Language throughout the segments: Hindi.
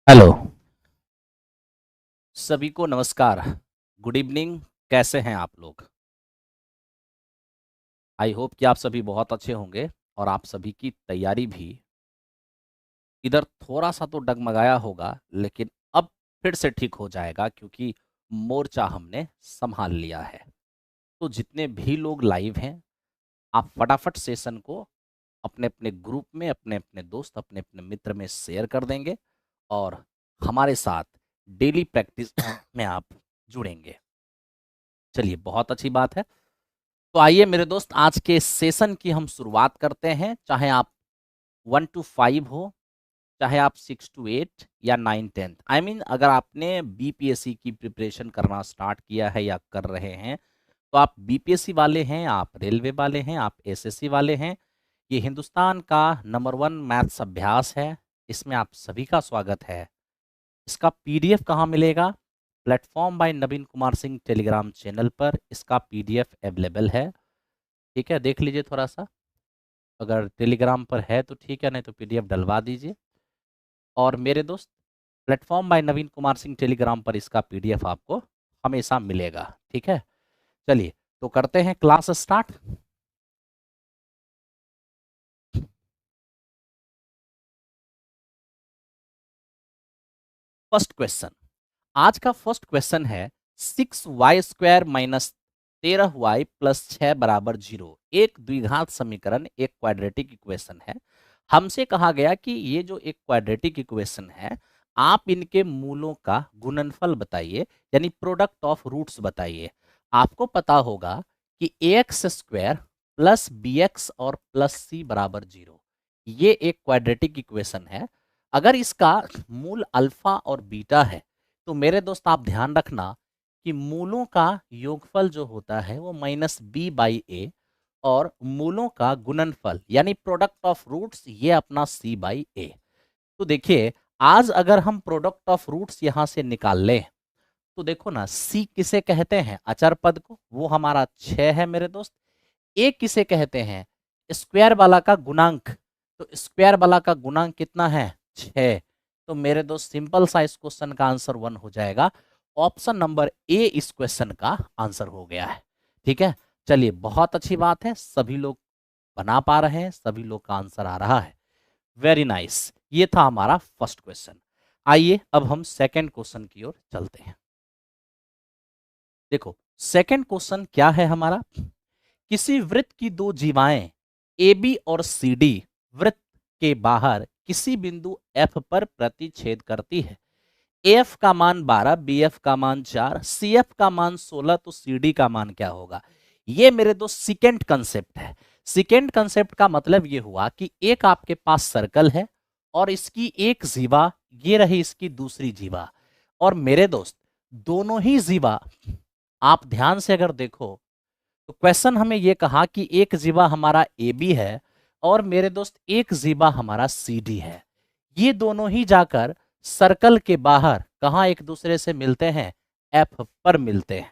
हेलो। सभी को नमस्कार। Good evening. कैसे हैं आप लोग? आई होप कि आप सभी बहुत अच्छे होंगे और आप सभी की तैयारी भी इधर थोड़ा सा तो डगमगाया होगा, लेकिन अब फिर से ठीक हो जाएगा क्योंकि मोर्चा हमने संभाल लिया है। तो जितने भी लोग लाइव हैं, आप फटाफट सेशन को अपने अपने ग्रुप में, अपने अपने दोस्त, अपने अपने मित्र में शेयर कर देंगे और हमारे साथ डेली प्रैक्टिस में आप जुड़ेंगे। चलिए, बहुत अच्छी बात है। तो आइए मेरे दोस्त, आज के सेशन की हम शुरुआत करते हैं। चाहे आप 1 to 5 हो, चाहे आप 6 to 8 या 9 10, आई मीन अगर आपने बीपीएससी की प्रिपरेशन करना स्टार्ट किया है या कर रहे हैं, तो आप बीपीएससी वाले हैं, आप रेलवे वाले हैं, आप एसएससी वाले हैं, ये हिंदुस्तान का नंबर 1 मैथ्स अभ्यास है। इसमें आप सभी का स्वागत है। इसका पीडीएफ कहाँ मिलेगा? प्लेटफॉर्म बाय नवीन कुमार सिंह टेलीग्राम चैनल पर इसका पीडीएफ अवेलेबल है। ठीक है, देख लीजिए थोड़ा सा। अगर टेलीग्राम पर है तो ठीक है, नहीं तो पीडीएफ डलवा दीजिए। और मेरे दोस्त, प्लेटफॉर्म बाय नवीन कुमार सिंह टेलीग्राम पर इसका पीडीएफ आपको हमेशा मिलेगा। ठीक है, चलिए तो करते हैं क्लास स्टार्ट। फर्स्ट क्वेश्चन, आज का फर्स्ट क्वेश्चन है 6y² - 13y + 6 = 0 एक द्विघात समीकरण, एक क्वाड्रेटिक इक्वेशन है। हमसे कहा गया कि ये जो एक क्वाड्रेटिक इक्वेशन है, आप इनके मूलों का गुणनफल बताइए, यानी प्रोडक्ट ऑफ रूट्स बताइए। आपको पता होगा कि ax² + bx और +c = 0, ये एक क्वाड्रेटिक इक्वेशन है। अगर इसका मूल अल्फा और बीटा है, तो मेरे दोस्त आप ध्यान रखना कि मूलों का योगफल जो होता है वो -b/a और मूलों का गुणनफल यानी प्रोडक्ट ऑफ रूट्स ये अपना c/a। तो देखिए, आज अगर हम प्रोडक्ट ऑफ रूट्स यहां से निकाल लें, तो देखो ना, c किसे कहते हैं? अचर पद को, वो हमारा 6 है मेरे दोस्त। a किसे कहते हैं? स्क्वायर वाला का गुणांक। तो स्क्वायर वाला का गुणांक कितना है? 6। तो मेरे दोस्त सिंपल सा इस क्वेश्चन का आंसर 1 हो जाएगा। ऑप्शन नंबर ए इस क्वेश्चन का आंसर हो गया है। ठीक है, चलिए बहुत अच्छी बात है, सभी लोग बना पा रहे हैं, सभी लोग का आंसर आ रहा है। वेरी नाइस, ये था हमारा फर्स्ट क्वेश्चन। आइए अब हम सेकेंड क्वेश्चन की ओर चलते हैं। देखो, सेकेंड क्वेश्चन क्या है हमारा? किसी वृत्त की दो जीवाएं ए बी और सी डी वृत्त के बाहर किसी बिंदु एफ पर प्रतिच्छेद करती है। एफ का मान 12, बी एफ का मान 4, सी एफ का मान 16, तो सी डी का मान क्या होगा? ये मेरे दोस्त सेकेंड कंसेप्ट है। सेकेंड कंसेप्ट का मतलब ये हुआ कि एक आपके पास सर्कल है और इसकी एक जीवा, ये रही इसकी दूसरी जीवा। और मेरे दोस्त, दोनों ही जीवा आप ध्यान से अगर देखो, तो क्वेश्चन हमें यह कहा कि एक जीवा हमारा ए बी है और मेरे दोस्त एक जीवा हमारा सी डी है। ये दोनों ही जाकर सर्कल के बाहर कहाँ एक दूसरे से मिलते हैं? एफ पर मिलते हैं।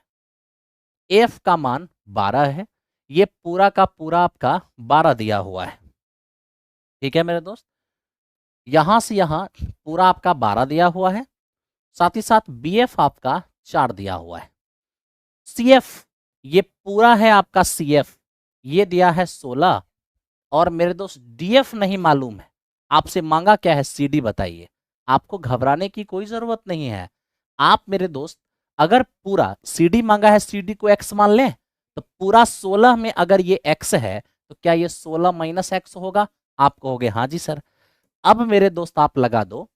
एफ का मान 12 है, ये पूरा का पूरा आपका 12 दिया हुआ है। ठीक है मेरे दोस्त, यहां से यहां पूरा आपका 12 दिया हुआ है, साथ ही साथ बी एफ आपका 4 दिया हुआ है। सी एफ, ये पूरा है आपका सी एफ, ये दिया है 16। और मेरे दोस्त डीएफ नहीं मालूम है, आपसे मांगा क्या है? सीडी बताइए। आपको घबराने की कोई जरूरत नहीं है। आप मेरे दोस्त, अगर पूरा सीडी मांगा है, सीडी को एक्स मान लें, तो पूरा 16 में अगर ये एक्स है, तो क्या ये 16 - एक्स होगा? आप कहोगे हाँ जी सर। अब मेरे दोस्त आप लगा दो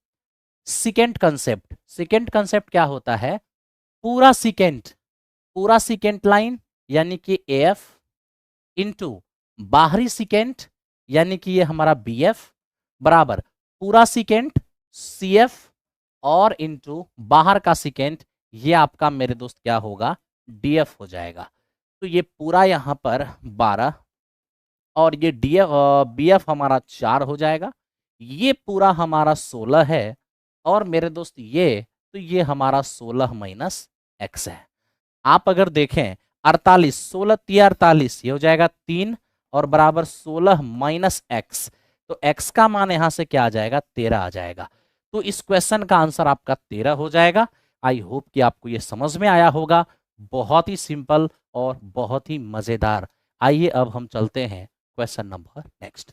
सेकेंड कंसेप्ट। सेकेंड कंसेप्ट क्या होता है? पूरा सीकेंट, पूरा सीकेंट लाइन यानी कि एफ इंटू बाहरी सीकेंट यानी कि ये हमारा बी एफ बराबर पूरा सीकेंट सी एफ और इंटू बाहर का सीकेंट, ये आपका मेरे दोस्त क्या होगा? डी एफ हो जाएगा। तो ये पूरा यहाँ पर 12 और ये डी एफ बी एफ हमारा 4 हो जाएगा। ये पूरा हमारा 16 है और मेरे दोस्त ये, तो ये हमारा 16 - एक्स है। आप अगर देखें 48, 16 3 48, ये हो जाएगा 3 और बराबर 16 - एक्स। तो एक्स का मान यहां से क्या आ जाएगा? 13 आ जाएगा। तो इस क्वेश्चन का आंसर आपका 13 हो जाएगा। आई होप कि आपको ये समझ में आया होगा। बहुत ही सिंपल और बहुत ही मजेदार। आइए अब हम चलते हैं क्वेश्चन नंबर नेक्स्ट।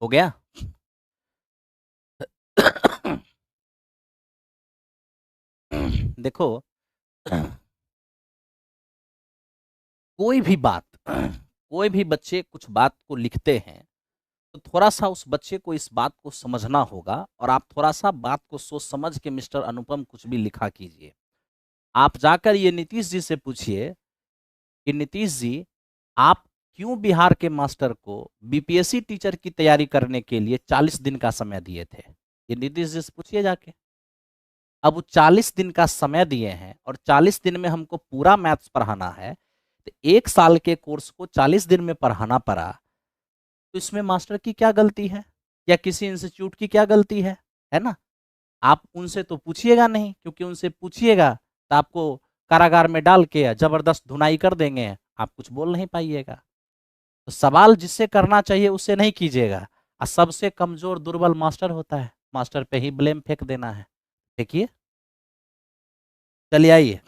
हो गया? देखो, कोई भी बात कोई भी बच्चे कुछ बात को लिखते हैं तो थोड़ा सा उस बच्चे को इस बात को समझना होगा, और आप थोड़ा सा बात को सोच समझ के मिस्टर अनुपम कुछ भी लिखा कीजिए। आप जाकर ये नीतीश जी से पूछिए कि नीतीश जी, आप क्यों बिहार के मास्टर को बीपीएससी टीचर की तैयारी करने के लिए 40 दिन का समय दिए थे? ये नीतीश जी से पूछिए जाके। अब वो 40 दिन का समय दिए हैं और 40 दिन में हमको पूरा मैथ्स पढ़ाना है, तो 1 साल के कोर्स को 40 दिन में पढ़ाना पड़ा, तो इसमें मास्टर की क्या गलती है या किसी इंस्टीट्यूट की क्या गलती है ना? आप उनसे तो पूछिएगा नहीं, क्योंकि उनसे पूछिएगा तो आपको कारागार में डाल के जबरदस्त धुनाई कर देंगे, आप कुछ बोल नहीं पाइएगा। तो सवाल जिससे करना चाहिए उससे नहीं कीजिएगा, और सबसे कमजोर दुर्बल मास्टर होता है, मास्टर पे ही ब्लेम फेंक देना है। देखिए, चलिए आइए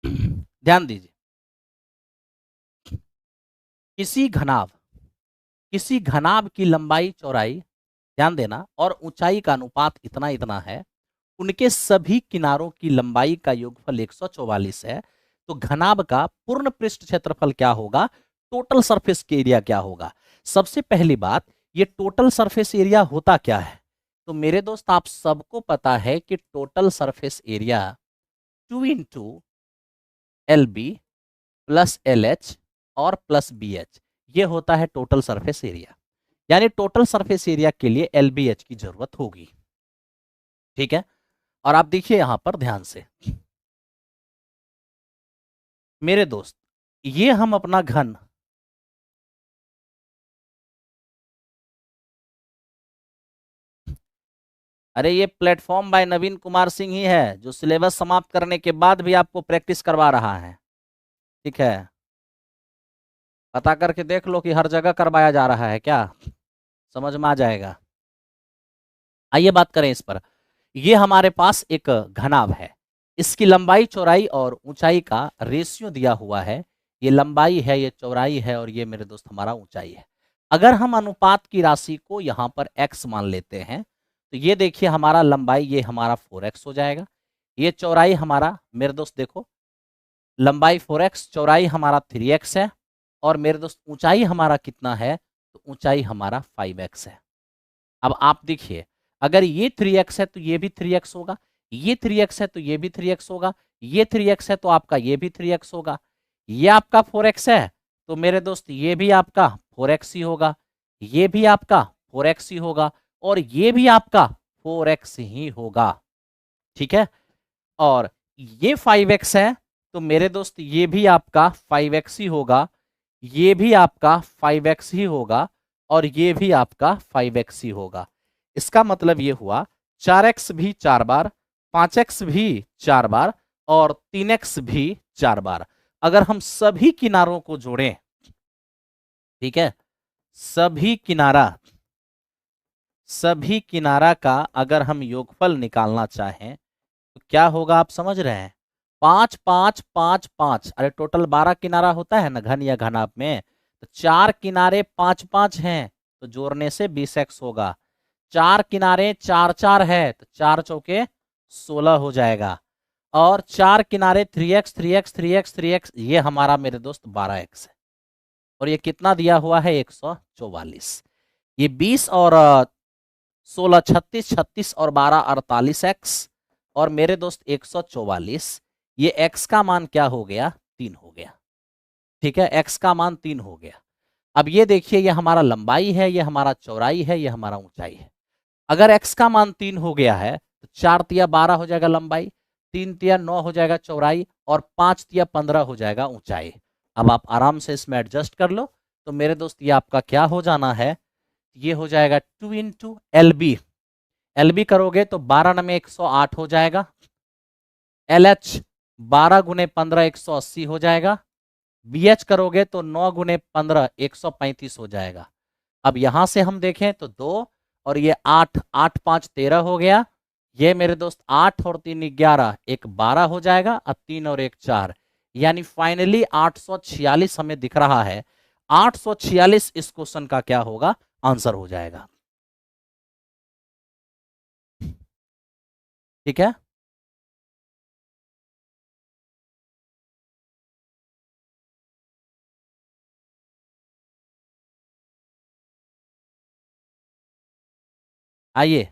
ध्यान दीजिए। किसी घनाभ किसी घनाभ की लंबाई चौड़ाई, ध्यान देना, और ऊंचाई का अनुपात इतना इतना है, उनके सभी किनारों की लंबाई का योगफल 144 है, तो घनाभ का पूर्ण पृष्ठ क्षेत्रफल क्या होगा, टोटल सरफेस एरिया क्या होगा? सबसे पहली बात, ये टोटल सरफेस एरिया होता क्या है? तो मेरे दोस्त, आप सबको पता है कि total surface area 2 × LB plus LH और प्लस BH, ये होता है टोटल सरफेस एरिया। यानी टोटल सरफेस एरिया के लिए LBH की जरूरत होगी। ठीक है, और आप देखिए यहां पर ध्यान से मेरे दोस्त, ये हम अपना घन, अरे ये प्लेटफॉर्म बाय नवीन कुमार सिंह ही है, जो सिलेबस समाप्त करने के बाद भी आपको प्रैक्टिस करवा रहा है। ठीक है, पता करके देख लो कि हर जगह करवाया जा रहा है क्या, समझ में आ जाएगा। आइए बात करें इस पर। ये हमारे पास एक घनाभ है, इसकी लंबाई चौड़ाई और ऊंचाई का रेशियो दिया हुआ है। ये लंबाई है, ये चौड़ाई है, और ये मेरे दोस्त हमारा ऊंचाई है। अगर हम अनुपात की राशि को यहाँ पर x मान लेते हैं, तो ये देखिए हमारा लंबाई, ये हमारा 4x हो जाएगा। ये चौड़ाई हमारा, मेरे दोस्त देखो, लंबाई 4x, चौड़ाई हमारा 3x है, और मेरे दोस्त ऊंचाई हमारा कितना है, तो ऊंचाई हमारा 5x है। अब आप देखिए, अगर ये 3x है तो ये भी 3x होगा, ये 3x है तो ये भी 3x होगा, ये 3x है तो आपका ये भी 3x होगा, ये आपका 4x है तो मेरे दोस्त ये भी आपका 4x ही होगा, ये भी आपका 4x ही होगा, और ये भी आपका 4x ही होगा। ठीक है, और ये 5x है तो मेरे दोस्त ये भी आपका 5x ही होगा, ये भी आपका 5x ही होगा, और ये भी आपका 5x ही होगा। इसका मतलब ये हुआ 4x भी 4 बार, 5x भी 4 बार, और 3x भी 4 बार। अगर हम सभी किनारों को जोड़ें, ठीक है, सभी किनारा का अगर हम योगफल निकालना चाहें तो क्या होगा, आप समझ रहे हैं? 5 5 5 5, अरे टोटल 12 किनारा होता है ना घन या घनाभ में, तो 4 किनारे 5 5 हैं तो जोड़ने से 20x होगा। 4 किनारे 4 4 है तो 4 चौके 16 हो जाएगा, और 4 किनारे 3x 3x 3x 3x, ये हमारा मेरे दोस्त 12x है, और ये कितना दिया हुआ है, 144। ये 20 और 16 36, 36 और 12 48x, और मेरे दोस्त 144। ये x का मान क्या हो गया, 3 हो गया। ठीक है, x का मान 3 हो गया। अब ये देखिए, ये हमारा लंबाई है, ये हमारा चौड़ाई है, ये हमारा ऊंचाई है। अगर x का मान 3 हो गया है तो 4 तिया 12 हो जाएगा लंबाई, 3 तिया 9 हो जाएगा चौड़ाई, और 5 तिया 15 हो जाएगा ऊंचाई। अब आप आराम से इसमें एडजस्ट कर लो। तो मेरे दोस्त ये आपका क्या हो जाना है, ये हो जाएगा 2 into L B. L B करोगे तो 12 नमे 108 हो जाएगा। एल एच 12 गुने 15 180 हो जाएगा। बी एच करोगे तो 9 गुने 15 135 हो जाएगा। अब यहां से हम देखें तो 2 और ये 8, 8 5 13 हो गया। ये मेरे दोस्त 8 और 3 11, एक 12 हो जाएगा। अब 3 और 1 4, यानी फाइनली 846 हमें दिख रहा है। 846 इस क्वेश्चन का क्या होगा, आंसर हो जाएगा। ठीक है, आइए।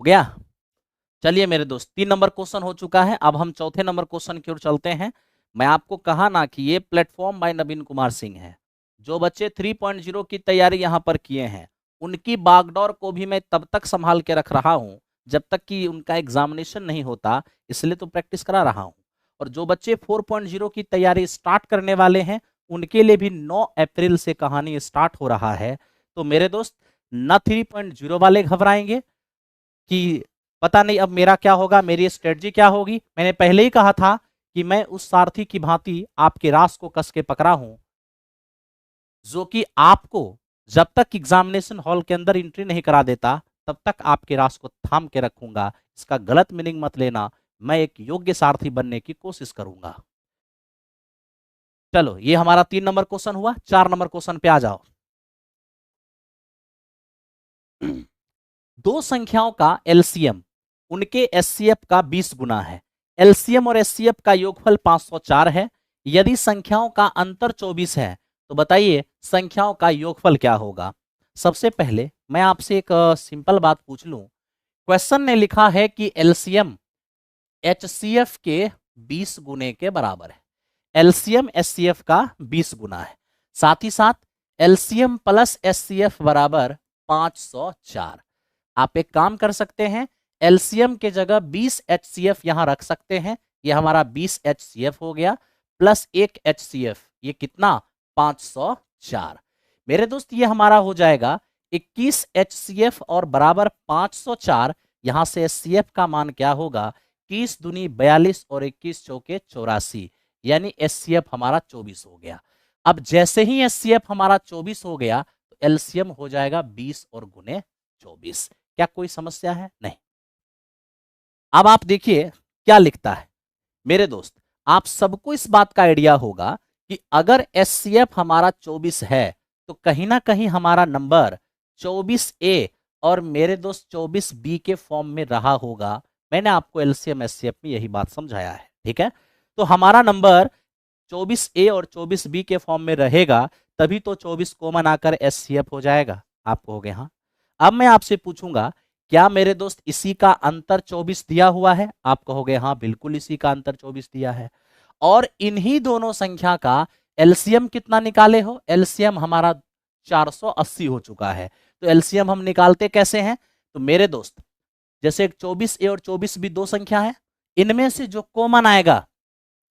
हो गया। चलिए मेरे दोस्त, 3 नंबर क्वेश्चन हो चुका है। अब हम चौथे नंबर क्वेश्चन की ओर चलते हैं। मैं आपको कहा ना कि ये प्लेटफॉर्म बाय नवीन कुमार सिंह है। जो बच्चे 3.0 की तैयारी यहाँ पर किए हैं, उनकी बागडोर को भी मैं तब तक संभाल के रख रहा हूँ जब तक कि उनका एग्जामिनेशन नहीं होता, इसलिए तो प्रैक्टिस करा रहा हूँ। और जो बच्चे 4.0 की तैयारी स्टार्ट करने वाले हैं, उनके लिए भी 9 अप्रैल से कहानी स्टार्ट हो रहा है। तो मेरे दोस्त, न 3.0 वाले घबराएंगे कि पता नहीं अब मेरा क्या होगा, मेरी स्ट्रेटजी क्या होगी। मैंने पहले ही कहा था कि मैं उस सारथी की भांति आपके रास को कस के पकड़ा हूं, जो कि आपको जब तक एग्जामिनेशन हॉल के अंदर एंट्री नहीं करा देता, तब तक आपके रास को थाम के रखूंगा। इसका गलत मीनिंग मत लेना, मैं एक योग्य सारथी बनने की कोशिश करूंगा। चलो, ये हमारा 3 नंबर क्वेश्चन हुआ। 4 नंबर क्वेश्चन पे आ जाओ। दो संख्याओं का एलसीएम उनके एचसीएफ का 20 गुना है। एलसीएम और एचसीएफ का योगफल 504 है। यदि संख्याओं का अंतर 24 है, तो बताइए संख्याओं का योगफल क्या होगा। सबसे पहले मैं आपसे एक सिंपल बात पूछ लूं। क्वेश्चन ने लिखा है कि एलसीएम एचसीएफ के 20 गुने के बराबर है। एलसीएम एचसीएफ का 20 गुना है। साथ ही साथ एलसीएम प्लस एचसीएफ बराबर 504। आप एक काम कर सकते हैं, एलसीएम के जगह 20 एचसीएफ यहां रख सकते हैं। यह हमारा 20 एचसीएफ हो गया, प्लस 1 एचसीएफ, ये कितना, 504। मेरे दोस्त, ये हमारा हो जाएगा 21 एचसीएफ और बराबर 504। यहां से एचसीएफ का मान क्या होगा, 21 दूनी 42 और 21 चौके 84, यानी एचसीएफ हमारा 24 हो गया। अब जैसे ही एचसीएफ हमारा 24 हो गया, तो एलसीएम हो जाएगा 20 और गुने 24। क्या कोई समस्या है? नहीं। अब आप देखिए क्या लिखता है। मेरे दोस्त, आप सबको इस बात का आइडिया होगा कि अगर एचसीएफ हमारा 24 है, तो कहीं ना कहीं हमारा नंबर 24A और मेरे दोस्त 24B के फॉर्म में रहा होगा। मैंने आपको एलसीएम एचसीएफ में यही बात समझाया है, ठीक है। तो हमारा नंबर 24A और 24B के फॉर्म में रहेगा, तभी तो 24 कॉमन आकर एचसीएफ हो जाएगा। आप कहोगे हाँ। अब मैं आपसे पूछूंगा, क्या मेरे दोस्त इसी का अंतर 24 दिया हुआ है? आप कहोगे हाँ, बिल्कुल इसी का अंतर 24 दिया है। और इन्हीं दोनों संख्या का एलसीएम कितना निकाले हो? एलसीएम हमारा 480 हो चुका है। तो एलसीएम हम निकालते कैसे हैं? तो मेरे दोस्त, जैसे 24A और 24B दो संख्या है, इनमें से जो कॉमन आएगा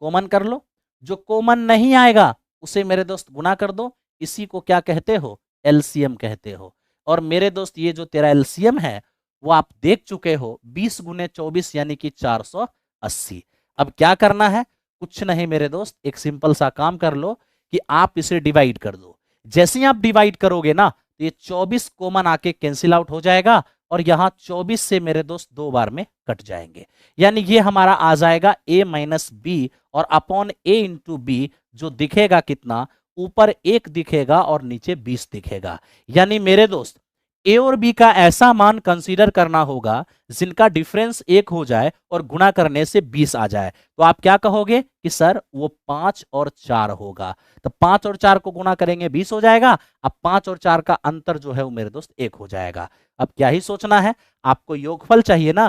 कॉमन कर लो, जो कॉमन नहीं आएगा उसे मेरे दोस्त गुना कर दो। इसी को क्या कहते हो? एलसीएम कहते हो। और मेरे दोस्त, ये जो तेरा एलसीएम है वो आप देख चुके हो, 20 गुने 24 यानी कि 480। अब क्या करना है? कुछ नहीं मेरे दोस्त, एक सिंपल सा काम कर लो कि आप इसे डिवाइड कर दो। जैसे ही आप डिवाइड करोगे ना, तो ये 24 कॉमन आके कैंसिल आउट हो जाएगा और यहां 24 से मेरे दोस्त 2 बार में कट जाएंगे। यानी ये हमारा आ जाएगा a माइनस बी और अपॉन a इंटू बी, जो दिखेगा कितना, ऊपर 1 दिखेगा और नीचे 20 दिखेगा। यानी मेरे दोस्त, ए और बी का ऐसा मान कंसीडर करना होगा जिनका डिफरेंस 1 हो जाए और गुणा करने से 20 आ जाए। तो आप क्या कहोगे कि सर वो 5 और 4 होगा। तो 5 और 4 को गुणा करेंगे 20 हो जाएगा। अब 5 और 4 का अंतर जो है वो मेरे दोस्त 1 हो जाएगा। अब क्या ही सोचना है, आपको योगफल चाहिए ना,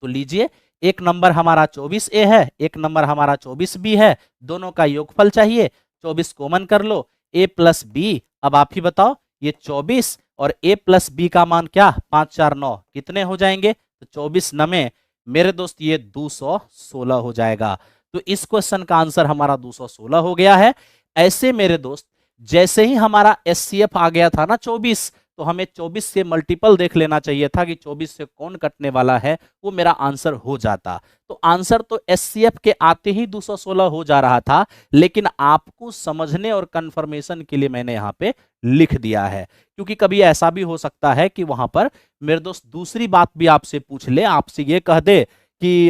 तो लीजिए, एक नंबर हमारा 24A है, एक नंबर हमारा 24B है, दोनों का योगफल चाहिए। 24 कॉमन कर लो, a प्लस बी। अब आप ही बताओ, ये 24 और a प्लस बी का मान क्या, 5 4 9, कितने हो जाएंगे, तो 24 नमे मेरे दोस्त ये 216 हो जाएगा। तो इस क्वेश्चन का आंसर हमारा 216 हो गया है। ऐसे मेरे दोस्त जैसे ही हमारा एचसीएफ आ गया था ना 24, तो हमें 24 से मल्टीपल देख लेना चाहिए था कि 24 से कौन कटने वाला है, वो मेरा आंसर हो जाता। तो आंसर तो एचसीएफ के आते ही 216 हो जा रहा था, लेकिन आपको समझने और कंफर्मेशन के लिए मैंने यहाँ पे लिख दिया है, क्योंकि कभी ऐसा भी हो सकता है कि वहां पर मेरे दोस्त दूसरी बात भी आपसे पूछ ले, आपसे ये कह दे कि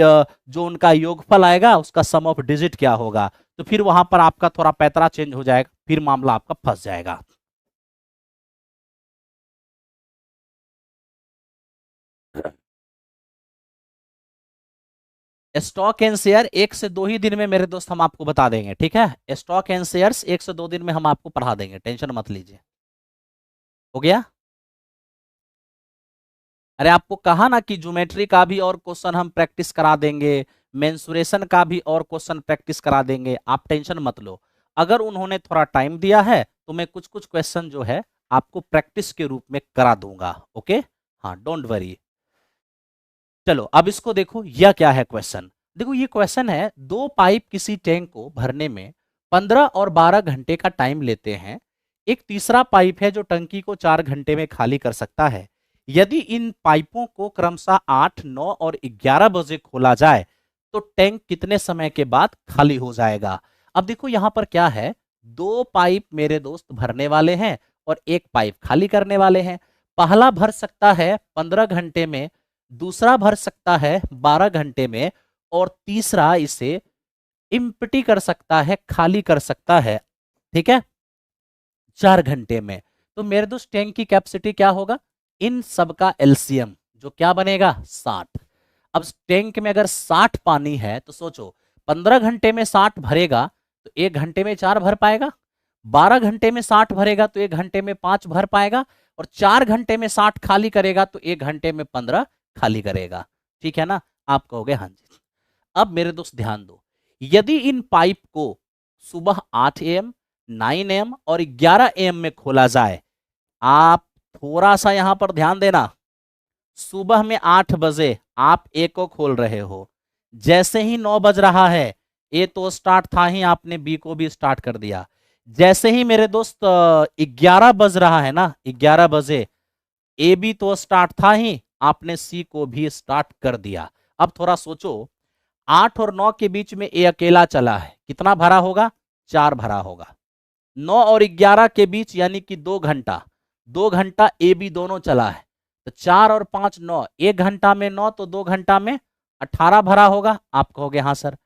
जो उनका योगफल आएगा उसका सम ऑफ डिजिट क्या होगा, तो फिर वहां पर आपका थोड़ा पैतरा चेंज हो जाएगा, फिर मामला आपका फंस जाएगा। स्टॉक एंड शेयर 1 से 2 ही दिन में मेरे दोस्त हम आपको बता देंगे, ठीक है। स्टॉक एंड शेयर्स 1 से 2 दिन में हम आपको पढ़ा देंगे, टेंशन मत लीजिए। हो गया। अरे आपको कहा ना कि ज्योमेट्री का भी और क्वेश्चन हम प्रैक्टिस करा देंगे, मेंसुरेशन का भी और क्वेश्चन प्रैक्टिस करा देंगे, आप टेंशन मत लो। अगर उन्होंने थोड़ा टाइम दिया है तो मैं कुछ कुछ क्वेश्चन जो है आपको प्रैक्टिस के रूप में करा दूंगा, ओके। हाँ, डोंट वरी। चलो अब इसको देखो, यह क्या है क्वेश्चन। देखो ये क्वेश्चन है, दो पाइप किसी टैंक को भरने में 15 और 12 घंटे का टाइम लेते हैं। एक तीसरा पाइप है जो टंकी को 4 घंटे में खाली कर सकता है। यदि इन पाइपों को क्रमशः 8, 9 और 11 बजे खोला जाए तो टैंक कितने समय के बाद खाली हो जाएगा। अब देखो यहां पर क्या है, दो पाइप मेरे दोस्त भरने वाले हैं और एक पाइप खाली करने वाले हैं। पहला भर सकता है 15 घंटे में, दूसरा भर सकता है 12 घंटे में, और तीसरा इसे इम्पटी कर सकता है, खाली कर सकता है, ठीक है, 4 घंटे में। तो मेरे दोस्त टैंक की कैपेसिटी क्या होगा, इन सब का एलसीएम जो क्या बनेगा, 60। अब टैंक में अगर 60 पानी है तो सोचो 15 घंटे में 60 भरेगा तो 1 घंटे में 4 भर पाएगा, 12 घंटे में 60 भरेगा तो 1 घंटे में 5 भर पाएगा, और 4 घंटे में 60 खाली करेगा तो 1 घंटे में 15 खाली करेगा, ठीक है ना। आप कहोगे हाँ जी। अब मेरे दोस्त ध्यान दो, यदि इन पाइप को सुबह 8 AM, 9 AM और 11 AM में खोला जाए, आप थोड़ा सा यहां पर ध्यान देना, सुबह में 8 बजे आप ए को खोल रहे हो, जैसे ही 9 बज रहा है, ए तो स्टार्ट था ही, आपने बी को भी स्टार्ट कर दिया। जैसे ही मेरे दोस्त 11 बज रहा है ना, 11 बजे ए बी तो स्टार्ट था ही, आपने सी को भी स्टार्ट कर दिया। अब थोड़ा सोचो, 8 और 9 के बीच में ए अकेला चला है, कितना भरा होगा, 4 भरा होगा। 9 और 11 के बीच यानी कि 2 घंटा, 2 घंटा ए बी दोनों चला है, तो 4 और 5 9, 1 घंटा में 9, तो 2 घंटा में 18 भरा होगा। आप कहोगे हाँ सर।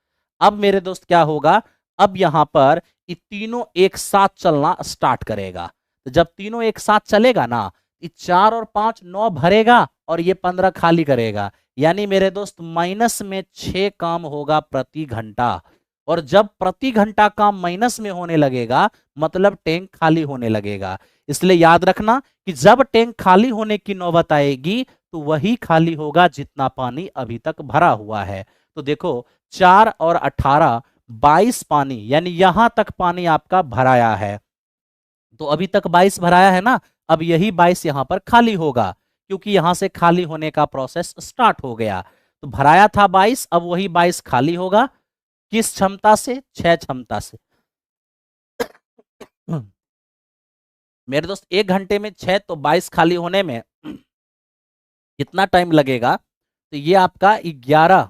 अब मेरे दोस्त क्या होगा, अब यहां पर ये तीनों एक साथ चलना स्टार्ट करेगा। तो जब तीनों एक साथ चलेगा ना, ये 4 और 5 9 भरेगा और ये 15 खाली करेगा, यानी मेरे दोस्त माइनस में 6 काम होगा प्रति घंटा। और जब प्रति घंटा काम माइनस में होने लगेगा मतलब टैंक खाली होने लगेगा। इसलिए याद रखना कि जब टैंक खाली होने की नौबत आएगी तो वही खाली होगा जितना पानी अभी तक भरा हुआ है। तो देखो 4 और 18 22 पानी, यानी यहां तक पानी आपका भराया है, तो अभी तक 22 भराया है ना, अब यही 22 यहां पर खाली होगा, क्योंकि यहां से खाली होने का प्रोसेस स्टार्ट हो गया। तो भराया था 22, अब वही 22 खाली होगा, किस क्षमता से, 6 क्षमता से। मेरे दोस्त 1 घंटे में 6, तो 22 खाली होने में कितना टाइम लगेगा, तो ये आपका 11,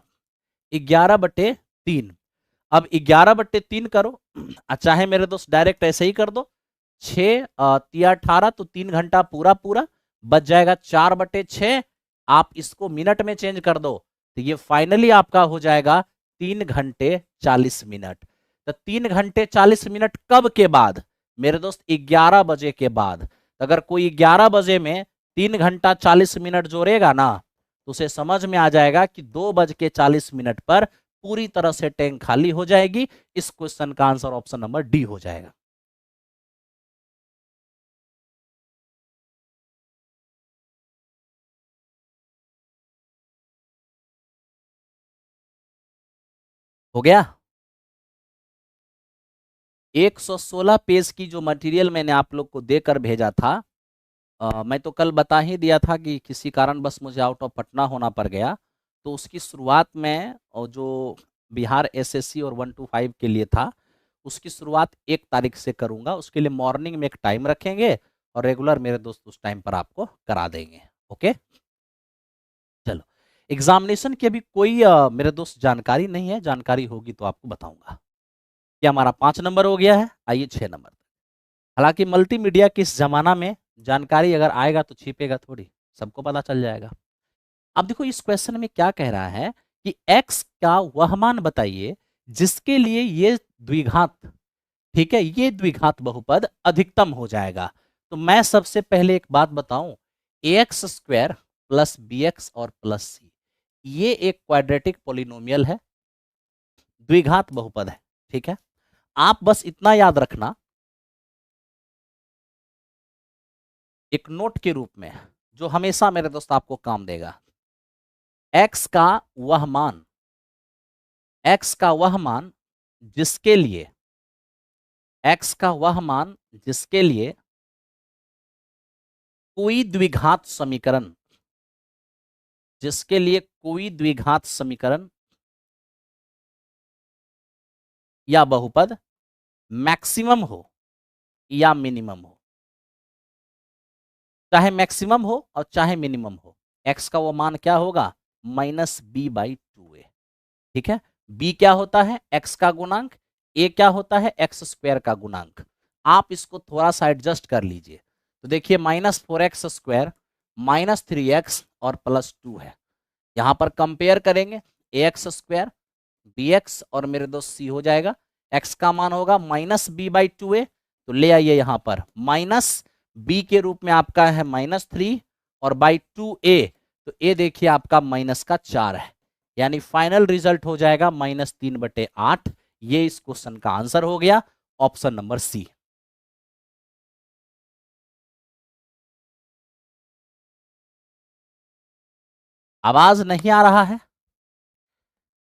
11/3। अब 11/3 करो, चाहे मेरे दोस्त डायरेक्ट ऐसे ही कर दो, 6 तिया 18, तो 3 घंटा पूरा पूरा बच जाएगा, 4/6। आप इसको मिनट में चेंज कर दो तो ये फाइनली आपका हो जाएगा 3 घंटे 40 मिनट। तो 3 घंटे 40 मिनट कब के बाद, मेरे दोस्त 11 बजे के बाद। तो अगर कोई 11 बजे में 3 घंटा 40 मिनट जोड़ेगा ना, तो उसे समझ में आ जाएगा कि 2 बज के 40 मिनट पर पूरी तरह से टैंक खाली हो जाएगी। इस क्वेश्चन का आंसर ऑप्शन नंबर डी हो जाएगा। हो गया। 116 पेज की जो मटेरियल मैंने आप लोग को देकर भेजा था, मैं तो कल बता ही दिया था कि किसी कारण बस मुझे आउट ऑफ पटना होना पड़ गया, तो उसकी शुरुआत में और जो बिहार एसएससी और 1 to 5 के लिए था, उसकी शुरुआत 1 तारीख से करूंगा। उसके लिए मॉर्निंग में एक टाइम रखेंगे और रेगुलर मेरे दोस्त उस टाइम पर आपको करा देंगे। ओके, चलो। एग्जामिनेशन की अभी कोई मेरे दोस्त जानकारी नहीं है, जानकारी होगी तो आपको बताऊंगा। क्या हमारा 5 नंबर हो गया है, आइए 6 नंबर। हालांकि मल्टीमीडिया के इस जमाना में जानकारी अगर आएगा तो छिपेगा थोड़ी, सबको पता चल जाएगा। अब देखो इस क्वेश्चन में क्या कह रहा है कि x का वह मान बताइए जिसके लिए ये द्विघात, ठीक है, ये द्विघात बहुपद अधिकतम हो जाएगा। तो मैं सबसे पहले एक बात बताऊं, ax² प्लस bx और प्लस c, ये एक क्वाड्रेटिक पोलिनोमियल है, द्विघात बहुपद है। ठीक है, आप बस इतना याद रखना एक नोट के रूप में, जो हमेशा मेरे दोस्त आपको काम देगा। x का वह मान, x का वह मान जिसके लिए, x का वह मान जिसके लिए कोई द्विघात समीकरण, जिसके लिए कोई द्विघात समीकरण या बहुपद मैक्सिमम हो या मिनिमम हो, चाहे मैक्सिमम हो और चाहे मिनिमम हो, x का वो मान क्या होगा, -b/2a। ठीक है, b क्या होता है, x का गुणांक, a क्या होता है, x² का गुणांक। आप इसको थोड़ा सा एडजस्ट कर लीजिए, तो देखिए -4x² -3x और +2 है। यहां पर कंपेयर करेंगे ax² bx और मेरे दोस्त c हो जाएगा। x का मान होगा -b/2a, तो ले आइए यहां पर -b के रूप में आपका है -3 और /2a, तो a देखिए आपका -4 है, यानी फाइनल रिजल्ट हो जाएगा -3/8। ये इस क्वेश्चन का आंसर हो गया, ऑप्शन नंबर सी। आवाज नहीं आ रहा है,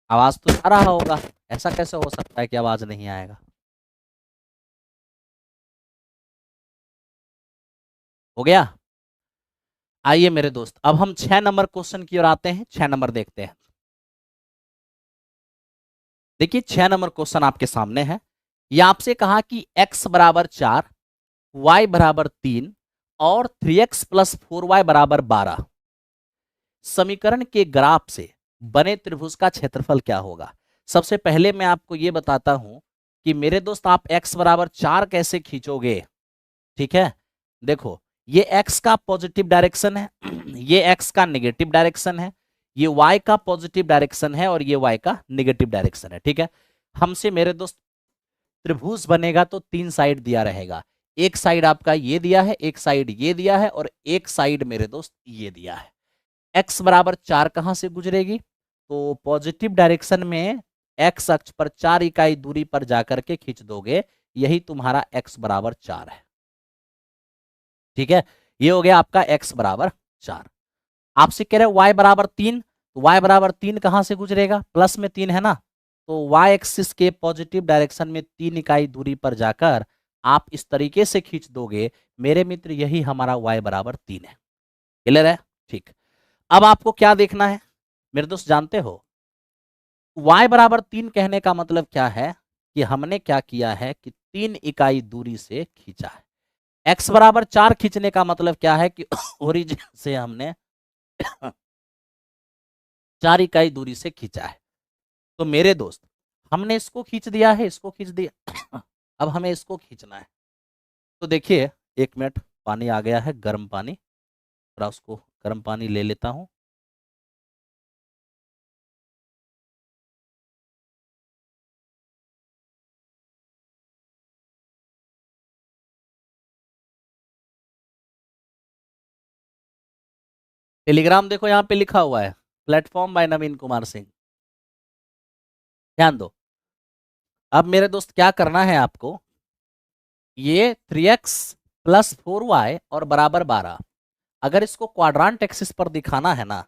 आवाज तो आ रहा होगा, ऐसा कैसे हो सकता है कि आवाज नहीं आएगा। हो गया। आइए मेरे दोस्त, अब हम 6 नंबर क्वेश्चन की ओर आते हैं। 6 नंबर देखते हैं। देखिए 6 नंबर क्वेश्चन आपके सामने है। यह आपसे कहा कि x = 4, y = 3 और 3x + 4y = 12 समीकरण के ग्राफ से बने त्रिभुज का क्षेत्रफल क्या होगा। सबसे पहले मैं आपको यह बताता हूं कि मेरे दोस्त आप x = 4 कैसे खींचोगे। ठीक है, देखो ये x का पॉजिटिव डायरेक्शन है, ये x का नेगेटिव डायरेक्शन है, ये y का पॉजिटिव डायरेक्शन है और ये y का नेगेटिव डायरेक्शन है। ठीक है, हमसे मेरे दोस्त त्रिभुज बनेगा तो 3 साइड दिया रहेगा, एक साइड आपका ये दिया है, एक साइड ये दिया है और एक साइड मेरे दोस्त ये दिया है। x = 4 कहां से गुजरेगी, तो पॉजिटिव डायरेक्शन में x अक्ष पर 4 इकाई दूरी पर जाकर के खींच दोगे, यही तुम्हारा x = 4 है। ठीक है, ये हो गया आपका x = 4। आपसे कह रहे y = 3, तो y = 3 कहां से गुजरेगा, प्लस में 3 है ना, तो y एक्सिस के पॉजिटिव डायरेक्शन में 3 इकाई दूरी पर जाकर आप इस तरीके से खींच दोगे मेरे मित्र, यही हमारा y = 3 है। क्लियर है, ठीक। अब आपको क्या देखना है मेरे दोस्त, जानते हो y = 3 कहने का मतलब क्या है कि हमने क्या किया है कि 3 इकाई दूरी से खींचा है। x = 4 खींचने का मतलब क्या है कि ओरिजिन से हमने 4 इकाई दूरी से खींचा है। तो मेरे दोस्त हमने इसको खींच दिया है, इसको खींच दिया, अब हमें इसको खींचना है। तो देखिए 1 मिनट, पानी आ गया है, गर्म पानी, थोड़ा उसको गर्म पानी ले लेता हूं। टेलीग्राम देखो यहाँ पे लिखा हुआ है, प्लेटफॉर्म बाय नवीन कुमार सिंह। ध्यान दो। अब मेरे दोस्त क्या करना है आपको, ये 3x + 4y और बराबर 12, अगर इसको क्वाड्रांट एक्सिस पर दिखाना है ना,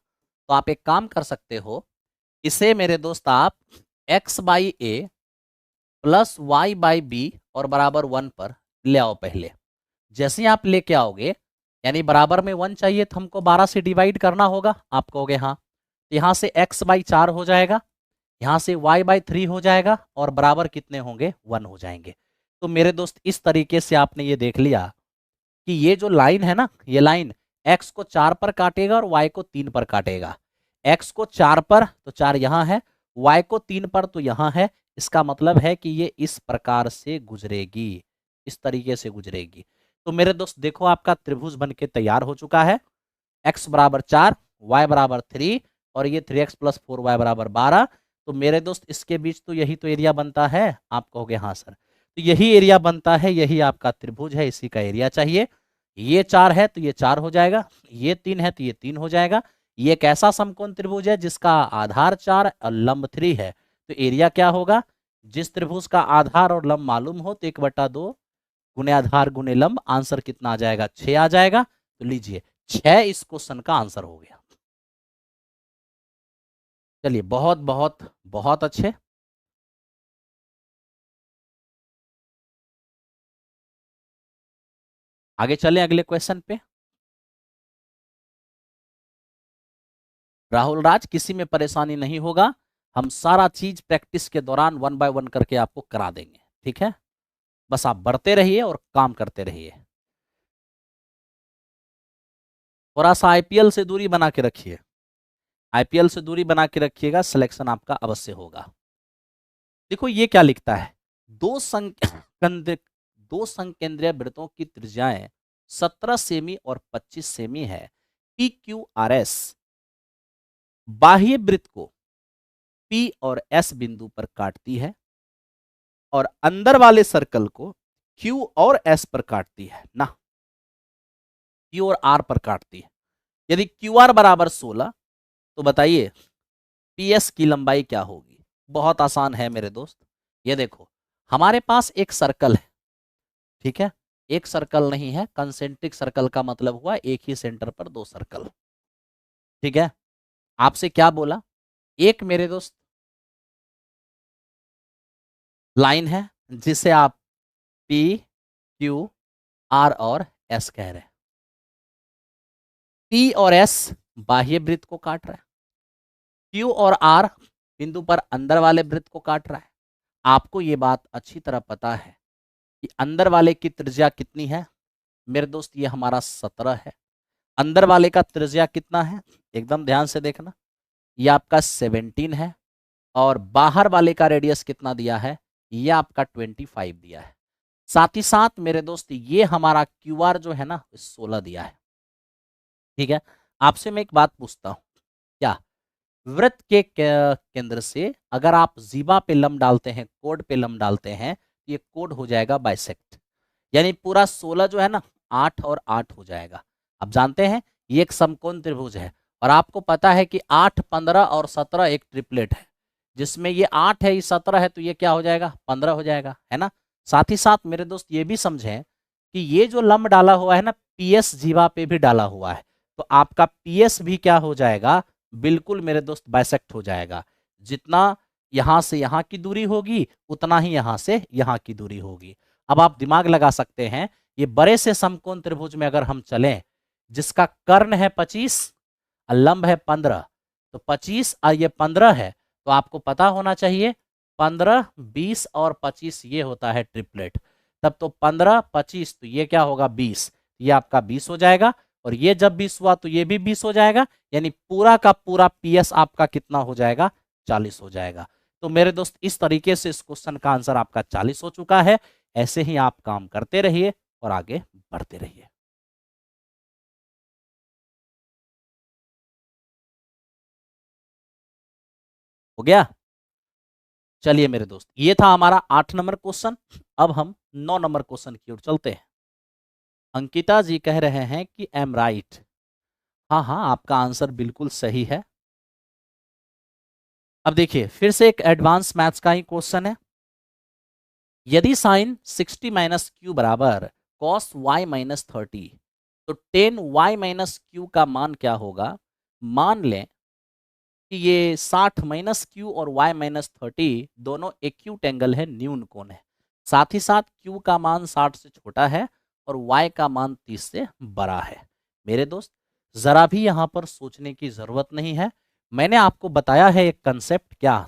तो आप एक काम कर सकते हो, इसे मेरे दोस्त आप x/a प्लस y/b और बराबर 1 पर ले आओ पहले। जैसे ही आप लेके आओगे यानी बराबर में 1 चाहिए तो हमको 12 से डिवाइड करना होगा। आप कहोगे हाँ, तो यहाँ से x/4 हो जाएगा, यहाँ से y/3 हो जाएगा और बराबर कितने होंगे, 1 हो जाएंगे। तो मेरे दोस्त इस तरीके से आपने ये देख लिया कि ये जो लाइन है ना, ये लाइन x को 4 पर काटेगा और y को 3 पर काटेगा। x को 4 पर तो 4 यहाँ है, y को 3 पर तो यहाँ है। इसका मतलब है कि ये इस प्रकार से गुजरेगी, इस तरीके से गुजरेगी। तो मेरे दोस्त देखो आपका त्रिभुज बनके तैयार हो चुका है। x बराबर 4, y बराबर 3 और ये 3x + 4y बराबर 12। तो मेरे दोस्त इसके बीच तो यही तो एरिया बनता है। आप कहोगे हाँ सर, तो यही एरिया बनता है, यही आपका त्रिभुज है, इसी का एरिया चाहिए। ये 4 है तो ये 4 हो जाएगा, ये 3 है तो ये 3 हो जाएगा। ये एक ऐसा समकोण त्रिभुज है जिसका आधार 4 और लंब 3 है। तो एरिया क्या होगा, जिस त्रिभुज का आधार और लंब मालूम हो तो 1/2 गुणे आधार गुणे लंब, आंसर कितना आ जाएगा, 6 आ जाएगा। तो लीजिए 6 इस क्वेश्चन का आंसर हो गया। चलिए बहुत बहुत बहुत अच्छे। आगे चलें अगले क्वेश्चन पे। राहुल राज, किसी में परेशानी नहीं होगा, हम सारा चीज प्रैक्टिस के दौरान 1 बाय 1 करके आपको करा देंगे, ठीक है। बस आप बढ़ते रहिए और काम करते रहिए। थोड़ा सा आईपीएल से दूरी बना के रखिए, आईपीएल से दूरी बना के रखिएगा, सिलेक्शन आपका अवश्य होगा। देखो ये क्या लिखता है, दो संकेंद्रीय वृत्तों की त्रिज्याएं 17 सेमी और 25 सेमी है। पी क्यू आर एस बाह्य वृत्त को पी और एस बिंदु पर काटती है और अंदर वाले सर्कल को क्यू और एस पर काटती है ना, क्यू और आर पर काटती है। यदि क्यू आर बराबर 16 तो बताइए पी एस की लंबाई क्या होगी। बहुत आसान है मेरे दोस्त, ये देखो हमारे पास एक सर्कल है, ठीक है। एक सर्कल नहीं है, कंसेंट्रिक सर्कल का मतलब हुआ एक ही सेंटर पर दो सर्कल, ठीक है। आपसे क्या बोला, एक मेरे दोस्त लाइन है जिसे आप पी क्यू आर और एस कह रहे हैं। पी और एस बाह्य वृत्त को काट रहा है, क्यू और आर बिंदु पर अंदर वाले वृत्त को काट रहा है। आपको ये बात अच्छी तरह पता है कि अंदर वाले की त्रिज्या कितनी है मेरे दोस्त, ये हमारा 17 है। अंदर वाले का त्रिज्या कितना है, एकदम ध्यान से देखना, ये आपका 17 है। और बाहर वाले का रेडियस कितना दिया है, ये आपका 25 दिया है। साथ ही साथ मेरे दोस्त ये हमारा क्यू आर जो है ना 16 दिया है, ठीक है। आपसे मैं एक बात पूछता हूँ, क्या वृत्त के केंद्र से अगर आप जीवा पे लंब डालते हैं, कोड पे लंब डालते हैं, ये कोड हो जाएगा बाइसेक्ट, यानी पूरा 16 जो है ना 8 और 8 हो जाएगा। अब जानते हैं ये एक समकोण त्रिभुज है और आपको पता है कि 8, 15 और 17 एक ट्रिपलेट है, जिसमें ये 8 है, ये 17 है, तो ये क्या हो जाएगा, 15 हो जाएगा, है ना। साथ ही साथ मेरे दोस्त ये भी समझें कि ये जो लंब डाला हुआ है ना, पीएस जीवा पे भी डाला हुआ है, तो आपका पीएस भी क्या हो जाएगा, बिल्कुल मेरे दोस्त बाइसेक्ट हो जाएगा। जितना यहां से यहां की दूरी होगी उतना ही यहां से यहां की दूरी होगी। अब आप दिमाग लगा सकते हैं, ये बड़े से समकोण त्रिभुज में अगर हम चलें जिसका कर्ण है 25 और लंब है 15, तो 25 और ये 15 है, तो आपको पता होना चाहिए 15, 20 और 25 ये होता है ट्रिपलेट। तब तो 15, 25 तो ये क्या होगा 20, ये आपका 20 हो जाएगा। और ये जब 20 हुआ तो ये भी 20 हो जाएगा, यानी पूरा का पूरा पीएस आपका कितना हो जाएगा, 40 हो जाएगा। तो मेरे दोस्त इस तरीके से इस क्वेश्चन का आंसर आपका 40 हो चुका है। ऐसे ही आप काम करते रहिए और आगे बढ़ते रहिए। हो गया। चलिए मेरे दोस्त, ये था हमारा 8 नंबर क्वेश्चन। अब हम 9 नंबर क्वेश्चन की ओर चलते हैं। अंकिता जी कह रहे हैं कि एम राइट। हाँ हाँ, आपका आंसर बिल्कुल सही है। अब देखिए फिर से एक एडवांस मैथ्स का ही क्वेश्चन है। यदि साइन 60 माइनस क्यू बराबर कॉस वाई माइनस 30, तो टेन वाई माइनस क्यू का मान क्या होगा। मान लें कि ये 60 माइनस क्यू और y माइनस 30 दोनों एक्यूट एंगल है, न्यून कोण है। साथ ही साथ q का मान 60 से छोटा है और y का मान 30 से बड़ा है। मेरे दोस्त जरा भी यहां पर सोचने की जरूरत नहीं है। मैंने आपको बताया है एक कंसेप्ट, क्या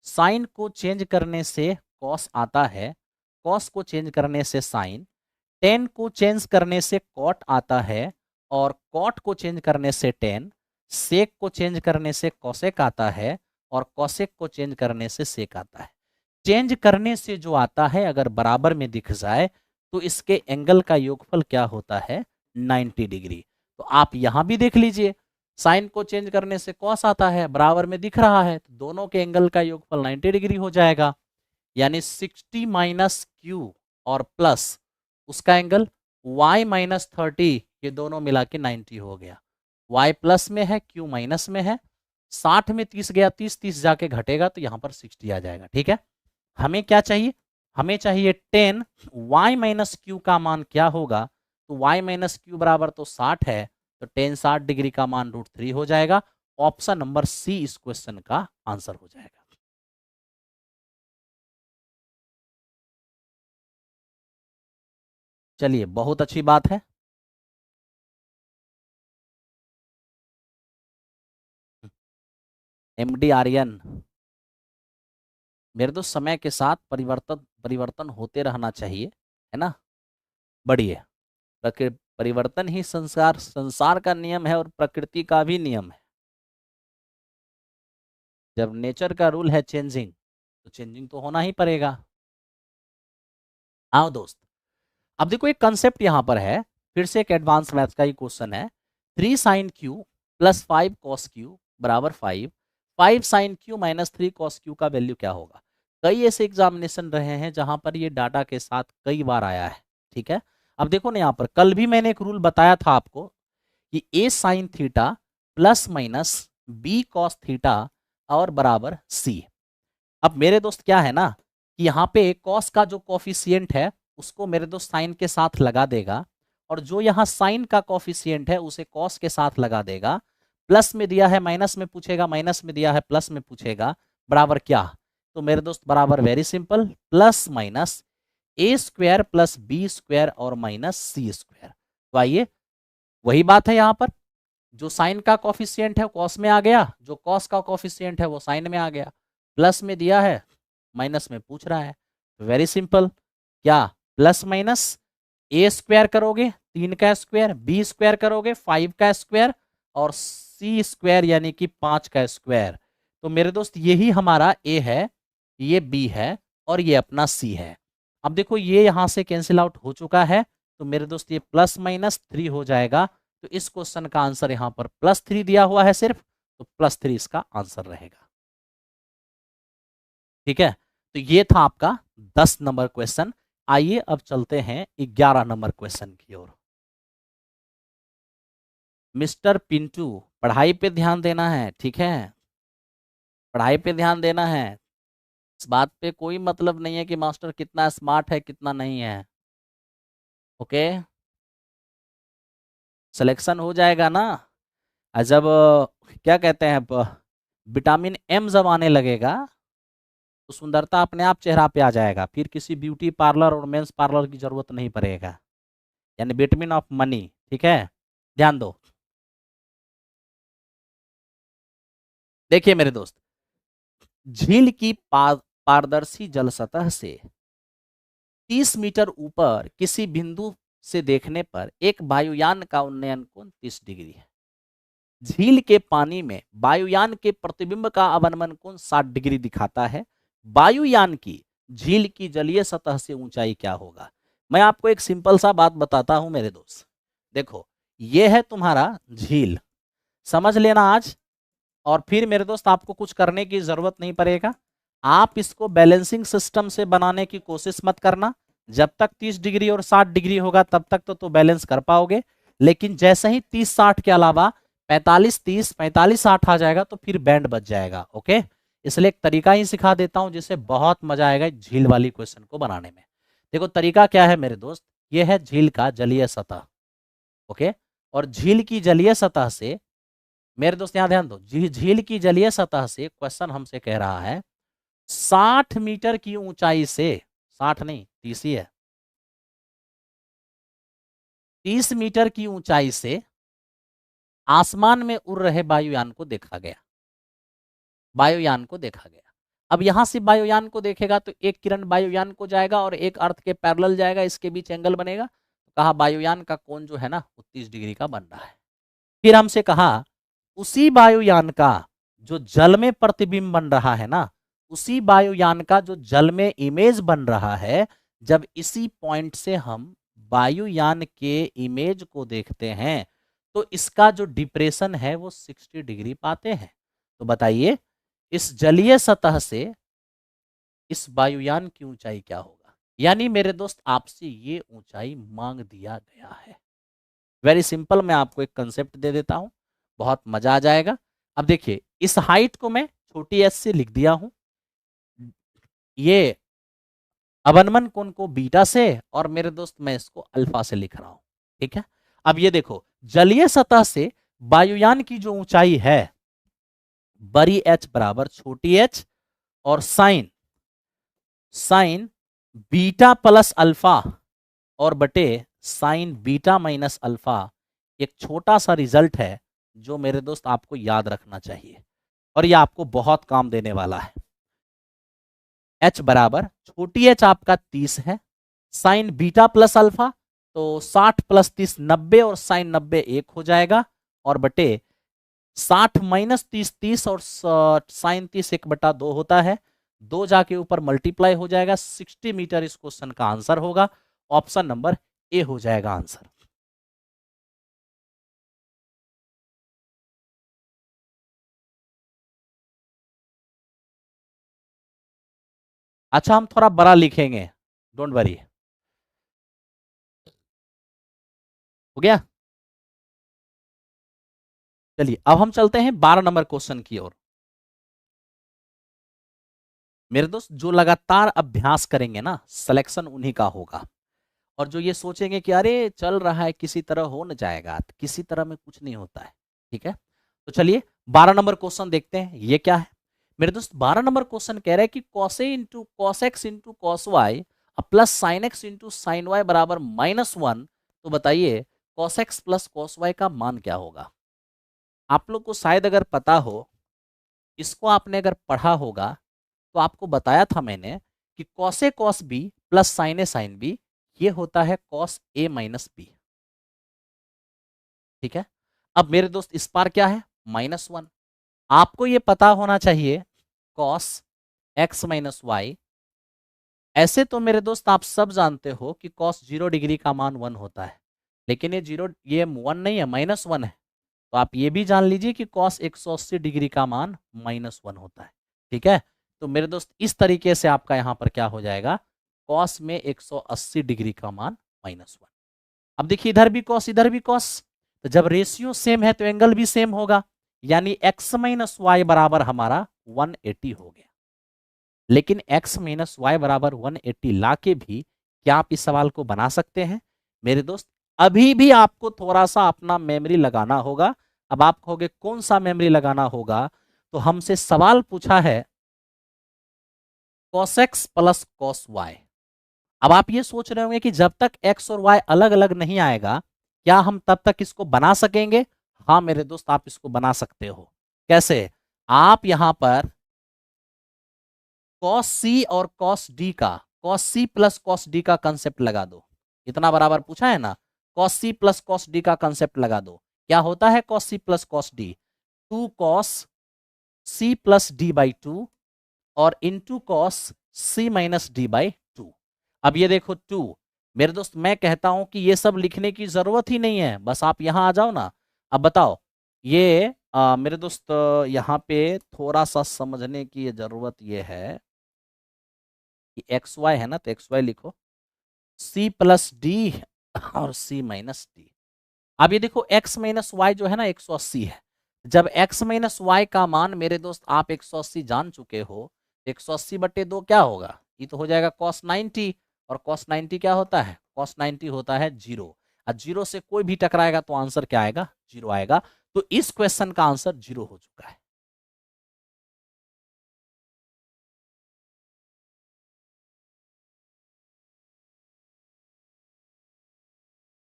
साइन को चेंज करने से कॉस आता है, कॉस को चेंज करने से साइन, टेन को चेंज करने से कॉट आता है, और कॉट को चेंज करने से टेन, सेक को चेंज करने से कॉसेक आता है, और कॉसेक को चेंज करने से सेक आता है। चेंज करने से जो आता है अगर बराबर में दिख जाए तो इसके एंगल का योगफल क्या होता है, 90 डिग्री। तो आप यहां भी देख लीजिए, साइन को चेंज करने से कॉस आता है, बराबर में दिख रहा है, तो दोनों के एंगल का योगफल 90 डिग्री हो जाएगा। यानी 60 माइनस क्यू और प्लस उसका एंगल y माइनस 30, ये दोनों मिला के 90 हो गया। y प्लस में है, q माइनस में है, 60 में 30 गया, 30 30 जाके घटेगा तो यहां पर 60 आ जाएगा। ठीक है, हमें क्या चाहिए, हमें चाहिए 10, y माइनस क्यू का मान क्या होगा, तो y माइनस क्यू बराबर तो 60 है, तो 10 60 डिग्री का मान √3 हो जाएगा। ऑप्शन नंबर सी इस क्वेश्चन का आंसर हो जाएगा। चलिए, बहुत अच्छी बात है। एमडी आर्यन, मेरे तो समय के साथ परिवर्तन परिवर्तन होते रहना चाहिए, है ना। बढ़िए, परिवर्तन ही संसार संसार का नियम है और प्रकृति का भी नियम है। जब नेचर का रूल है चेंजिंग, तो चेंजिंग तो होना ही पड़ेगा। आओ दोस्त, अब देखो एक कंसेप्ट यहां पर है, फिर से एक एडवांस मैथ्स का ही क्वेश्चन है। 3 sine Q plus 5 cos Q बराबर 5, 5 sine Q minus 3 cos Q का वैल्यू क्या होगा। कई ऐसे एग्जामिनेशन रहे हैं जहां पर ये डाटा के साथ कई बार आया है। ठीक है, अब देखो ना, यहाँ पर कल भी मैंने एक रूल बताया था आपको कि A sine theta plus minus B cos theta और बराबर सी। अब मेरे दोस्त क्या है ना कि यहाँ पे कॉस का जो कॉफिशियंट है उसको मेरे दोस्त साइन के साथ लगा देगा, और जो यहाँ साइन का कॉफिशियंट है उसे कॉस के साथ लगा देगा। प्लस में दिया है माइनस में पूछेगा, माइनस में दिया है प्लस में पूछेगा, बराबर क्या। तो मेरे दोस्त बराबर वेरी सिंपल, प्लस माइनस ए स्क्वायर प्लस बी स्क्वायर और माइनस सी स्क्वायर। तो आइए, वही बात है, यहाँ पर जो साइन का कॉफिशियंट है कॉस में आ गया, जो कॉस का कॉफिशियंट है वो साइन में आ गया। प्लस में दिया है, माइनस में पूछ रहा है, वेरी सिंपल, क्या प्लस माइनस ए स्क्वायर करोगे 3 का स्क्वायर, बी स्क्वायर करोगे 5 का स्क्वायर, और सी स्क्वायर यानी कि 5 का स्क्वायर। तो मेरे दोस्त यही हमारा ए है, ये बी है, और ये अपना सी है। अब देखो ये यहां से कैंसिल आउट हो चुका है, तो मेरे दोस्त ये प्लस माइनस 3 हो जाएगा। तो इस क्वेश्चन का आंसर यहां पर +3 दिया हुआ है सिर्फ, तो +3 इसका आंसर रहेगा। ठीक है, तो ये था आपका 10 नंबर क्वेश्चन। आइए अब चलते हैं 11 नंबर क्वेश्चन की ओर। मिस्टर पिंटू, पढ़ाई पे ध्यान देना है, ठीक है, पढ़ाई पे ध्यान देना है। इस बात पे कोई मतलब नहीं है कि मास्टर कितना स्मार्ट है कितना नहीं है। ओके, सिलेक्शन हो जाएगा ना। जब क्या कहते हैं, विटामिन एम जब आने लगेगा तो सुंदरता अपने आप चेहरा पे आ जाएगा, फिर किसी ब्यूटी पार्लर और मेंस पार्लर की जरूरत नहीं पड़ेगा, यानी विटामिन ऑफ मनी। ठीक है, ध्यान दो। देखिए मेरे दोस्त, झील की पारदर्शी जल सतह से 30 मीटर ऊपर किसी बिंदु से देखने पर एक वायुयान का उन्नयन कोण 30 डिग्री है। झील के पानी में वायुयान के प्रतिबिंब का अवनमन कोण 60 डिग्री दिखाता है। वायुयान की झील की जलीय सतह से ऊंचाई क्या होगा। मैं आपको एक सिंपल सा बात बताता हूं मेरे दोस्त, देखो ये है तुम्हारा झील, समझ लेना आज, और फिर मेरे दोस्त आपको कुछ करने की जरूरत नहीं पड़ेगा। आप इसको बैलेंसिंग सिस्टम से बनाने की कोशिश मत करना। जब तक 30 डिग्री और 60 डिग्री होगा तब तक तो बैलेंस कर पाओगे, लेकिन जैसे ही 30-60 के अलावा 45-30 45-60 आ जाएगा तो फिर बैंड बच जाएगा। ओके, इसलिए एक तरीका ही सिखा देता हूं जिससे बहुत मजा आएगा झील वाली क्वेश्चन को बनाने में। देखो तरीका क्या है मेरे दोस्त, ये है झील का जलीय सतह। ओके, और झील की जलीय सतह से मेरे दोस्त यहां ध्यान दो, झील की जलीय सतह से क्वेश्चन हमसे कह रहा है 60 मीटर की ऊंचाई से, 60 नहीं 30 ही है, 30 मीटर की ऊंचाई से आसमान में उड़ रहे वायुयान को देखा गया। वायुयान को देखा गया। अब यहां से वायुयान को देखेगा तो एक किरण वायुयान को जाएगा और एक अर्थ के पैरेलल जाएगा, इसके बीच एंगल बनेगा। तो कहा वायुयान का कोण जो है ना वो 30 डिग्री का बन रहा है। फिर हमसे कहा उसी वायुयान का जो जल में प्रतिबिंब बन रहा है ना, उसी वायुयान का जो जल में इमेज बन रहा है, जब इसी पॉइंट से हम वायुयान के इमेज को देखते हैं तो इसका जो डिप्रेशन है वो 60 डिग्री पाते हैं। तो बताइए इस जलीय सतह से इस वायुयान की ऊंचाई क्या होगा। यानी मेरे दोस्त आपसे ये ऊंचाई मांग दिया गया है। वेरी सिंपल, मैं आपको एक कंसेप्ट दे देता हूं, बहुत मजा आ जाएगा। अब देखिए इस हाइट को मैं छोटी एस से लिख दिया हूं, ये अवनमन कोण को बीटा से, और मेरे दोस्त मैं इसको अल्फा से लिख रहा हूं। ठीक है, अब ये देखो जलीय सतह से वायुयान की जो ऊंचाई है बड़ी एच बराबर छोटी एच और sine sine beta plus alpha और बटे साइन बीटा माइनस अल्फा, एक छोटा सा रिजल्ट है जो मेरे दोस्त आपको याद रखना चाहिए और ये आपको बहुत काम देने वाला है। एच बराबर छोटी एच आपका 30 है, साइन बीटा प्लस अल्फा तो 60 प्लस 30 90 और साइन 90 एक हो जाएगा, और बटे 60 माइनस 30 30 और साइन 30 1/2 होता है, 2 जाके ऊपर मल्टीप्लाई हो जाएगा, 60 मीटर इस क्वेश्चन का आंसर होगा। ऑप्शन नंबर ए हो जाएगा आंसर। अच्छा हम थोड़ा बड़ा लिखेंगे, डोंट वरी। हो गया। चलिए अब हम चलते हैं 12 नंबर क्वेश्चन की ओर। मेरे दोस्त जो लगातार अभ्यास करेंगे ना सिलेक्शन उन्हीं का होगा, और जो ये सोचेंगे कि अरे चल रहा है किसी तरह हो न जाएगा, तो किसी तरह में कुछ नहीं होता है। ठीक है, तो चलिए 12 नंबर क्वेश्चन देखते हैं ये क्या है। मेरे दोस्त 12 नंबर क्वेश्चन कह रहा है कि cos A into cos X into cos Y plus sine X into sine Y बराबर -1। तो बताइए cos X plus cos Y का मान क्या होगा। आप लोग को शायद अगर पता हो, इसको आपने अगर पढ़ा होगा, तो आपको बताया था मैंने कि कॉस ए कॉस बी प्लस साइन ए साइन बी ये होता है कॉस ए माइनस बी। ठीक है, अब मेरे दोस्त इस पार क्या है -1। आपको ये पता होना चाहिए कॉस एक्स माइनस वाई। ऐसे तो मेरे दोस्त आप सब जानते हो कि कॉस 0 डिग्री का मान 1 होता है, लेकिन ये 1 नहीं है, -1 है। तो आप ये भी जान लीजिए कि कॉस 180 डिग्री का मान -1 होता है। ठीक है, तो मेरे दोस्त इस तरीके से आपका यहां पर क्या हो जाएगा, कॉस में 180 डिग्री का मान -1। अब देखिए इधर भी कॉस इधर भी कॉस, तो जब रेशियो सेम है तो एंगल भी सेम होगा, यानी x माइनस वाई बराबर हमारा 180 हो गया। लेकिन x माइनस वाई बराबर 180 ला के भी क्या आप इस सवाल को बना सकते हैं। मेरे दोस्त अभी भी आपको थोड़ा सा अपना मेमोरी लगाना होगा। अब आप कहोगे कौन सा मेमोरी लगाना होगा, तो हमसे सवाल पूछा है cos x plus cos y। अब आप ये सोच रहे होंगे कि जब तक x और y अलग अलग नहीं आएगा क्या हम तब तक इसको बना सकेंगे। हाँ मेरे दोस्त आप इसको बना सकते हो। कैसे, आप यहां पर cos c और cos d का cos c plus cos d का कंसेप्ट लगा दो। इतना बराबर पूछा है ना, cos c plus cos d का कंसेप्ट लगा दो। क्या होता है cos c plus cos d, 2 cos c plus d by 2 और into cos C minus D by 2। अब ये देखो 2, मेरे दोस्त मैं कहता हूं कि ये सब लिखने की जरूरत ही नहीं है, बस आप यहां आ जाओ ना। अब बताओ ये मेरे दोस्त यहाँ पे थोड़ा सा समझने की जरूरत ये है कि एक्स वाई है ना, तो एक्स वाई लिखो, सी प्लस डी और सी माइनस डी। अब ये देखो x माइनस वाई जो है ना 180 है, जब x माइनस वाई का मान मेरे दोस्त आप 180 जान चुके हो, 180/2 क्या होगा, ये तो हो जाएगा cos 90। और cos 90 क्या होता है, cos 90 होता है 0। और 0 से कोई भी टकराएगा तो आंसर क्या आएगा, 0 आएगा। तो इस क्वेश्चन का आंसर 0 हो चुका है।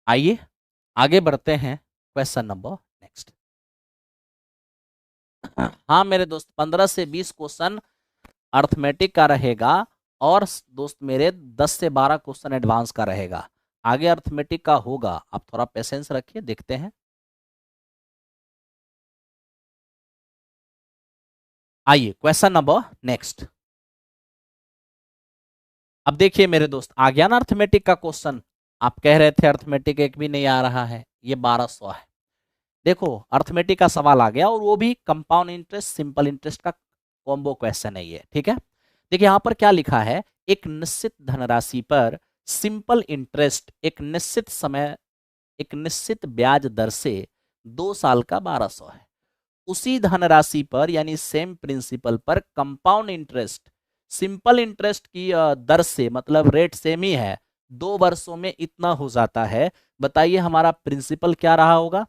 आइए आगे बढ़ते हैं क्वेश्चन नंबर नेक्स्ट। हाँ मेरे दोस्त, 15 से 20 क्वेश्चन अर्थमेटिक का रहेगा और दोस्त मेरे 10 से 12 क्वेश्चन एडवांस का रहेगा। आगे अर्थमेटिक का होगा, आप थोड़ा पेशेंस रखिए, देखते हैं। आइए क्वेश्चन नंबर नेक्स्ट। अब देखिए मेरे दोस्त, आ गया ना अर्थमेटिक का क्वेश्चन। आप कह रहे थे अर्थमेटिक एक भी नहीं आ रहा है, ये 1200 है। देखो अर्थमेटिक का सवाल आ गया और वो भी कंपाउंड इंटरेस्ट सिंपल इंटरेस्ट का कॉम्बो क्वेश्चन है ये, ठीक है। देखिए यहां पर क्या लिखा है, एक निश्चित धनराशि पर सिंपल इंटरेस्ट एक निश्चित समय एक निश्चित ब्याज दर से 2 साल का 1200 है। उसी धनराशि पर यानी सेम प्रिंसिपल पर कंपाउंड इंटरेस्ट सिंपल इंटरेस्ट की दर से, मतलब रेट सेम ही है, 2 वर्षों में इतना हो जाता है। बताइए हमारा प्रिंसिपल क्या रहा होगा।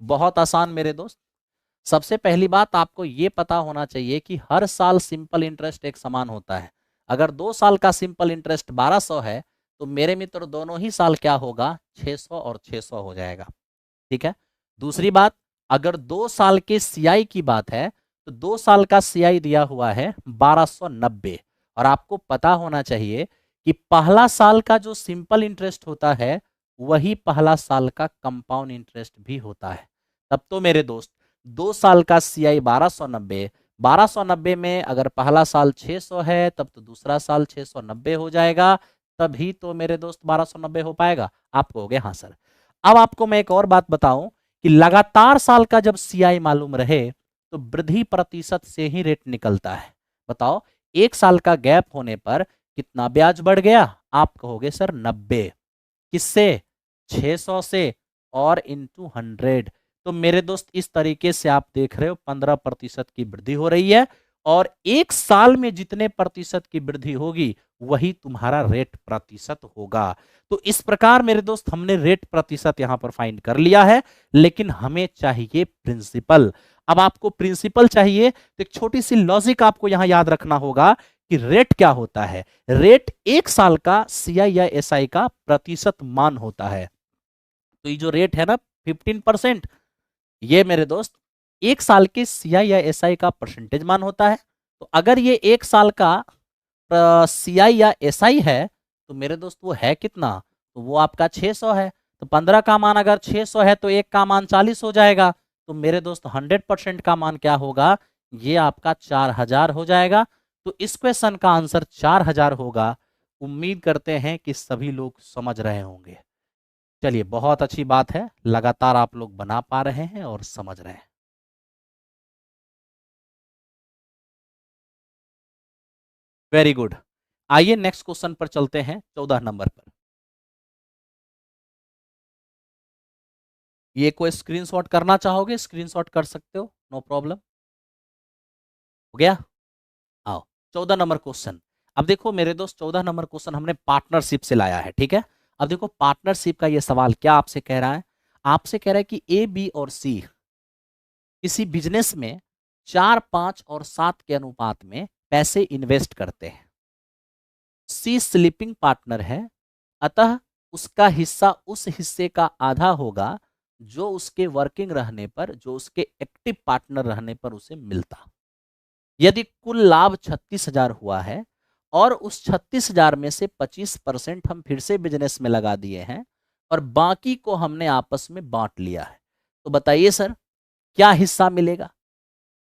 बहुत आसान मेरे दोस्त। सबसे पहली बात आपको ये पता होना चाहिए कि हर साल सिंपल इंटरेस्ट एक समान होता है। अगर 2 साल का सिंपल इंटरेस्ट 1200 है तो मेरे मित्र दोनों ही साल क्या होगा, 600 और 600 हो जाएगा, ठीक है। दूसरी बात, अगर 2 साल के सीआई की बात है तो 2 साल का सीआई दिया हुआ है 1290। और आपको पता होना चाहिए कि पहला साल का जो सिंपल इंटरेस्ट होता है वही पहला साल का कंपाउंड इंटरेस्ट भी होता है। तब तो मेरे दोस्त 2 साल का सीआई 1290, 1290 में अगर पहला साल 600 है तब तो दूसरा साल 690 हो जाएगा, तभी तो मेरे दोस्त 1290 हो पाएगा। आप कहोगे हाँ सर। अब आपको मैं एक और बात बताऊं कि लगातार साल का जब सीआई मालूम रहे तो वृद्धि प्रतिशत से ही रेट निकलता है। बताओ 1 साल का गैप होने पर कितना ब्याज बढ़ गया, आप कहोगे सर 90। किससे, 600 से, और इंटू 100। तो मेरे दोस्त इस तरीके से आप देख रहे हो 15% की वृद्धि हो रही है और 1 साल में जितने प्रतिशत की वृद्धि होगी वही तुम्हारा रेट प्रतिशत होगा। तो इस प्रकार मेरे दोस्त हमने रेट प्रतिशत यहां पर फाइंड कर लिया है, लेकिन हमें चाहिए प्रिंसिपल। अब आपको प्रिंसिपल चाहिए तो एक छोटी सी लॉजिक आपको यहां याद रखना होगा कि रेट क्या होता है। रेट 1 साल का सीआई या एसआई का प्रतिशत मान होता है। तो ये जो रेट है ना 15%, ये मेरे दोस्त 1 साल के सीआई या एसआई का परसेंटेज मान होता है। तो अगर ये 1 साल का सीआई या एसआई है तो मेरे दोस्त वो है कितना, तो वो आपका 600 है। तो 15 का मान अगर 600 है तो एक का मान 40 हो जाएगा। तो मेरे दोस्त 100% का मान क्या होगा, ये आपका 4000 हो जाएगा। तो इस क्वेश्चन का आंसर 4000 होगा। उम्मीद करते हैं कि सभी लोग समझ रहे होंगे। चलिए बहुत अच्छी बात है, लगातार आप लोग बना पा रहे हैं और समझ रहे हैं। Very good. आइए नेक्स्ट क्वेश्चन पर चलते हैं, 14 नंबर पर। ये कोई स्क्रीनशॉट करना चाहोगे, स्क्रीनशॉट कर सकते हो, नो प्रॉब्लम। हो गया। आओ 14 नंबर क्वेश्चन। अब देखो मेरे दोस्त 14 नंबर क्वेश्चन हमने पार्टनरशिप से लाया है, ठीक है। अब देखो पार्टनरशिप का ये सवाल क्या आपसे कह रहा है, आपसे कह रहा है कि ए बी और सी किसी बिजनेस में 4, 5 और 7 के अनुपात में पैसे इन्वेस्ट करते हैं। सी स्लीपिंग पार्टनर है, अतः उसका हिस्सा उस हिस्से का आधा होगा जो उसके वर्किंग रहने पर, जो उसके एक्टिव पार्टनर रहने पर उसे मिलता। यदि कुल लाभ 36,000 हुआ है और उस 36,000 में से 25% हम फिर से बिजनेस में लगा दिए हैं और बाकी को हमने आपस में बांट लिया है, तो बताइए सर क्या हिस्सा मिलेगा।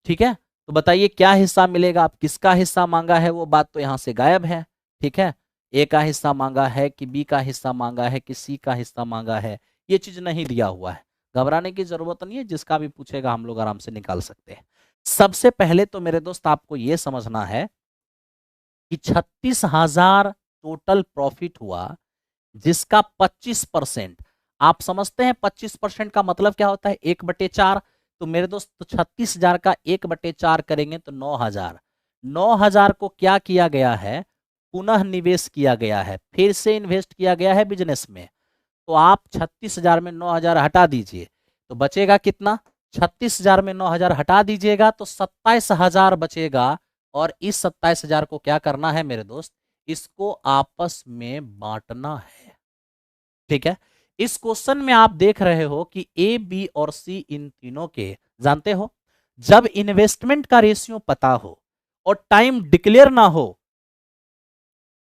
ठीक है, तो बताइए क्या हिस्सा मिलेगा। आप किसका हिस्सा मांगा है वो बात तो यहां से गायब है, ठीक है। ए का हिस्सा मांगा है कि बी का हिस्सा मांगा है कि सी का हिस्सा मांगा है, ये चीज नहीं दिया हुआ है। घबराने की जरूरत नहीं है, जिसका भी पूछेगा हम लोग आराम से निकाल सकते हैं। सबसे पहले तो मेरे दोस्त आपको यह समझना है कि 36,000 टोटल प्रॉफिट हुआ, जिसका 25%, आप समझते हैं 25% का मतलब क्या होता है, 1/4। तो मेरे दोस्त तो 36,000 का 1/4 करेंगे तो 9,000। 9,000 को क्या किया गया है, पुनः निवेश किया गया है, फिर से इन्वेस्ट किया गया है बिजनेस में। तो आप 36,000 में 9,000 हटा दीजिए तो बचेगा कितना, 36,000 में 9,000 हटा दीजिएगा तो 27,000 बचेगा। और इस 27,000 को क्या करना है मेरे दोस्त, इसको आपस में बांटना है, ठीक है। इस क्वेश्चन में आप देख रहे हो कि ए बी और सी इन तीनों के, जानते हो जब इन्वेस्टमेंट का रेशियो पता हो और टाइम डिक्लेयर ना हो,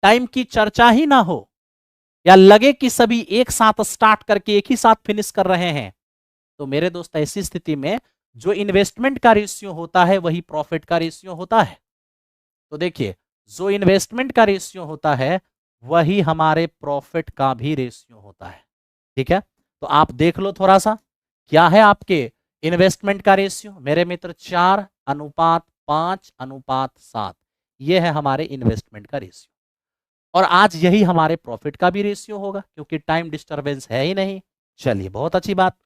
टाइम की चर्चा ही ना हो, या लगे कि सभी एक साथ स्टार्ट करके एक ही साथ फिनिश कर रहे हैं, तो मेरे दोस्त ऐसी स्थिति में जो इन्वेस्टमेंट का रेशियो होता है वही प्रॉफिट का रेशियो होता है। तो देखिए, जो इन्वेस्टमेंट का रेशियो होता है वही हमारे प्रॉफिट का भी रेशियो होता है। ठीक है, तो आप देख लो थोड़ा सा, क्या है आपके इन्वेस्टमेंट का रेशियो मेरे मित्र, 4:5:7, ये है हमारे इन्वेस्टमेंट का रेशियो। और आज यही हमारे प्रॉफिट का भी रेशियो होगा क्योंकि टाइम डिस्टरबेंस है ही नहीं। चलिए, बहुत अच्छी बात।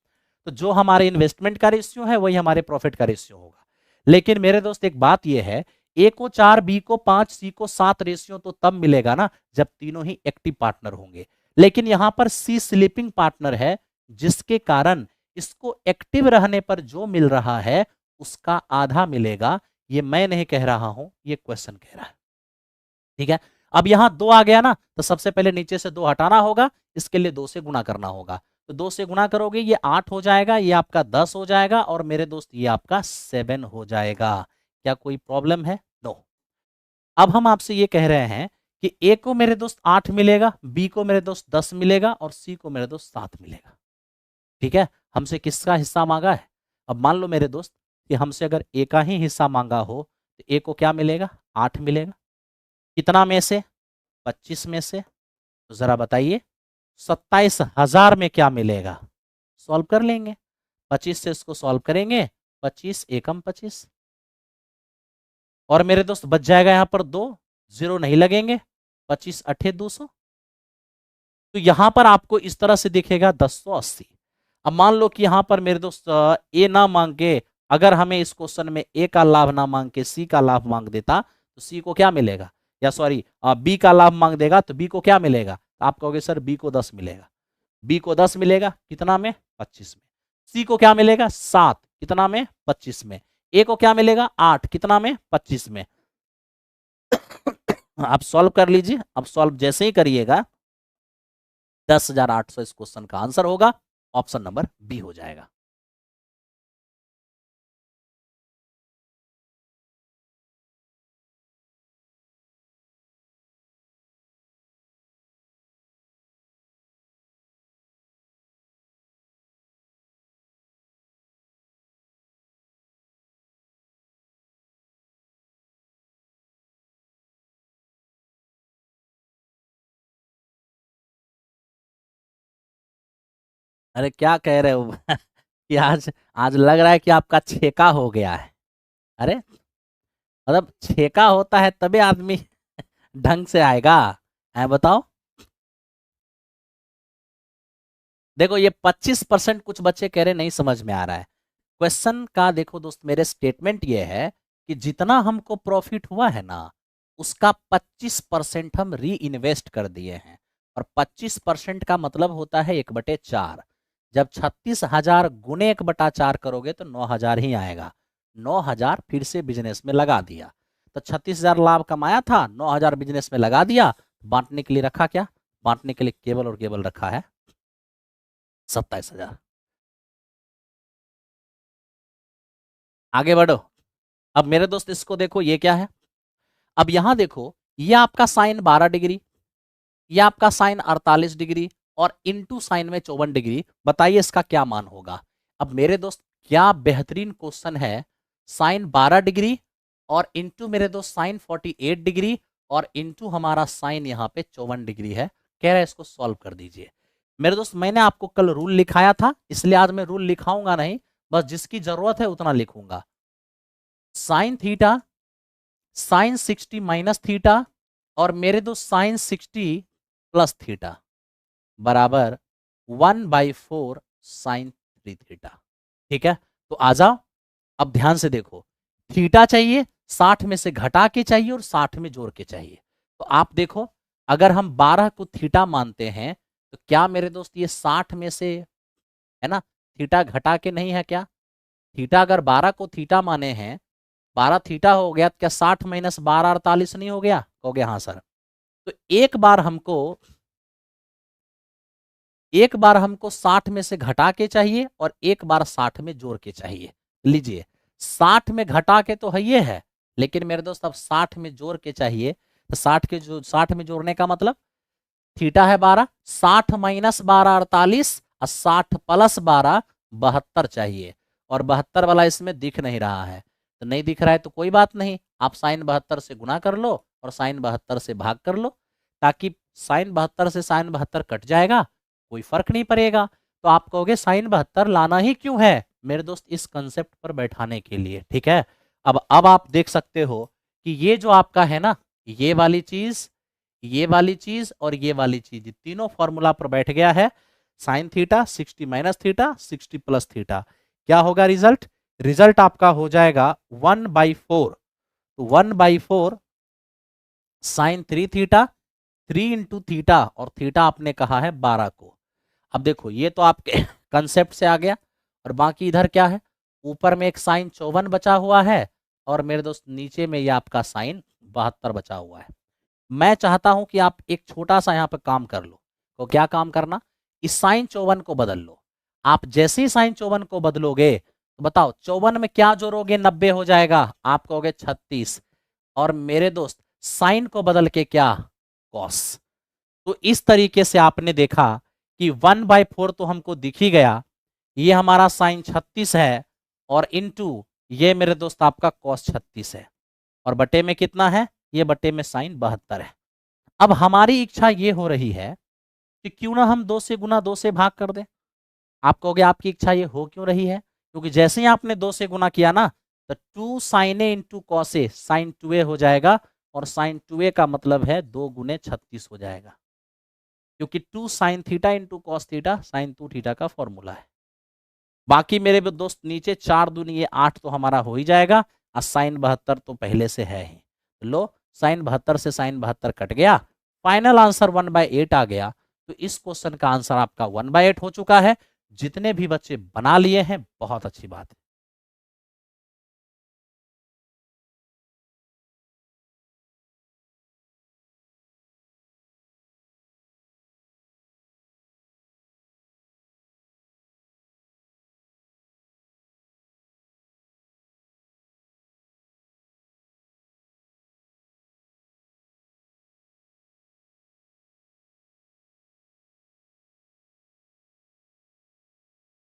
तो जो हमारे इन्वेस्टमेंट का रेशियो है वही हमारे प्रॉफिट का रेशियो होगा। लेकिन मेरे दोस्त एक बात यह है, ए को 4, बी को 5, सी को 7 रेशियो तो तब मिलेगा ना जब तीनों ही एक्टिव पार्टनर होंगे। लेकिन यहां पर सी स्लीपिंग पार्टनर है, जिसके कारण इसको एक्टिव रहने पर जो मिल रहा है उसका आधा मिलेगा। ये मैं नहीं कह रहा हूं, ये क्वेश्चन कह रहा है। ठीक है, अब यहां 2 आ गया ना, तो सबसे पहले नीचे से 2 हटाना होगा, इसके लिए 2 से गुणा करना होगा। तो 2 से गुणा करोगे ये 8 हो जाएगा, ये आपका 10 हो जाएगा, और मेरे दोस्त ये आपका 7 हो जाएगा। क्या कोई प्रॉब्लम है? नो। अब हम आपसे ये कह रहे हैं कि ए को मेरे दोस्त 8 मिलेगा, बी को मेरे दोस्त 10 मिलेगा, और सी को मेरे दोस्त 7 मिलेगा। ठीक है, हमसे किसका हिस्सा मांगा है? अब मान लो मेरे दोस्त कि हमसे अगर ए का ही हिस्सा मांगा हो तो ए को क्या मिलेगा? 8 मिलेगा। कितना में से? 25 में से। तो जरा बताइए 27,000 में क्या मिलेगा? सॉल्व कर लेंगे, 25 से इसको सॉल्व करेंगे, 25 एकम 25, और मेरे दोस्त बच जाएगा यहां पर 2, 0 नहीं लगेंगे, 25 अठे 200। तो यहां पर आपको इस तरह से दिखेगा 1080। अब मान लो कि यहां पर मेरे दोस्त ए ना मांग के, अगर हमें इस क्वेश्चन में ए का लाभ ना मांग के सी का लाभ मांग देता तो सी को क्या मिलेगा? या सॉरी, बी का लाभ मांग देगा तो बी को क्या मिलेगा? तो आप कहोगे सर बी को 10 मिलेगा। बी को 10 मिलेगा, कितना में? 25 में। सी को क्या मिलेगा? 7, कितना में? 25 में। ए को क्या मिलेगा? 8, कितना में? 25 में। आप सॉल्व कर लीजिए। अब सॉल्व जैसे ही करिएगा 10,800 इस क्वेश्चन का आंसर होगा। ऑप्शन नंबर बी हो जाएगा। अरे क्या कह रहे हो? कि आज आज लग रहा है कि आपका छेका हो गया है। अरे मतलब छेका होता है तभी आदमी ढंग से आएगा, है बताओ। देखो ये 25% कुछ बच्चे कह रहे नहीं समझ में आ रहा है क्वेश्चन का। देखो दोस्त, मेरे स्टेटमेंट ये है कि जितना हमको प्रॉफिट हुआ है ना उसका 25% हम री इन्वेस्ट कर दिए हैं, और 25% का मतलब होता है 1/4। जब 36,000 गुने 1/4 करोगे तो 9,000 ही आएगा। 9,000 फिर से बिजनेस में लगा दिया, तो 36,000 लाभ कमाया था, 9,000 बिजनेस में लगा दिया। बांटने के लिए रखा क्या? बांटने के लिए केवल और केवल रखा है 27,000। आगे बढ़ो। अब मेरे दोस्त इसको देखो, ये क्या है? अब यहां देखो, ये आपका साइन 12 डिग्री, ये आपका साइन 48 डिग्री, और इनटू साइन में 54 डिग्री। बताइए इसका क्या मान होगा? अब मेरे दोस्त क्या बेहतरीन क्वेश्चन है। साइन 12 डिग्री और इनटू मेरे दोस्त साइन 48 डिग्री, और इनटू हमारा साइन यहाँ पे 54 डिग्री है। कह रहा है इसको सॉल्व कर दीजिए। मेरे दोस्त मैंने आपको कल रूल लिखाया था, इसलिए आज मैं रूल लिखाऊंगा नहीं, बस जिसकी जरूरत है उतना लिखूंगा। Sine theta sine 60 minus theta, और मेरे दो साइन 60 प्लस थीटा बराबर 1/4 साइन 3 थीटा। ठीक है, तो आ जाओ। अब ध्यान से देखो, थीटा चाहिए, 60 में से घटा के चाहिए और 60 में जोड़ के चाहिए। तो आप देखो, अगर हम 12 को थीटा मानते हैं तो क्या मेरे दोस्त ये 60 में से, है ना, थीटा घटा के नहीं है क्या? थीटा अगर 12 को थीटा माने हैं, 12 थीटा हो गया, तो क्या 60 माइनस 12 48 नहीं हो गया? हो गया, हाँ सर। तो एक बार हमको एक बार हमको 60 में से घटा के चाहिए और एक बार 60 में जोड़ के चाहिए। लीजिए 60 में घटा के तो है ये है, लेकिन मेरे दोस्त अब 60 में जोड़ के चाहिए। तो 60 में जोड़ने का मतलब थीटा है 12, 60 माइनस 12 48 और 60 प्लस 12 72 चाहिए। और 72 वाला इसमें दिख नहीं रहा है, तो नहीं दिख रहा है तो कोई बात नहीं, आप साइन 72 से गुना कर लो और साइन 72 से भाग कर लो, ताकि साइन 72 से साइन 72 कट जाएगा, कोई फर्क नहीं पड़ेगा। तो आप कहोगे साइन 72 लाना ही क्यों है मेरे दोस्त, इस कंसेप्ट पर बैठाने के लिए। ठीक है, अब आप देख सकते हो कि ये जो आपका है ना, ये वाली चीज, ये वाली चीज और ये वाली चीज, तीनों फॉर्मूला पर बैठ गया है। Sine theta 60 minus theta 60 plus theta, क्या होगा रिजल्ट? रिजल्ट आपका हो जाएगा 1/4। तो 1/4 साइन 3 थीटा, 3 इंटू थीटा, और थीटा आपने कहा है 12 को। अब देखो ये तो आपके कंसेप्ट से आ गया, और बाकी इधर क्या है, ऊपर में एक साइन 54 बचा हुआ है, और मेरे दोस्त नीचे में ये आपका साइन 72 बचा हुआ है। मैं चाहता हूं कि आप एक छोटा सा यहाँ पे काम कर लो। तो क्या काम करना, इस साइन 54 को बदल लो। आप जैसे ही साइन 54 को बदलोगे तो बताओ 54 में क्या जोड़ोगे, 90 हो जाएगा, आप कहोगे 36। और मेरे दोस्त साइन को बदल के क्या, कॉस। तो इस तरीके से आपने देखा कि 1/4 तो हमको दिख ही गया, ये हमारा साइन 36 है, और इनटू ये मेरे दोस्त आपका कॉस 36 है, और बटे में कितना है, ये बटे में साइन 72 है। अब हमारी इच्छा ये हो रही है कि क्यों ना हम 2 से गुना 2 से भाग कर दें। आप कहोगे आपकी इच्छा ये हो क्यों रही है, क्योंकि जैसे ही आपने 2 से गुना किया ना, तो 2 sign A into cos A, sign 2a हो जाएगा, और साइन 2a का मतलब है 2 गुने 36 हो जाएगा, क्योंकि 2 sine theta into cos theta sine 2 theta का फॉर्मूला है। बाकी मेरे दोस्त नीचे 4 दूनी ये 8 तो हमारा हो ही जाएगा, और साइन 72 तो पहले से है ही। लो साइन 72 से साइन 72 कट गया, फाइनल आंसर 1/8 आ गया। तो इस क्वेश्चन का आंसर आपका 1/8 हो चुका है। जितने भी बच्चे बना लिए हैं बहुत अच्छी बात है।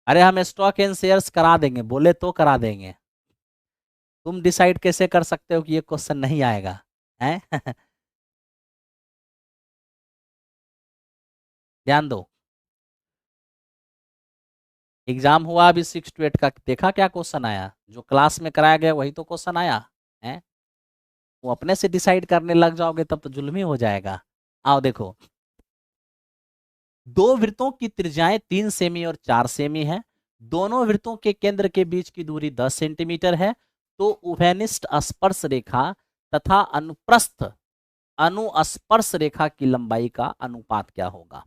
अरे हम स्टॉक एंड शेयर्स करा देंगे, बोले तो करा देंगे। तुम डिसाइड कैसे कर सकते हो कि ये क्वेश्चन नहीं आएगा, हैं? ध्यान दो, एग्जाम हुआ अभी 6 to 8 का, देखा क्या क्वेश्चन आया, जो क्लास में कराया गया वही तो क्वेश्चन आया है। वो अपने से डिसाइड करने लग जाओगे तब तो जुल्म ही हो जाएगा। आओ देखो, दो वृत्तों की त्रिज्याएं 3 सेमी और 4 सेमी है, दोनों वृत्तों के केंद्र के बीच की दूरी 10 सेंटीमीटर है, तो उभयनिष्ठ स्पर्श रेखा तथा अनुप्रस्थ अनुस्पर्श रेखा की लंबाई का अनुपात क्या होगा।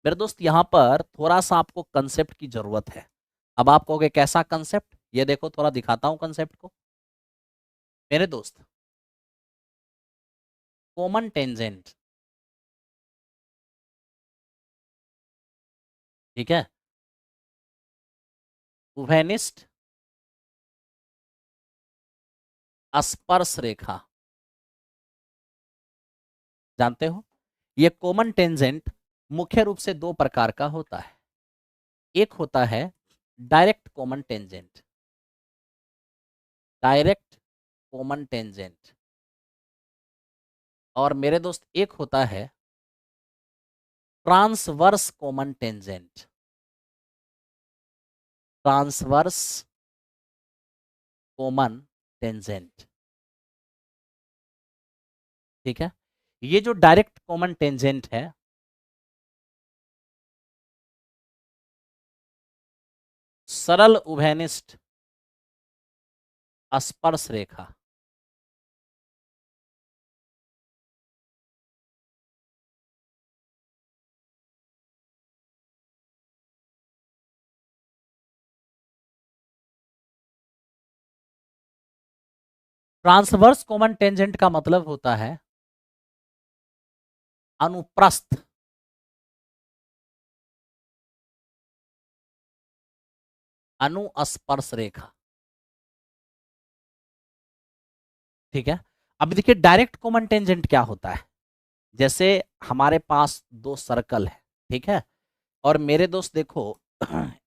मेरे दोस्त यहां पर थोड़ा सा आपको कंसेप्ट की जरूरत है। अब आप कहोगे कैसा कंसेप्ट, ये देखो थोड़ा दिखाता हूं कंसेप्ट को। मेरे दोस्त कॉमन टेंजेंट, ठीक है, उभयनिष्ठ स्पर्श रेखा, जानते हो ये कॉमन टेंजेंट मुख्य रूप से दो प्रकार का होता है। एक होता है direct common tangent, direct common tangent, और मेरे दोस्त एक होता है transverse common tangent, transverse common tangent. ठीक है, ये जो डायरेक्ट कॉमन टेंजेंट है, सरल उभयनिष्ठ स्पर्श रेखा, ट्रांसवर्स कॉमन टेंजेंट का मतलब होता है अनुप्रस्थ अनुस्पर्श रेखा। ठीक है। अब देखिए डायरेक्ट कॉमन टेंजेंट क्या होता है। जैसे हमारे पास दो सर्कल है, ठीक है, और मेरे दोस्त देखो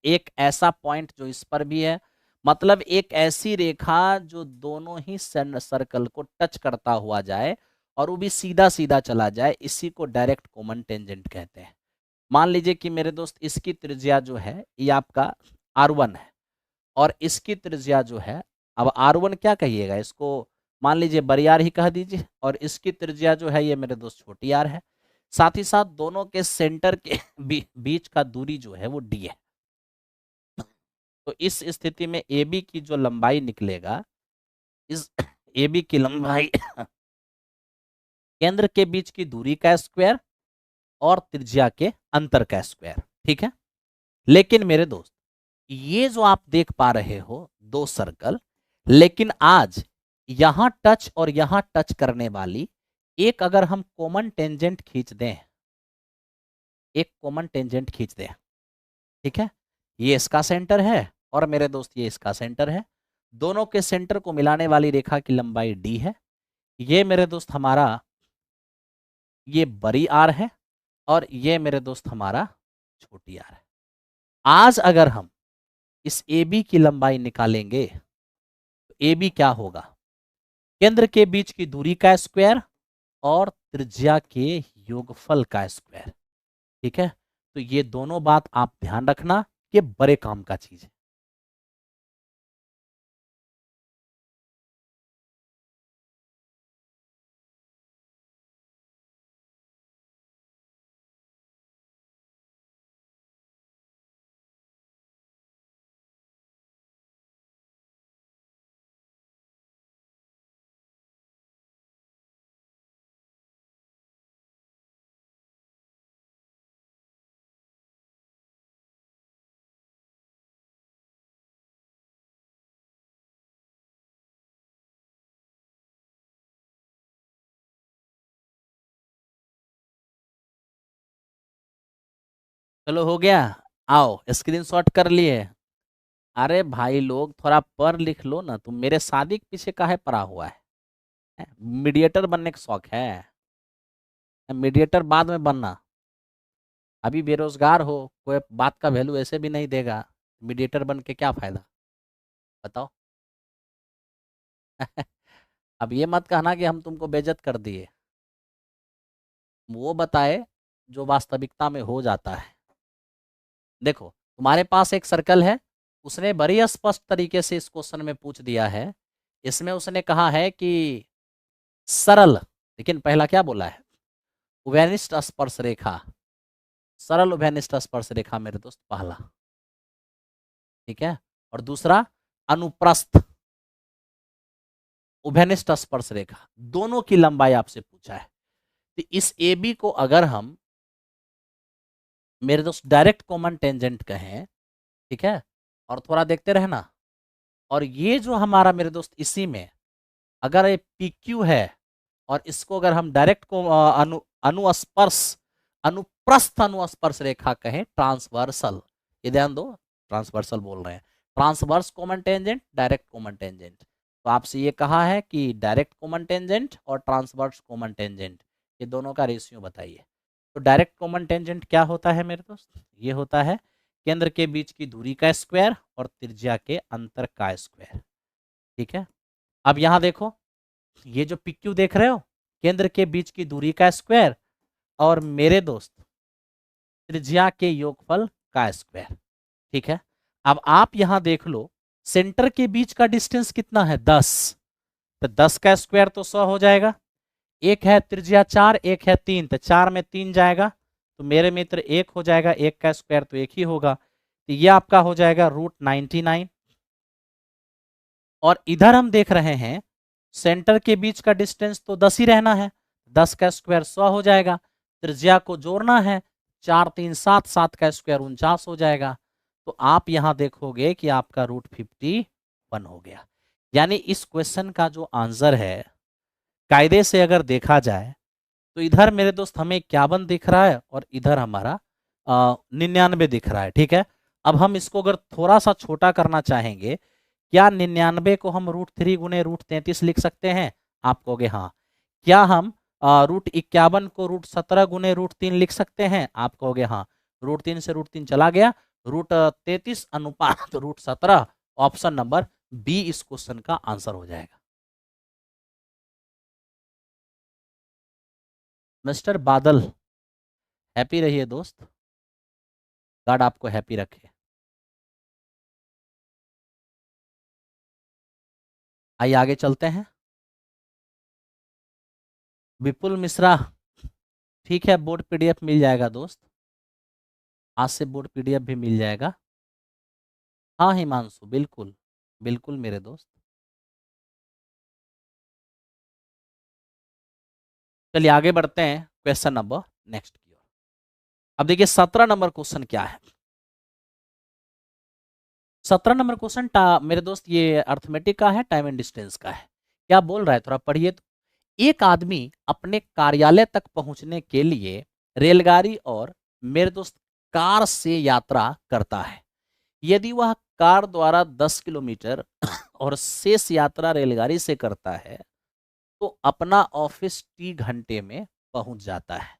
एक ऐसा पॉइंट जो इस पर भी है, मतलब एक ऐसी रेखा जो दोनों ही सर्कल को टच करता हुआ जाए और वो भी सीधा सीधा चला जाए, इसी को डायरेक्ट कॉमन टेंजेंट कहते हैं। मान लीजिए कि मेरे दोस्त इसकी त्रिज्या जो है ये आपका R1 है और इसकी त्रिज्या जो है, अब R1 क्या कहिएगा इसको, मान लीजिए बड़ी आर ही कह दीजिए, और इसकी त्रिज्या जो है ये मेरे दोस्त छोटी आर है। साथ ही साथ दोनों के सेंटर के बीच का दूरी जो है वो d है। तो इस स्थिति में AB की जो लंबाई निकलेगा, इस AB की लंबाई केंद्र के बीच की दूरी का स्क्वायर और त्रिज्या के अंतर का स्क्वायर। ठीक है। लेकिन मेरे दोस्त ये जो आप देख पा रहे हो दो सर्कल, लेकिन आज यहां टच और यहां टच करने वाली एक अगर हम कॉमन टेंजेंट खींच दें, एक कॉमन टेंजेंट खींच दें, ठीक है, ये इसका सेंटर है और मेरे दोस्त ये इसका सेंटर है, दोनों के सेंटर को मिलाने वाली रेखा की लंबाई d है। ये मेरे दोस्त हमारा ये बड़ी आर है और ये मेरे दोस्त हमारा छोटी आर है। आज अगर हम इस AB की लंबाई निकालेंगे तो AB क्या होगा, केंद्र के बीच की दूरी का स्क्वायर और त्रिज्या के योगफल का स्क्वायर। ठीक है। तो ये दोनों बात आप ध्यान रखना, ये बड़े काम का चीज है। चलो हो गया, आओ स्क्रीनशॉट कर लिए। अरे भाई लोग थोड़ा पढ़ लिख लो ना, तुम मेरे शादी के पीछे काहे पड़ा हुआ है? मीडिएटर बनने का शौक है? मीडिएटर बाद में बनना, अभी बेरोजगार हो, कोई बात का वैल्यू ऐसे भी नहीं देगा, मीडिएटर बन के क्या फायदा, बताओ। अब ये मत कहना कि हम तुमको बेइज्जत कर दिए, वो बताए जो वास्तविकता में हो जाता है। देखो तुम्हारे पास एक सर्कल है, उसने बड़ी स्पष्ट तरीके से इस क्वेश्चन में पूछ दिया है। इसमें उसने कहा है कि सरल, लेकिन पहला क्या बोला है, उभयनिष्ठ स्पर्श रेखा, सरल उभयनिष्ठ स्पर्श रेखा मेरे दोस्त पहला। ठीक है। और दूसरा अनुप्रस्थ उभयनिष्ठ स्पर्श रेखा, दोनों की लंबाई आपसे पूछा है। तो इस AB को अगर हम मेरे दोस्त डायरेक्ट कॉमन टेंजेंट कहें, ठीक है, और थोड़ा देखते रहना, और ये जो हमारा मेरे दोस्त इसी में अगर ये PQ है और इसको अगर हम डायरेक्ट को अनुस्पर्श अनुप्रस्थ अनुस्पर्श रेखा कहें, ट्रांसवर्सल, ये ध्यान दो, ट्रांसवर्सल बोल रहे हैं, transverse common tangent, direct common tangent. तो आपसे ये कहा है कि डायरेक्ट कॉमन टेंजेंट और ट्रांसवर्स कॉमन टेंजेंट, ये दोनों का रेशियो बताइए। तो डायरेक्ट कॉमन टेंजेंट क्या होता है मेरे दोस्त, ये होता है केंद्र के बीच की दूरी का स्क्वायर और त्रिज्या के अंतर का स्क्वायर। ठीक है। अब यहां देखो, ये जो PQ देख रहे हो, केंद्र के बीच की दूरी का स्क्वायर और मेरे दोस्त त्रिज्या के योगफल का स्क्वायर। ठीक है। अब आप यहां देख लो, सेंटर के बीच का डिस्टेंस कितना है, 10, तो 10 का स्क्वायर तो 100 हो जाएगा। एक है त्रिज्या 4, एक है 3, तो 4 में 3 जाएगा, तो मेरे मित्र 1 हो जाएगा, 1 का स्क्वायर तो 1 ही होगा, तो ये आपका हो जाएगा √99। और इधर हम देख रहे हैं सेंटर के बीच का डिस्टेंस तो 10 ही रहना है, 10 का स्क्वायर 100 हो जाएगा, त्रिज्या को जोड़ना है, 4 3 7, 7 का स्क्वायर 49 हो जाएगा। तो आप यहां देखोगे कि आपका √51 हो गया। यानी इस क्वेश्चन का जो आंसर है कायदे से अगर देखा जाए तो इधर मेरे दोस्त हमें 51 दिख रहा है और इधर हमारा 99 दिख रहा है। ठीक है। अब हम इसको अगर थोड़ा सा छोटा करना चाहेंगे, क्या 99 को हम √3 गुने √33 लिख सकते हैं? आप कहोगे हाँ। क्या हम √51 को √17 गुने √3 लिख सकते हैं? आप कहोगे हाँ। √3 से √3 चला गया, √33 अनुपात √17। ऑप्शन नंबर बी इस क्वेश्चन का आंसर हो जाएगा। मिस्टर बादल, हैप्पी रहिए दोस्त, गॉड आपको हैप्पी रखे। आइए आगे चलते हैं। विपुल मिश्रा, ठीक है, बोर्ड पीडीएफ मिल जाएगा दोस्त, आज से बोर्ड पीडीएफ भी मिल जाएगा। हाँ हिमांशु, बिल्कुल बिल्कुल मेरे दोस्त। चलिए आगे बढ़ते हैं क्वेश्चन नंबर नेक्स्ट की ओर। अब देखिए 17 नंबर क्वेश्चन क्या है। 17 नंबर क्वेश्चन मेरे दोस्त ये अर्थमेटिक का है, टाइम एंड डिस्टेंस का है। क्या बोल रहा है थोड़ा पढ़िए तो। एक आदमी अपने कार्यालय तक पहुंचने के लिए रेलगाड़ी और मेरे दोस्त कार से यात्रा करता है। यदि वह कार द्वारा 10 किलोमीटर और शेष यात्रा रेलगाड़ी से करता है तो अपना ऑफिस टी घंटे में पहुंच जाता है।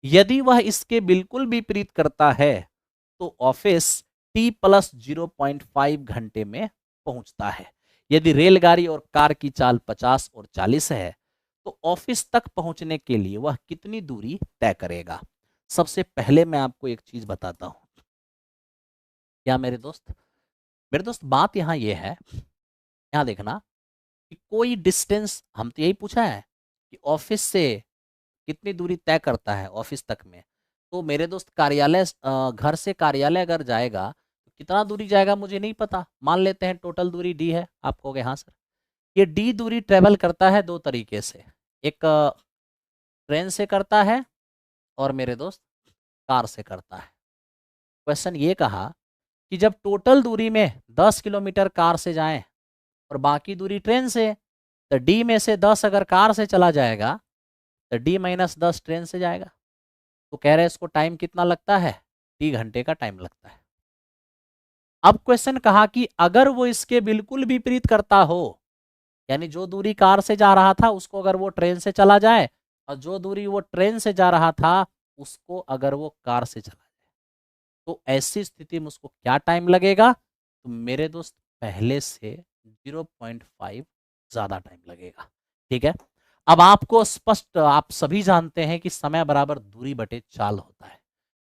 यदि वह इसके बिल्कुल विपरीत करता है तो ऑफिस टी प्लस 0.5 घंटे में पहुंचता है। यदि रेलगाड़ी और कार की चाल 50 और 40 है तो ऑफिस तक पहुंचने के लिए वह कितनी दूरी तय करेगा? सबसे पहले मैं आपको एक चीज बताता हूं। क्या मेरे दोस्त बात यहां यह है, यहां देखना कि कोई डिस्टेंस, हम तो यही पूछा है कि ऑफिस से कितनी दूरी तय करता है ऑफिस तक में। तो मेरे दोस्त कार्यालय, घर से कार्यालय अगर जाएगा तो कितना दूरी जाएगा मुझे नहीं पता, मान लेते हैं टोटल दूरी डी है। आप कहोगे हाँ सर। ये डी दूरी ट्रेवल करता है दो तरीके से, एक ट्रेन से करता है और मेरे दोस्त कार से करता है। क्वेश्चन ये कहा कि जब टोटल दूरी में 10 किलोमीटर कार से जाएं और बाकी दूरी ट्रेन से, तो डी में से 10 अगर कार से चला जाएगा तो D-10 ट्रेन से जाएगा। तो कह रहे हैं इसको टाइम कितना लगता है? टी घंटे का टाइम लगता है। अब क्वेश्चन कहा कि अगर वो इसके बिल्कुल विपरीत करता हो, यानी जो दूरी कार से जा रहा था उसको अगर वो ट्रेन से चला जाए और जो दूरी वो ट्रेन से जा रहा था उसको अगर वो कार से चला जाए, तो ऐसी स्थिति में उसको क्या टाइम लगेगा? तो मेरे दोस्त पहले से 0.5 ज्यादा टाइम लगेगा। ठीक है, अब आपको स्पष्ट, आप सभी जानते हैं कि समय बराबर दूरी बटे चाल होता है।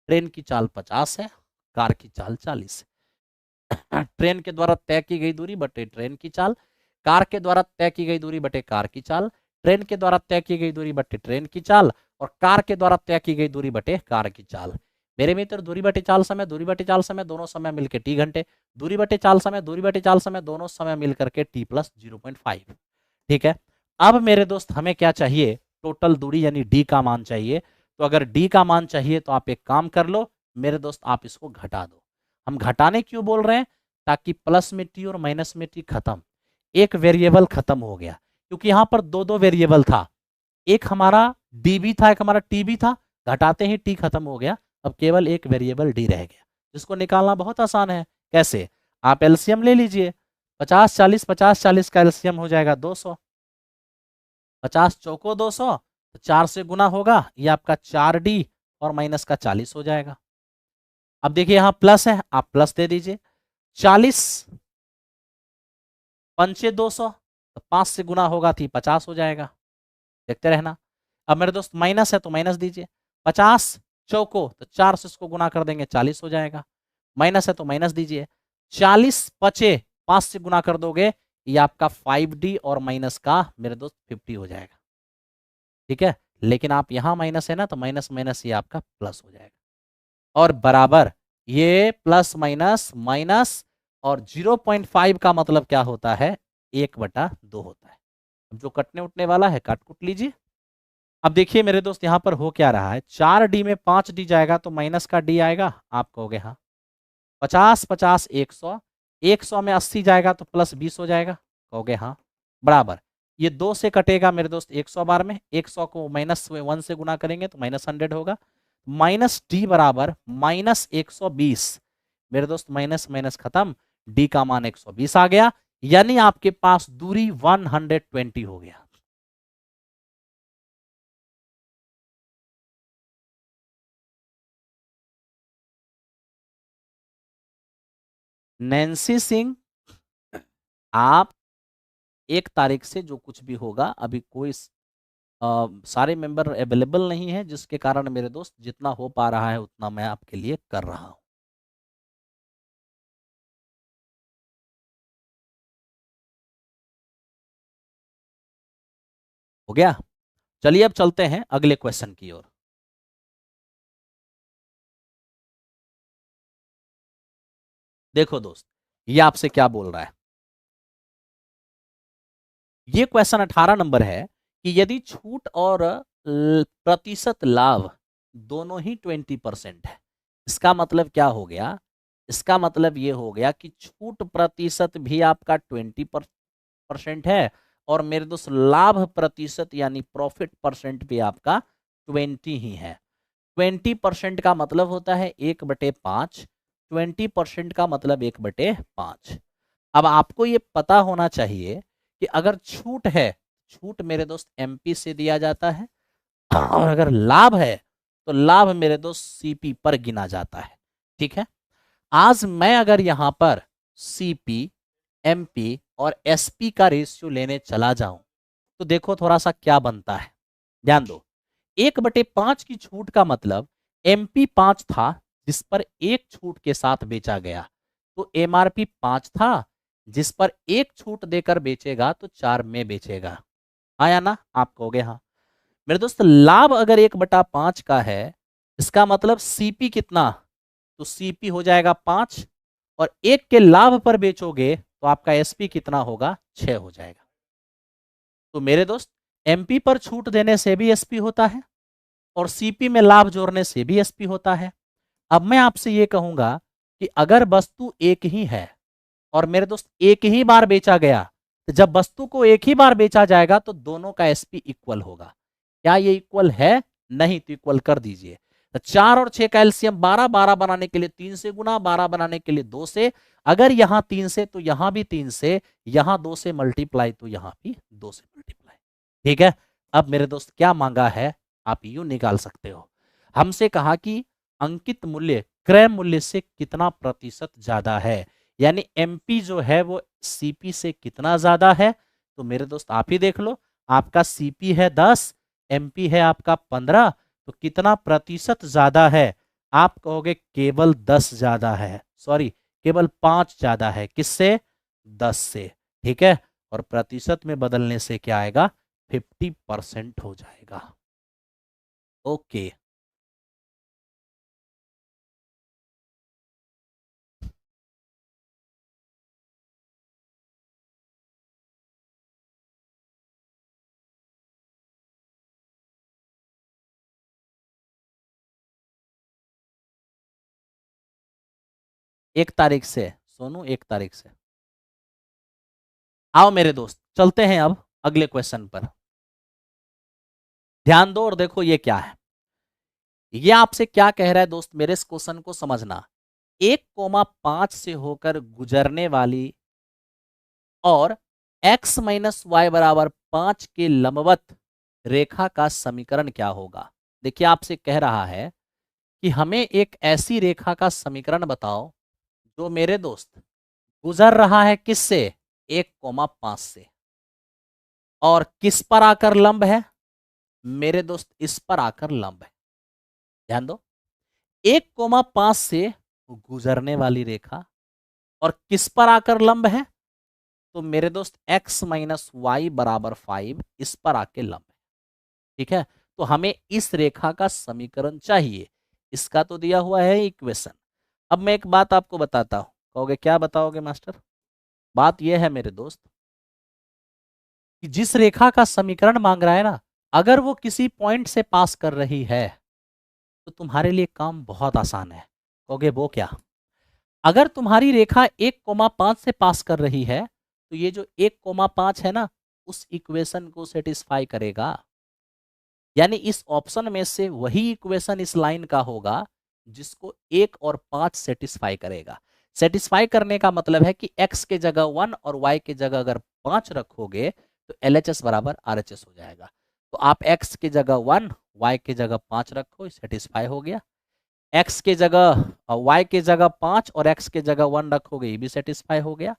ट्रेन की चाल 50 है, कार की चाल 40 है। ट्रेन के द्वारा तय की गई दूरी बटे ट्रेन की चाल, कार के द्वारा तय की गई दूरी बटे कार की चाल, ट्रेन के द्वारा तय की गई दूरी बटे ट्रेन की चाल और कार के द्वारा तय की गई दूरी बटे कार की चाल। मेरे मित्र, दूरी बटे चाल समय, दूरी बटे चाल समय दोनों समय मिलकर टी घंटे, दूरी बटे चाल समय, दूरी बटे चाल समय दोनों समय मिलकर के टी प्लस 0.5। ठीक है, अब मेरे दोस्त हमें क्या चाहिए? टोटल दूरी यानी डी का मान चाहिए। तो अगर डी का मान चाहिए तो आप एक काम कर लो मेरे दोस्त, आप इसको घटा दो। हम घटाने क्यों बोल रहे हैं? ताकि प्लस में टी और माइनस में टी खत्म, एक वेरिएबल खत्म हो गया, क्योंकि यहां पर दो दो वेरिएबल था, एक हमारा डी भी था, एक हमारा टी भी था। घटाते ही टी खत्म हो गया, अब केवल एक वेरिएबल डी रह गया, जिसको निकालना बहुत आसान है। कैसे? आप एलसीएम ले लीजिए, 50-40, 50-40 का एलसीएम हो जाएगा 200, 50 चौको 200, तो 4 से गुना होगा, ये आपका 4D और माइनस का 40 हो जाएगा। अब देखिए यहां प्लस है, आप प्लस दे दीजिए, 40 पंचे 200, तो 5 से गुना होगा थी 50 हो जाएगा, देखते रहना। अब मेरे दोस्त माइनस है तो माइनस दीजिए, 50 चौको तो 4 से इसको गुना कर देंगे 40 हो जाएगा, माइनस है तो माइनस दीजिए, 40 पचे 5 से गुना कर दोगे, ये आपका 5D और माइनस का मेरे दोस्त 50 हो जाएगा। ठीक है, लेकिन आप यहां माइनस है ना, तो माइनस माइनस ये आपका प्लस हो जाएगा, और बराबर ये प्लस माइनस माइनस, और 0.5 का मतलब क्या होता है? 1/2 होता है। अब जो कटने उठने वाला है काट कुट लीजिए। अब देखिए मेरे दोस्त यहाँ पर हो क्या रहा है, 4D में 5D जाएगा तो माइनस का D आएगा, आप कहोगे हाँ। 50 50 100, 100 में 80 जाएगा तो प्लस 20 हो जाएगा, कहोगे हाँ। बराबर ये 2 से कटेगा मेरे दोस्त 100 बार में, 100 को -1 से गुना करेंगे तो -100 होगा, माइनस डी बराबर -120। मेरे दोस्त माइनस माइनस खत्म, डी का मान 120 आ गया, यानी आपके पास दूरी 120 हो गया। नैन्सी सिंह, आप 1 तारीख से जो कुछ भी होगा, अभी कोई सारे मेंबर अवेलेबल नहीं है, जिसके कारण मेरे दोस्त जितना हो पा रहा है उतना मैं आपके लिए कर रहा हूं। हो गया? चलिए अब चलते हैं अगले क्वेश्चन की ओर। देखो दोस्त, ये आपसे क्या बोल रहा है, ये क्वेश्चन 18 नंबर है कि यदि छूट और प्रतिशत लाभ दोनों ही 20% है, इसका मतलब क्या हो गया, इसका मतलब ये हो गया कि छूट प्रतिशत भी आपका 20% है, और मेरे दोस्त लाभ प्रतिशत यानी प्रॉफिट परसेंट भी आपका 20 ही है। 20% का मतलब होता है 1/5, 20% का मतलब 1/5। अब आपको ये पता होना चाहिए कि अगर छूट है, छूट मेरे दोस्त एमपी से दिया जाता है, और अगर लाभ है तो लाभ मेरे दोस्त सीपी पर गिना जाता है। ठीक है, आज मैं अगर यहां पर सीपी, एमपी और एसपी का रेशियो लेने चला जाऊं, तो देखो थोड़ा सा क्या बनता है, ध्यान दो। 1/5 की छूट का मतलब एमपी 5 था, जिस पर एक छूट के साथ बेचा गया, तो एमआरपी 5 था, जिस पर एक छूट देकर बेचेगा तो 4 में बेचेगा। आया ना? आप कहोगे हाँ। मेरे दोस्त लाभ अगर 1/5 का है, इसका मतलब सीपी कितना, तो सीपी हो जाएगा 5, और एक के लाभ पर बेचोगे तो आपका एसपी कितना होगा, 6 हो जाएगा। तो मेरे दोस्त एमपी पर छूट देने से भी एसपी होता है, और सीपी में लाभ जोड़ने से भी एसपी होता है। अब मैं आपसे ये कहूंगा कि अगर वस्तु एक ही है और मेरे दोस्त एक ही बार बेचा गया, तो जब वस्तु को एक ही बार बेचा जाएगा तो दोनों का एसपी इक्वल होगा। क्या ये इक्वल है? नहीं, तो इक्वल कर दीजिए। तो 4 और 6 का एलसीएम 12, 12 बनाने के लिए 3 से गुना, 12 बनाने के लिए 2 से, अगर यहां 3 से तो यहां भी 3 से, यहां 2 से मल्टीप्लाई तो यहां भी 2 से मल्टीप्लाई। ठीक है, अब मेरे दोस्त क्या मांगा है, आप यूं निकाल सकते हो। हमसे कहा कि अंकित मूल्य क्रय मूल्य से कितना प्रतिशत ज्यादा है, यानी एमपी जो है वो सीपी से कितना ज्यादा है। तो मेरे दोस्त आप ही देख लो, आपका सीपी है 10, एमपी है आपका 15, तो कितना प्रतिशत ज्यादा है? आप कहोगे केवल 10 ज्यादा है, सॉरी केवल 5 ज्यादा है, किससे? 10 से। ठीक है, और प्रतिशत में बदलने से क्या आएगा, 50% हो जाएगा। ओके, एक तारीख से सोनू, 1 तारीख से। आओ मेरे दोस्त, चलते हैं अब अगले क्वेश्चन पर। ध्यान दो और देखो ये क्या है, ये आपसे क्या कह रहा है दोस्त, मेरे इस क्वेश्चन को समझना। 1,5 से होकर गुजरने वाली और x-y = 5 के लंबवत रेखा का समीकरण क्या होगा। देखिए आपसे कह रहा है कि हमें एक ऐसी रेखा का समीकरण बताओ जो मेरे दोस्त गुजर रहा है किससे, 1,5 से, और किस पर आकर लंब है, मेरे दोस्त इस पर आकर लंब है। ध्यान दो, 1,5 से गुजरने वाली रेखा और किस पर आकर लंब है, तो मेरे दोस्त x-y = 5 इस पर आके लंब है। ठीक है, तो हमें इस रेखा का समीकरण चाहिए, इसका तो दिया हुआ है इक्वेशन। अब मैं एक बात आपको बताता हूं, कहोगे क्या बताओगे मास्टर। बात यह है मेरे दोस्त कि जिस रेखा का समीकरण मांग रहा है ना, अगर वो किसी पॉइंट से पास कर रही है तो तुम्हारे लिए काम बहुत आसान है। कहोगे वो क्या, अगर तुम्हारी रेखा 1,5 से पास कर रही है तो ये जो 1,5 है ना, उस इक्वेशन को सेटिस्फाई करेगा, यानी इस ऑप्शन में से वही इक्वेशन इस लाइन का होगा जिसको 1 और 5 सेटिस्फाई करेगा। सेटिस्फाई करने का मतलब है कि x के जगह 1 और y के जगह अगर 5 रखोगे तो LHS बराबर RHS हो जाएगा। तो आप x की जगह 1, y की जगह 5 रखो, सेटिस्फाई हो गया। x की जगह y की जगह 5 और x की जगह 1 रखोगे, ये भी सेटिस्फाई हो गया।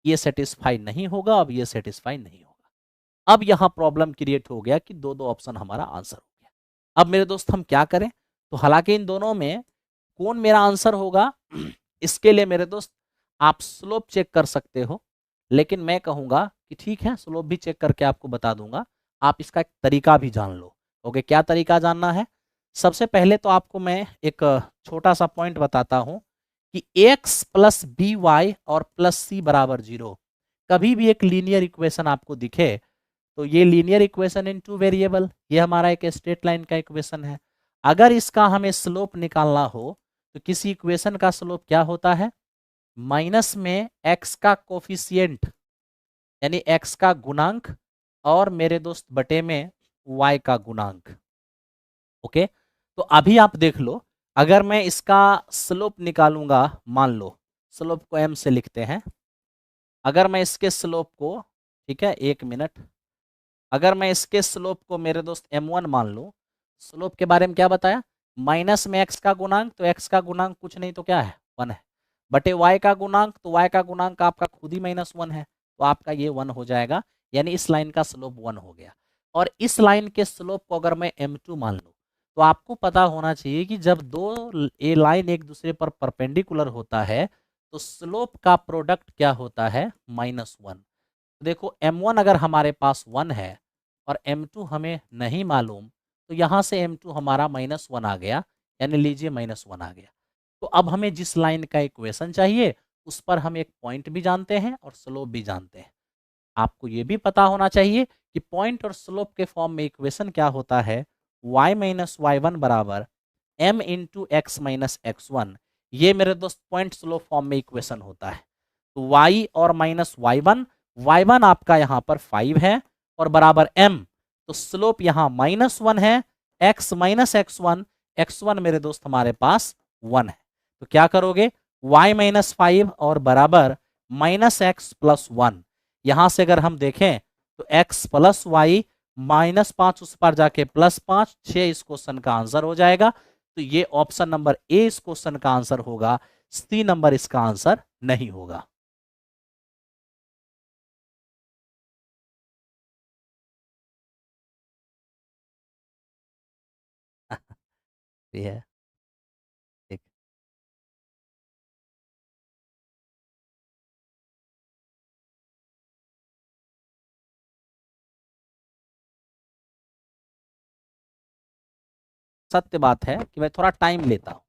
ये सेटिस्फाई नहीं होगा, अब ये सेटिस्फाई नहीं होगा। अब यहां प्रॉब्लम क्रिएट हो गया कि दो दो ऑप्शन हमारा आंसर हो गया। अब मेरे दोस्त हम क्या करें? तो हालांकि इन दोनों में कौन मेरा आंसर होगा, इसके लिए मेरे दोस्त आप स्लोप चेक कर सकते हो, लेकिन मैं कहूंगा कि ठीक है, स्लोप भी चेक करके आपको बता दूंगा, आप इसका एक तरीका भी जान लो। ओके, क्या तरीका जानना है? सबसे पहले तो आपको मैं एक छोटा सा पॉइंट बताता हूं कि x प्लस बी वाई और प्लस सी बराबर 0, कभी भी एक लीनियर इक्वेशन आपको दिखे तो ये linear equation in two variable, ये हमारा एक स्ट्रेट लाइन का इक्वेशन है। अगर इसका हमें स्लोप निकालना हो तो किसी इक्वेशन का स्लोप क्या होता है? माइनस में x का कोफिशिएंट यानी x का गुणांक और मेरे दोस्त बटे में y का गुणांक। ओके, तो अभी आप देख लो, अगर मैं इसका स्लोप निकालूंगा, मान लो स्लोप को m से लिखते हैं, अगर मैं इसके स्लोप को, ठीक है 1 मिनट, अगर मैं इसके स्लोप को मेरे दोस्त m1 मान लूं, स्लोप के बारे में क्या बताया? माइनस में x का गुणांक, तो x का गुणांक कुछ नहीं तो क्या है? 1 है, बटे y का गुणांक, तो y का गुणांक आपका खुद ही -1 है, तो आपका ये 1 हो जाएगा, यानी इस लाइन का स्लोप 1 हो गया। और इस लाइन के स्लोप को अगर मैं m2 मान लूं, तो आपको पता होना चाहिए कि जब दो ए लाइन एक दूसरे पर परपेंडिकुलर होता है तो स्लोप का प्रोडक्ट क्या होता है? -1। देखो m1 अगर हमारे पास 1 है और m2 हमें नहीं मालूम, तो यहाँ से m2 हमारा -1 आ गया, यानी लीजिए -1 आ गया। तो अब हमें जिस लाइन का इक्वेशन चाहिए उस पर हम एक पॉइंट भी जानते हैं और स्लोप भी जानते हैं। आपको ये भी पता होना चाहिए कि पॉइंट और स्लोप के फॉर्म में इक्वेशन क्या होता है? y माइनस y1 बराबर m into x minus x1, ये मेरे दोस्त पॉइंट स्लोप फॉर्म में इक्वेशन होता है। तो y और माइनस y1 आपका यहाँ पर 5 है और बराबर m, तो स्लोप यहाँ -1 है, x माइनस x1 मेरे दोस्त हमारे पास 1 है। तो क्या करोगे? y माइनस 5 और बराबर -x प्लस 1, यहां से अगर हम देखें तो x प्लस वाई -5 उस पर जाके +5, 6 इस क्वेश्चन का आंसर हो जाएगा। तो ये ऑप्शन नंबर ए इस क्वेश्चन का आंसर होगा, सी नंबर इसका आंसर नहीं होगा। ये है, ठीक। सत्य बात है कि मैं थोड़ा टाइम लेता हूं,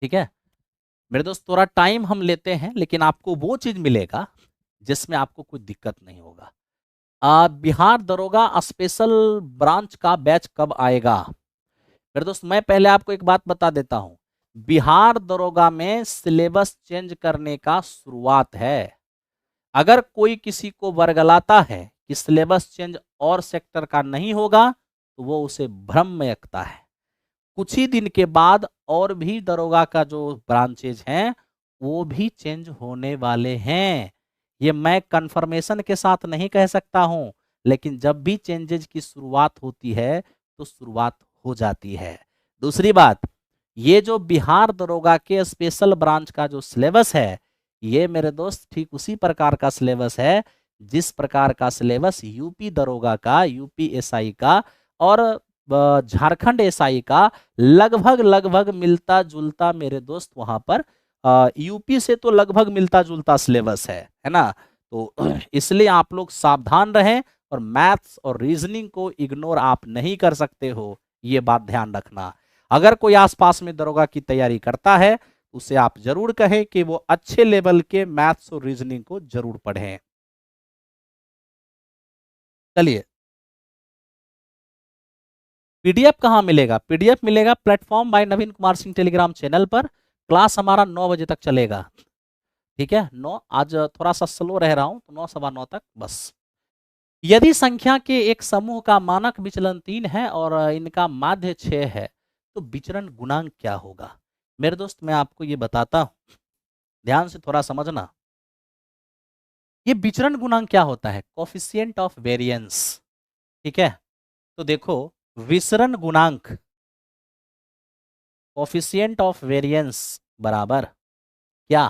ठीक है मेरे दोस्त, थोड़ा टाइम हम लेते हैं, लेकिन आपको वो चीज मिलेगा जिसमें आपको कोई दिक्कत नहीं होगा। बिहार दरोगा स्पेशल ब्रांच का बैच कब आएगा? मेरे दोस्त मैं पहले आपको एक बात बता देता हूं, बिहार दरोगा में सिलेबस चेंज करने का शुरुआत है। अगर कोई किसी को वर्गलाता है कि सिलेबस चेंज और सेक्टर का नहीं होगा, तो वो उसे भ्रम में रखता है। कुछ ही दिन के बाद और भी दरोगा का जो ब्रांचेज हैं वो भी चेंज होने वाले हैं। ये मैं कंफर्मेशन के साथ नहीं कह सकता हूं, लेकिन जब भी चेंजेज की शुरुआत होती है तो शुरुआत हो जाती है। दूसरी बात, ये जो बिहार दरोगा के स्पेशल ब्रांच का जो सिलेबस है, ये मेरे दोस्त ठीक उसी प्रकार का सिलेबस है जिस प्रकार का सिलेबस यूपी दरोगा का, यूपी एसआई का और झारखंड एसआई का लगभग लगभग मिलता जुलता मेरे दोस्त वहां पर यूपी से तो लगभग मिलता जुलता सिलेबस है ना। तो इसलिए आप लोग सावधान रहें और मैथ्स और रीजनिंग को इग्नोर आप नहीं कर सकते हो, ये बात ध्यान रखना। अगर कोई आसपास में दरोगा की तैयारी करता है उसे आप जरूर कहें कि वो अच्छे लेवल के मैथ्स और रीजनिंग को जरूर पढ़ें। चलिए, पीडीएफ कहाँ मिलेगा? पीडीएफ मिलेगा प्लेटफॉर्म बाय नवीन कुमार सिंह टेलीग्राम चैनल पर। क्लास हमारा 9 बजे तक चलेगा, ठीक है 9, आज थोड़ा सा स्लो रह रहा हूं तो 9 सवा 9 तक बस। यदि संख्या के एक समूह का मानक विचलन 3 है और इनका माध्य 6 है, तो विचरण गुणांक क्या होगा? मेरे दोस्त मैं आपको ये बताता हूं, ध्यान से थोड़ा समझना। ये विचरण गुणांक क्या होता है? Coefficient of variance. ठीक है, तो देखो विचरण गुणांक कोफिशिएंट ऑफ वेरिएंस बराबर क्या?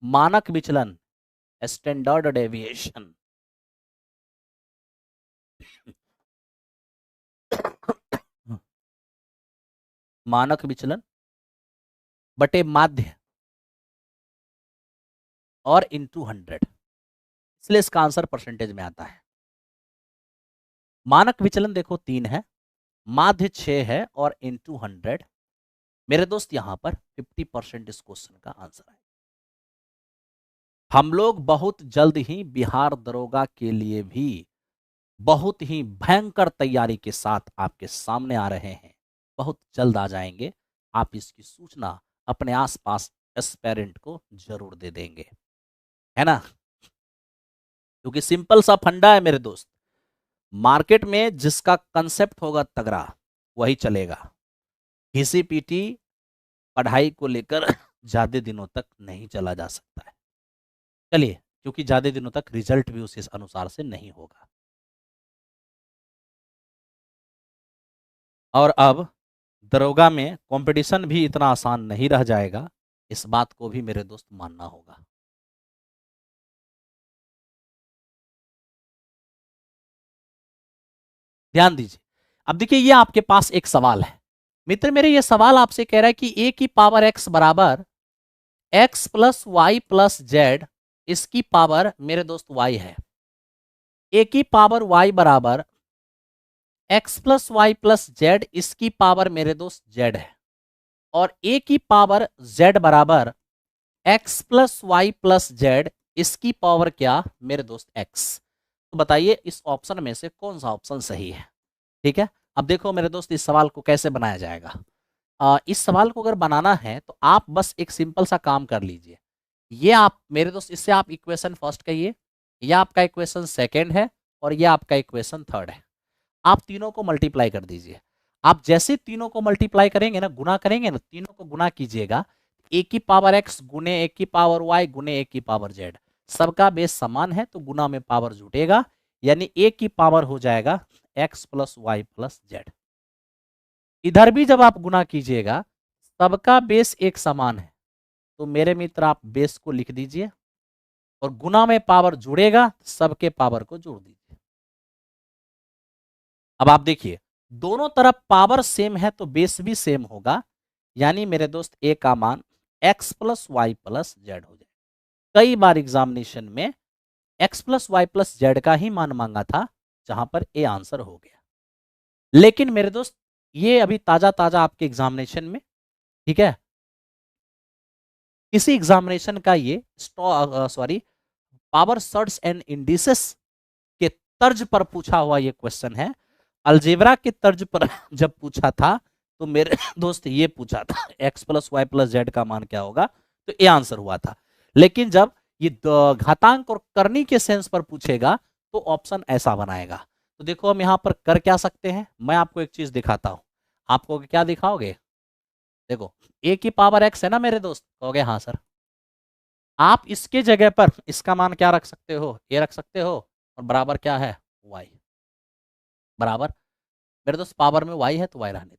मानक विचलन, स्टैंडर्ड डेविएशन। मानक विचलन बटे माध्य और इंटू 100, इसलिए इसका आंसर परसेंटेज में आता है। मानक विचलन देखो 3 है, माध्य 6 है और इंटू 100। मेरे दोस्त यहां पर 50% इस क्वेश्चन का आंसर है। हम लोग बहुत जल्द ही बिहार दरोगा के लिए भी बहुत ही भयंकर तैयारी के साथ आपके सामने आ रहे हैं, बहुत जल्द आ जाएंगे। आप इसकी सूचना अपने आसपास एस्पेरेंट को जरूर दे देंगे, है ना? क्योंकि सिंपल सा फंडा है मेरे दोस्त, मार्केट में जिसका कंसेप्ट होगा तगड़ा वही चलेगा। घिसी पीटी पढ़ाई को लेकर ज्यादा दिनों तक नहीं चला जा सकता है। चलिए, क्योंकि ज्यादा दिनों तक रिजल्ट भी उसी अनुसार से नहीं होगा। और अब दरोगा में कंपटीशन भी इतना आसान नहीं रह जाएगा, इस बात को भी मेरे दोस्त मानना होगा। ध्यान दीजिए, अब देखिए ये आपके पास एक सवाल है मित्र मेरे, ये सवाल आपसे कह रहा है कि a की पावर x बराबर x plus Y plus Z, इसकी पावर मेरे दोस्त y है। a की पावर y बराबर x plus Y plus Z, इसकी पावर मेरे दोस्त z है। और a की पावर z बराबर x plus Y plus Z, इसकी पावर क्या मेरे दोस्त x। तो बताइए इस ऑप्शन में से कौन सा ऑप्शन सही है? ठीक है, अब देखो मेरे दोस्त इस सवाल को कैसे बनाया जाएगा। इस सवाल को अगर बनाना है तो आप बस एक सिंपल सा काम कर लीजिए। ये आप मेरे दोस्त, इससे आप इक्वेशन फर्स्ट कहिए, ये आपका इक्वेशन सेकंड है और ये आपका इक्वेशन थर्ड है। आप तीनों को मल्टीप्लाई कर दीजिए। आप जैसे तीनों को मल्टीप्लाई करेंगे ना, गुना करेंगे ना, तीनों को गुना कीजिएगा, a की पावर x गुने a की पावर y गुने a की पावर z, सबका बेस समान है तो गुना में पावर जुटेगा, यानी a की पावर हो जाएगा x plus Y plus Z. इधर भी जब आप गुना कीजिएगा, सबका बेस एक समान है, तो मेरे मित्र आप बेस को लिख दीजिए और गुना में पावर जुड़ेगा, सबके पावर को जोड़ दीजिए। अब आप देखिए दोनों तरफ पावर सेम है तो बेस भी सेम होगा, यानी मेरे दोस्त a का मान x plus Y plus Z हो जाएगा। कई बार एग्जामिनेशन में x plus Y plus Z का ही मान मांगा था, जहां पर a आंसर हो गया। लेकिन मेरे दोस्त ये अभी ताजा ताजा आपके एग्जामिनेशन में, ठीक है, किसी एग्जामिनेशन का ये पावर सर्ट्स एंड इंडिसेस के तर्ज पर पूछा हुआ ये क्वेश्चन है। अलजेब्रा के तर्ज पर जब पूछा था तो मेरे दोस्त ये पूछा था x plus Y plus Z का मान क्या होगा, तो ए आंसर हुआ था। लेकिन जब ये घातांक और करनी के सेंस पर पूछेगा तो ऑप्शन ऐसा बनाएगा। तो देखो हम यहाँ पर कर क्या सकते हैं, मैं आपको एक चीज दिखाता हूँ। आपको क्या दिखाओगे? देखो a की पावर x है ना मेरे दोस्त, कहोगे हाँ सर। आप इसके जगह पर इसका मान क्या रख सकते हो? a रख सकते हो, और बराबर क्या है? y। बराबर मेरे दोस्त पावर में y है तो y रहने दीजिए।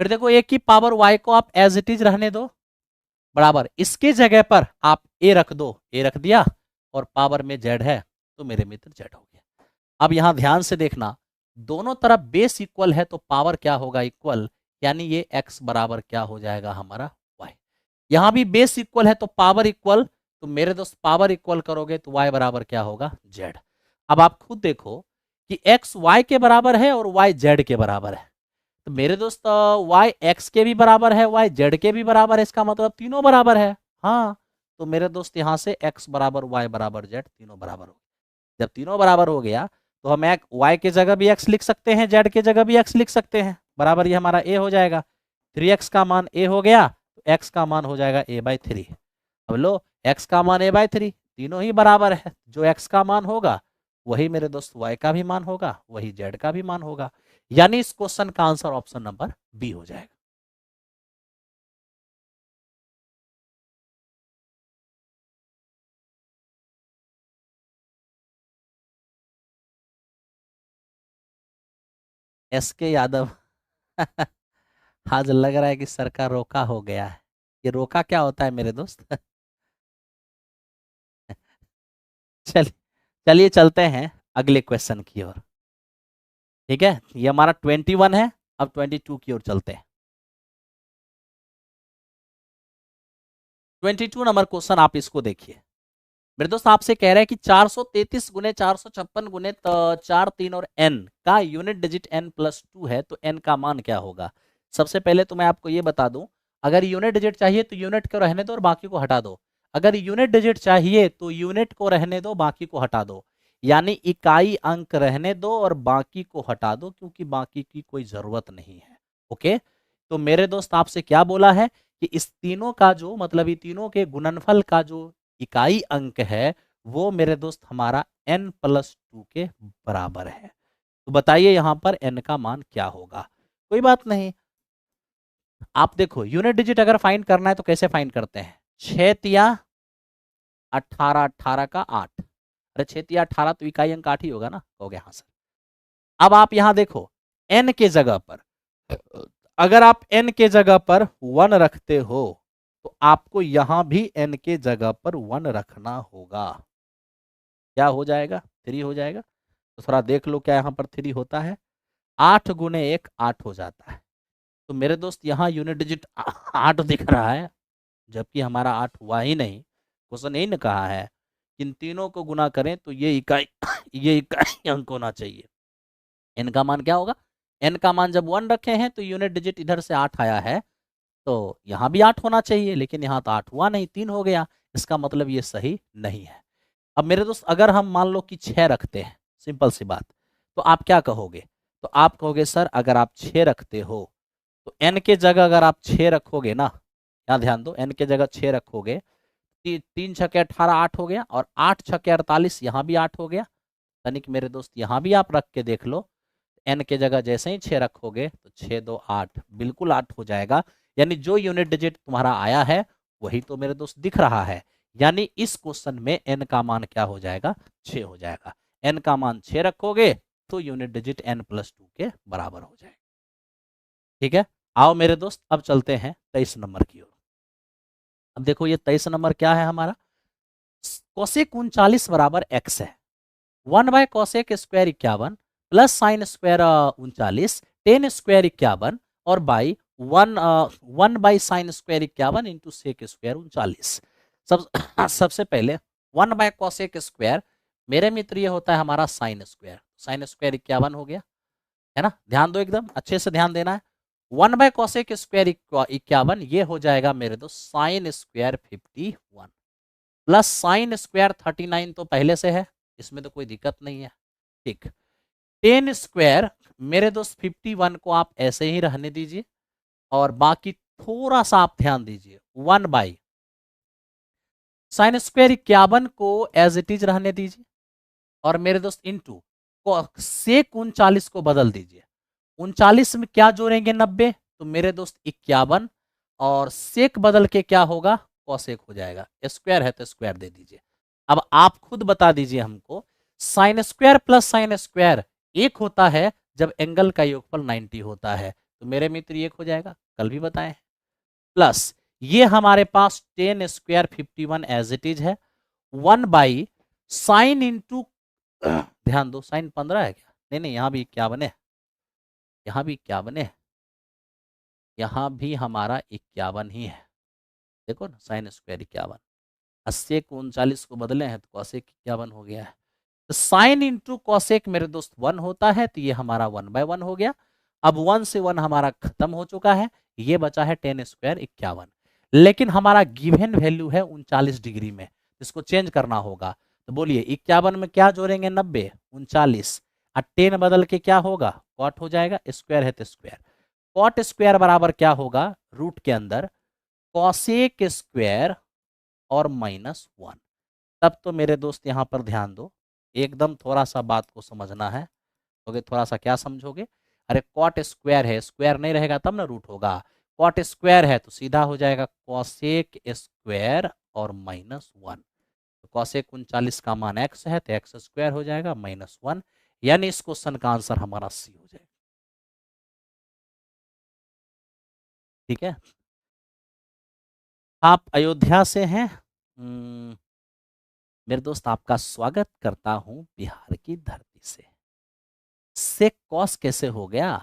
फिर देखो a की पावर y को आप एज इट इज रहने दो, बराबर इसके जगह पर आप a रख दो, a रख दिया, और पावर में z है तो मेरे मित्र z हो गया। अब यहां ध्यान से देखना, दोनों तरफ बेस इक्वल है तो पावर क्या होगा? इक्वल, यानी ये x बराबर क्या हो जाएगा हमारा? y। यहां भी बेस इक्वल है तो पावर इक्वल, तो मेरे दोस्त पावर इक्वल करोगे तो y बराबर क्या होगा? z। अब आप खुद देखो कि x y के बराबर है और y z के बराबर है, तो मेरे दोस्त y x के भी बराबर है, y z के भी बराबर है, इसका मतलब तीनों बराबर है। हाँ, तो मेरे दोस्त यहाँ से x बराबर y बराबर z तीनों बराबर हो गया। जब तीनों बराबर हो गया तो हम y के जगह भी x लिख सकते हैं, z के जगह भी x लिख सकते हैं, बराबर ये हमारा a हो जाएगा। 3x का मान a हो गया तो x का मान हो जाएगा a/3। अब लो x का मान a/3, तीनों ही बराबर है, जो x का मान होगा वही मेरे दोस्त y का भी मान होगा, वही z का भी मान होगा, यानी इस क्वेश्चन का आंसर ऑप्शन नंबर बी हो जाएगा। एस के यादव। आज लग रहा है कि सर का रोका हो गया है। ये रोका क्या होता है मेरे दोस्त? चल चलिए चलते हैं अगले क्वेश्चन की ओर। ठीक है, ये हमारा 21 है। अब 22 की ओर चलते हैं। 22 नंबर क्वेश्चन, आप इसको देखिए। मेरे दोस्त आपसे कह रहे हैं कि 433 गुने 456 गुने 4 3 और n का यूनिट डिजिट n+2 है, तो n का मान क्या होगा। सबसे पहले तो मैं आपको ये बता दूं, अगर यूनिट डिजिट चाहिए तो यूनिट को रहने दो और बाकी को हटा दो। अगर यूनिट डिजिट चाहिए तो यूनिट को रहने दो, बाकी को हटा दो। यानी इकाई अंक रहने दो और बाकी को हटा दो, क्योंकि बाकी की कोई जरूरत नहीं है। ओके, तो मेरे दोस्त आपसे क्या बोला है कि इस तीनों का जो मतलब ये तीनों के गुणनफल का जो इकाई अंक है वो मेरे दोस्त हमारा n+2 के बराबर है। तो बताइए यहां पर n का मान क्या होगा। कोई बात नहीं, आप देखो यूनिट डिजिट अगर फाइंड करना है तो कैसे फाइंड करते हैं। 6 तिया 18, 18 का 8। अरे 6 तिया 18 तो इकाई अंक 8 ही होगा ना, हो गया हाँ सर। अब आप यहां देखो n के जगह पर, अगर आप n के जगह पर 1 रखते हो तो आपको यहां भी n के जगह पर 1 रखना होगा। क्या हो जाएगा, 3 हो जाएगा। तो थोड़ा देख लो क्या यहाँ पर 3 होता है। 8 गुने 1 8 हो जाता है। तो मेरे दोस्त यहाँ यूनिट डिजिट 8 दिख रहा है, जबकि हमारा 8 हुआ ही नहीं। क्वेश्चन यही ना कहा है, इन तीनों को गुना करें तो ये इकाई ये इकाई अंक होना चाहिए। एन का मान क्या होगा, एन का मान जब 1 रखे हैं तो यूनिट डिजिट इधर से 8 आया है, तो यहाँ भी 8 होना चाहिए, लेकिन यहाँ तो 8 हुआ नहीं, 3 हो गया। इसका मतलब ये सही नहीं है। अब मेरे दोस्त अगर हम मान लो कि 6 रखते हैं, सिंपल सी बात, तो आप क्या कहोगे। तो आप कहोगे सर अगर आप 6 रखते हो तो n के जगह अगर आप 6 रखोगे ना, यहाँ ध्यान दो, n के जगह 6 रखोगे, 3 6 18 8 हो गया, और 8 6 48 यहाँ भी 8 हो गया। तनिक मेरे दोस्त यहाँ भी आप रख के देख लो, n के जगह जैसे ही 6 रखोगे तो 6 2 8 बिल्कुल 8 हो जाएगा। यानी जो यूनिट डिजिट तुम्हारा आया है वही तो मेरे दोस्त दिख रहा है। यानी इस क्वेश्चन में n का मान क्या हो जाएगा, 6 हो जाएगा। n का मान 6 रखोगे तो यूनिट डिजिट n+2 के बराबर हो जाएगा। ठीक है, आओ मेरे दोस्त अब चलते हैं 23 नंबर की ओर। अब देखो ये 23 नंबर क्या है हमारा, कोसेक 39 बराबर x है। 1/कोसेक² 51 plus sine square 39 ten square 51 और बाई 1/साइन स्क्वायर 51 इंटू सेक² 39। सबसे पहले 1/कोसेक², मेरे मित्र ये होता है हमारा साइन स्क्वायर 51 हो गया, है ना। ध्यान दो, एकदम अच्छे से ध्यान देना है। 1/कोसेक² 51 ये हो जाएगा मेरे दोस्त sine square 51 plus sine square 39 तो पहले से है, इसमें तो कोई दिक्कत नहीं है। ठीक, टेन स्क्वायर मेरे दोस्त 51 को आप ऐसे ही रहने दीजिए, और बाकी थोड़ा सा आप ध्यान दीजिए 1/साइन स्क्वायर 51 को एज इट इज रहने दीजिए, और मेरे दोस्त इंटू सेक 39 को बदल दीजिए। 39 में क्या जोड़ेंगे 90, तो मेरे दोस्त 51, और सेक बदल के क्या होगा, कॉसेक हो जाएगा। स्क्वायर है तो स्क्वायर दे दीजिए। अब आप खुद बता दीजिए हमको, sine square plus sine square एक होता है जब एंगल का योगफल 90 होता है, तो मेरे मित्र एक हो जाएगा, कल भी बताए। प्लस ये हमारे पास tan square 51 as it is है, 1/साइन इंटू ध्यान दो साइन 15 है क्या, नहीं नहीं यहाँ भी 51 है, यहाँ भी 51 है, यहाँ भी हमारा 51 ही है। देखो ना साइन स्क्वायर 51, 80 को 39 को बदले हैं तो कॉसेक 51 हो गया है। तो साइन इंटू कॉसेक मेरे दोस्त 1 होता है, तो ये हमारा 1/1 हो गया। अब 1 से 1 हमारा खत्म हो चुका है, ये बचा है टेन स्क्वायर 51। लेकिन हमारा गिवन वैल्यू है 39 डिग्री में, इसको चेंज करना होगा। तो बोलिए 51 में क्या जोड़ेंगे 90, 39, और टेन बदल के क्या होगा, कॉट हो जाएगा, स्क्वायर है तो स्क्वायर। कॉट स्क्वायर बराबर क्या होगा, रूट के अंदर कॉसेक स्क्वायर और -1। तब तो मेरे दोस्त यहाँ पर ध्यान दो, एकदम थोड़ा सा बात को समझना है। तो थोड़ा सा क्या समझोगे, अरे कॉट स्क्वायर है, स्क्वायर नहीं रहेगा तब ना रूट होगा। कॉट स्क्वायर है तो सीधा हो जाएगा कॉसेक स्क्वायर और -1। तो कॉसेक 39 का मान x है तो x स्क्वायर हो जाएगा -1, यानी इस क्वेश्चन का आंसर हमारा सी हो जाएगा। ठीक है, आप अयोध्या से हैं। मेरे दोस्त आपका स्वागत करता हूं बिहार की धरती से। सेक कॉस कैसे हो गया?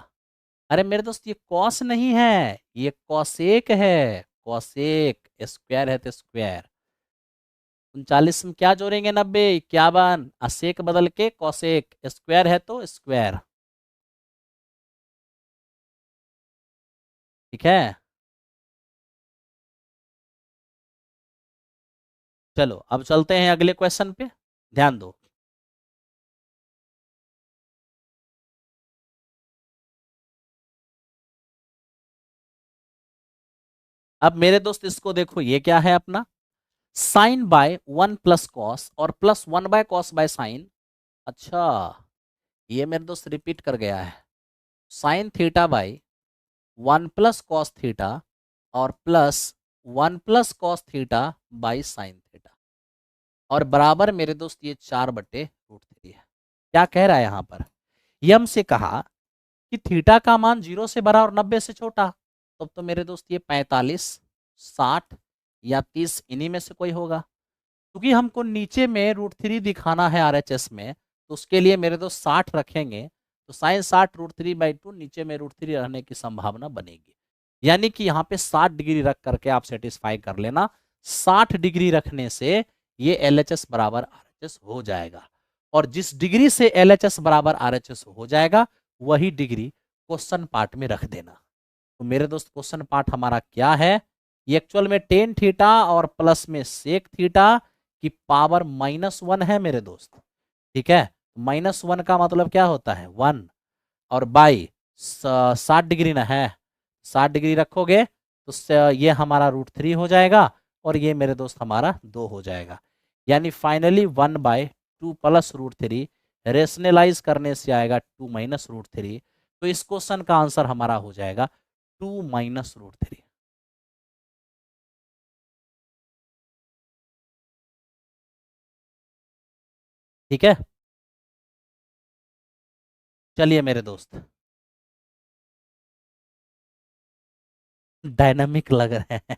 अरे मेरे दोस्त ये कॉस नहीं है, ये कॉसेक है। कॉसेक स्क्वायर है तो स्क्वायर। 39 में क्या जोड़ेंगे? 90, 51। असेक बदल के कॉसेक, स्क्वायर है तो स्क्वायर। ठीक है, चलो अब चलते हैं अगले क्वेश्चन पे, ध्यान दो। अब मेरे दोस्त इसको देखो, ये क्या है अपना साइन बाय 1 + कॉस और +1/कॉस बाय साइन। अच्छा, ये मेरे दोस्त रिपीट कर गया है। Sine theta by 1 + cos theta और +1 + cos theta by sine theta, और बराबर मेरे दोस्त ये 4/√3 है। क्या कह रहा है यहाँ पर? यम से कहा कि थीटा का मान 0 से बड़ा और 90 से छोटा। तो मेरे दोस्त ये 45, 60 या 30 इन्हीं में से कोई होगा। क्योंकि हमको नीचे में √3 दिखाना है आरएचएस में, तो उसके लिए मेरे दोस्त 60 रखेंगे। तो साइन 60 √3/2, नीचे में √3 रहने की संभावना बनेगी। यानी कि यहाँ पे 60 डिग्री रख करके आप सेटिस्फाई कर लेना। 60 डिग्री रखने से ये एलएचएस बराबर आरएचएस हो जाएगा, और जिस डिग्री से एलएचएस बराबर आरएचएस हो जाएगा वही डिग्री क्वेश्चन पार्ट में रख देना। तो मेरे दोस्त क्वेश्चन पार्ट हमारा क्या है? ये एक्चुअल में टेन थीटा और प्लस में सेक थीटा की पावर -1 है मेरे दोस्त। ठीक है, -1 का मतलब क्या होता है? 1, और बाई 60 डिग्री ना है, 60 डिग्री रखोगे तो ये हमारा √3 हो जाएगा, और ये मेरे दोस्त हमारा 2 हो जाएगा। यानी फाइनली 1/2 + √3, रेशनलाइज करने से आएगा 2 - √3। तो इस क्वेश्चन का आंसर हमारा हो जाएगा 2 - √3। ठीक है, चलिए मेरे दोस्त, डायनामिक लग रहे हैं।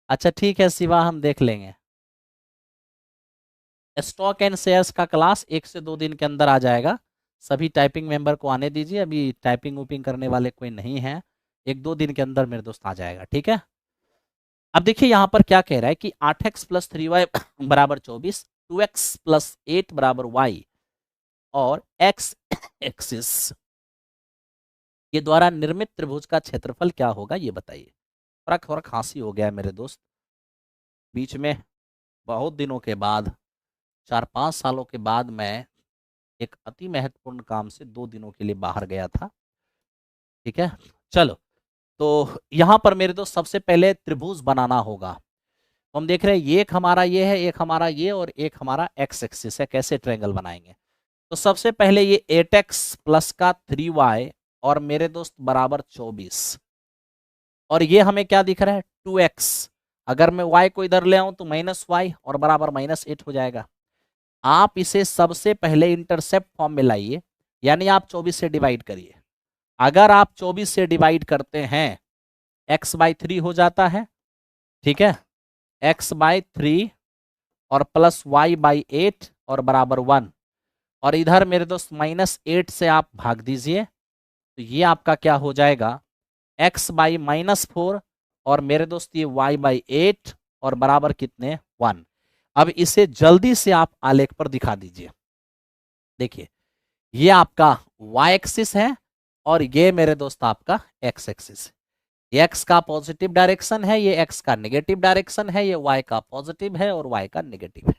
अच्छा ठीक है शिवा, हम देख लेंगे। स्टॉक एंड शेयर्स का क्लास 1 से 2 दिन के अंदर आ जाएगा। सभी टाइपिंग मेंबर को आने दीजिए, अभी टाइपिंग वूपिंग करने वाले कोई नहीं है। 1-2 दिन के अंदर मेरे दोस्त आ जाएगा, ठीक है। अब देखिए यहाँ पर क्या कह रहा है कि 8x + 3y बराबर 24, 2x + 8 बराबर y, और x एक्सिस के द्वारा निर्मित त्रिभुज का क्षेत्रफल क्या होगा, ये बताइए। थोड़ा खांसी हो गया है मेरे दोस्त, बीच में बहुत दिनों के बाद, 4-5 सालों के बाद मैं एक अति महत्वपूर्ण काम से 2 दिनों के लिए बाहर गया था। ठीक है, चलो, तो यहाँ पर मेरे दोस्त सबसे पहले त्रिभुज बनाना होगा। तो हम देख रहे हैं, ये एक हमारा ये है, एक हमारा ये, और एक हमारा एक्स एक्सिस है। कैसे ट्रायंगल बनाएंगे? तो सबसे पहले ये 8x प्लस का 3y और मेरे दोस्त बराबर 24, और ये हमें क्या दिख रहा है? 2x। अगर मैं y को इधर ले आऊं तो -y और बराबर -8 हो जाएगा। आप इसे सबसे पहले इंटरसेप्ट फॉर्म में लाइए, यानी आप 24 से डिवाइड करिए। अगर आप 24 से डिवाइड करते हैं, x/3 हो जाता है। ठीक है, x/3 और +y/8 और बराबर 1, और इधर मेरे दोस्त -8 से आप भाग दीजिए, तो ये आपका क्या हो जाएगा? x/-4, और मेरे दोस्त ये y/8 और बराबर कितने? 1। अब इसे जल्दी से आप आलेख पर दिखा दीजिए। देखिए, ये आपका y एक्सिस है, और ये मेरे दोस्त आपका x एक्सिस है। x का पॉजिटिव डायरेक्शन है, ये x का नेगेटिव डायरेक्शन है, ये y का पॉजिटिव है और y का नेगेटिव है।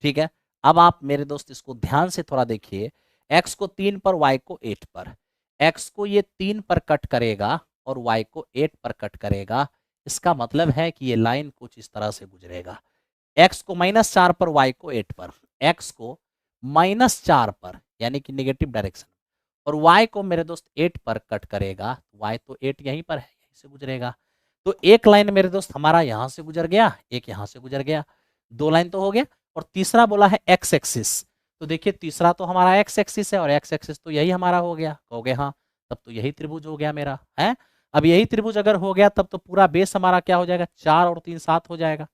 ठीक है, अब आप मेरे दोस्त इसको ध्यान से थोड़ा देखिए। x को 3 पर, y को 8 पर। x को ये 3 पर कट करेगा और y को 8 पर कट करेगा। इसका मतलब है कि ये लाइन कुछ इस तरह से गुजरेगा। x को -4 पर, y को 8 पर। x को -4 पर यानी कि नेगेटिव डायरेक्शन, और y को मेरे दोस्त 8 पर कट करेगा। y तो 8 यहीं पर है, यहीं से गुजरेगा। तो एक लाइन मेरे दोस्त हमारा यहां से गुजर गया, एक यहां से गुजर गया, 2 लाइन तो हो गया। और तीसरा बोला है एक्स एक्सिस, तो देखिए तीसरा तो हमारा एक्स एक्सिस है और एक्स एक्सिस तो यही हमारा हो गया, कहोगे हाँ, तब तो यही त्रिभुज हो गया मेरा है। अब यही त्रिभुज अगर हो गया तब तो पूरा बेस हमारा क्या हो जाएगा, 4 और 3 7 हो जाएगा।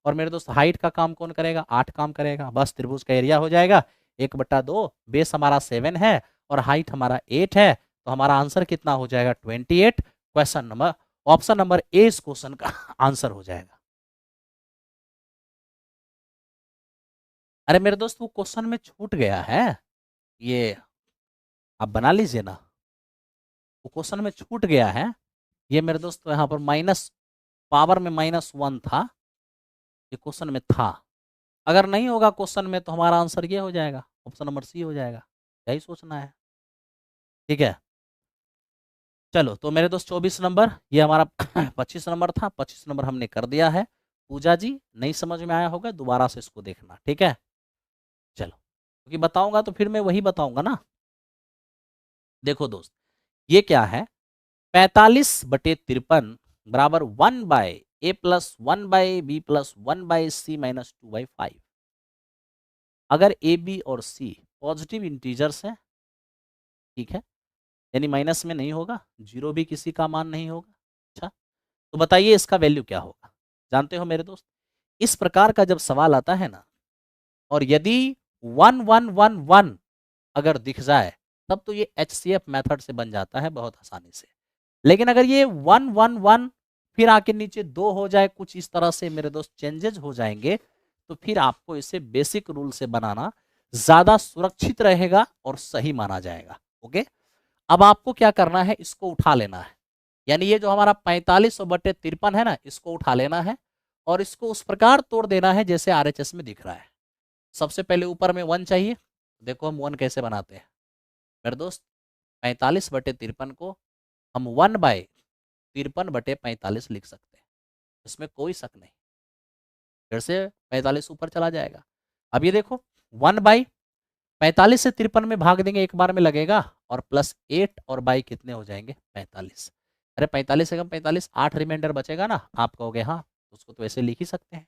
और मेरे दोस्त हाइट का काम कौन करेगा, 8 काम करेगा, बस त्रिभुज का एरिया हो जाएगा 1/2, बेस हमारा 7 है और हाइट हमारा 8 है, तो हमारा आंसर कितना हो जाएगा 28। Question number, option number A इस क्वेश्चन का आंसर हो जाएगा। अरे मेरे दोस्त वो क्वेश्चन में छूट गया है, ये आप बना लीजिए ना, वो क्वेश्चन में छूट गया है। ये मेरे दोस्त तो यहाँ पर माइनस पावर में -1 था, ये क्वेश्चन में था। अगर नहीं होगा क्वेश्चन में तो हमारा आंसर ये हो जाएगा, ऑप्शन नंबर सी हो जाएगा, यही सोचना है। ठीक है, चलो तो मेरे दोस्त 24 नंबर, ये हमारा 25 नंबर था, 25 नंबर हमने कर दिया है। पूजा जी नहीं समझ में आया होगा, दोबारा से इसको देखना, ठीक है। चलो क्योंकि बताऊंगा तो फिर मैं वही बताऊंगा ना। देखो दोस्त, ये क्या है, 45/53 बराबर 1/a+1/b+1/c-2/5। अगर ए बी और सी पॉजिटिव इंटीजर्स हैं, ठीक है, यानी माइनस में नहीं होगा, जीरो भी किसी का मान नहीं होगा। अच्छा, तो बताइए इसका वैल्यू क्या होगा। जानते हो मेरे दोस्त, इस प्रकार का जब सवाल आता है ना, और यदि 1 1 1 1 अगर दिख जाए तब तो ये HCF मेथड से बन जाता है बहुत आसानी से। लेकिन अगर ये 1 1 1 फिर आके नीचे 2 हो जाए, कुछ इस तरह से मेरे दोस्त चेंजेस हो जाएंगे, तो फिर आपको इसे बेसिक रूल से बनाना ज्यादा सुरक्षित रहेगा और सही माना जाएगा। ओके, अब आपको क्या करना है, इसको उठा लेना है, यानी ये जो हमारा 45/53 है ना, इसको उठा लेना है और इसको उस प्रकार तोड़ देना है जैसे RHS में दिख रहा है। सबसे पहले ऊपर में 1 चाहिए, देखो हम 1 कैसे बनाते हैं मेरे दोस्त, 45/53 को हम 1/53/45 लिख सकते हैं, इसमें कोई शक नहीं। फिर से 45 ऊपर चला जाएगा। अब ये देखो 1/45 से 53 में भाग देंगे एक बार में लगेगा, और +8 और बाई कितने हो जाएंगे 45। अरे 45 से कम 45, 8 रिमाइंडर बचेगा ना, आप कहोगे हाँ, उसको तो ऐसे लिख ही सकते हैं।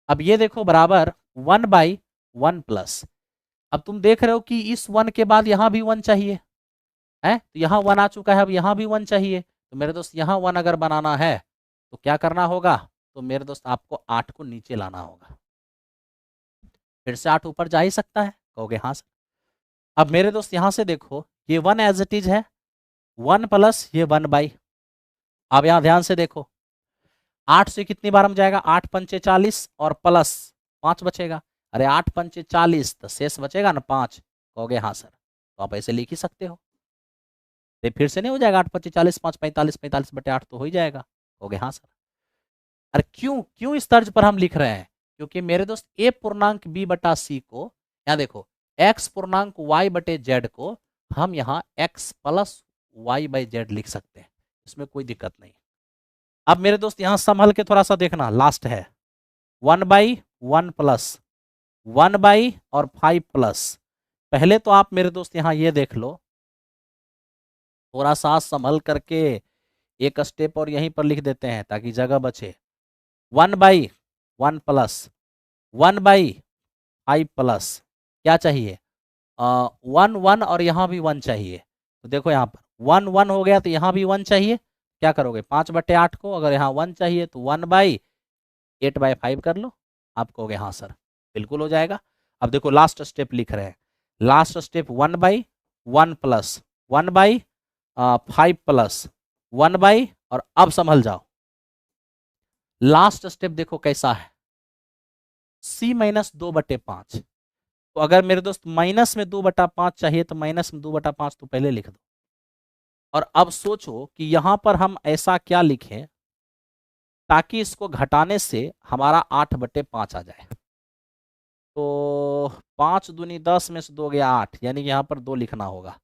अब ये देखो बराबर 1/1 प्लस, अब तुम देख रहे हो कि इस 1 के बाद यहाँ भी 1 चाहिए है, तो यहाँ 1 आ चुका है, अब यहाँ भी 1 चाहिए, तो मेरे दोस्त यहाँ 1 अगर बनाना है तो क्या करना होगा, तो मेरे दोस्त आपको 8 को नीचे लाना होगा। फिर से 8 ऊपर जा ही सकता है, कहोगे हाँ सर। अब मेरे दोस्त यहाँ से देखो, ये 1 एज इट इज है, 1 प्लस ये 1/, अब यहाँ ध्यान से देखो 8 से कितनी बार हम जाएगा, 8 पंचे 40 और प्लस 5 बचेगा। अरे 8 पंचे 40, तो शेष बचेगा ना 5, कहोगे हाँ सर, तो आप ऐसे लिख ही सकते हो। तो फिर से नहीं हो जाएगा 8 पंचे 40, 5 45, 45/8 तो हो ही जाएगा, कहोगे हाँ सर। अरे क्यों क्यों इस तर्ज पर हम लिख रहे हैं, क्योंकि मेरे दोस्त a पूर्णांक b/c को, यहाँ देखो x पूर्णांक y/z को हम यहाँ x प्लस y/z लिख सकते हैं, इसमें कोई दिक्कत नहीं। अब मेरे दोस्त यहाँ संभल के थोड़ा सा देखना, लास्ट है 1/1 प्लस 1/ और 5 प्लस। पहले तो आप मेरे दोस्त यहाँ ये देख लो, थोड़ा सा संभल करके एक स्टेप और यहीं पर लिख देते हैं ताकि जगह बचे। 1/1 प्लस 1/5 प्लस क्या चाहिए, 1 1 और यहाँ भी 1 चाहिए, तो देखो यहाँ पर 1 1 हो गया, तो यहाँ भी 1 चाहिए, क्या करोगे 5/8 को, अगर यहाँ 1 चाहिए तो 1/8/5 कर लो, आप कहोगे हाँ सर, बिल्कुल हो जाएगा। अब देखो लास्ट स्टेप लिख रहे हैं, लास्ट स्टेप 1/1 प्लस 1/5 प्लस 1/ और अब संभल जाओ, लास्ट स्टेप देखो कैसा है, C-2/5। तो अगर मेरे दोस्त माइनस में 2/5 चाहिए तो माइनस में 2/5 तो पहले लिख दो। और अब सोचो कि यहां पर हम ऐसा क्या लिखें ताकि इसको घटाने से हमारा 8/5 आ जाए। तो 5 दूनी 10 में से 2 गया 8, यानी कि यहाँ पर 2 लिखना होगा,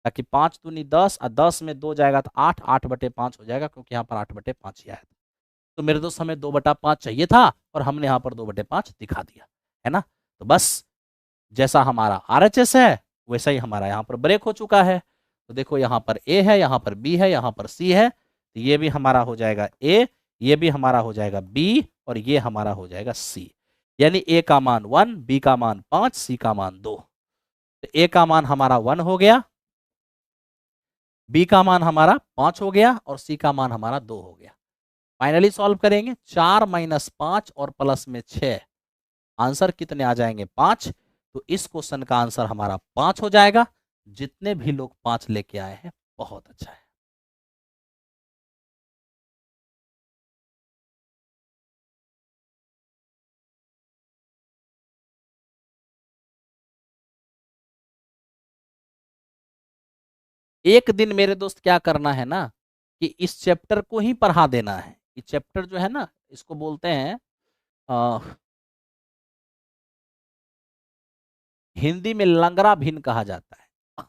ताकि 5 दूनी 10 और 10 में 2 जाएगा तो 8, 8/5 हो जाएगा, क्योंकि यहाँ पर 8/5 ही आया था। तो मेरे दोस्त हमें 2/5 चाहिए था और हमने यहाँ पर 2/5 दिखा दिया है ना। तो बस जैसा हमारा RHS है वैसा ही हमारा यहाँ पर ब्रेक हो चुका है। तो देखो यहाँ पर A है, यहाँ पर B है, यहाँ पर C है, तो ये भी हमारा हो जाएगा ए, ये भी हमारा हो जाएगा बी, और ये हमारा हो जाएगा सी। यानी ए का मान 1, बी का मान 5, सी का मान 2। तो ए का मान हमारा 1 हो गया, बी का मान हमारा 5 हो गया, और सी का मान हमारा 2 हो गया। फाइनली सॉल्व करेंगे, 4 माइनस 5 और प्लस में 6, आंसर कितने आ जाएंगे? 5। तो इस क्वेश्चन का आंसर हमारा 5 हो जाएगा। जितने भी लोग 5 लेके आए हैं, बहुत अच्छा है। एक दिन मेरे दोस्त क्या करना है ना, कि इस चैप्टर को ही पढ़ा देना है। ये चैप्टर जो है ना, इसको बोलते हैं हिंदी में लंगरा भिन्न कहा जाता है,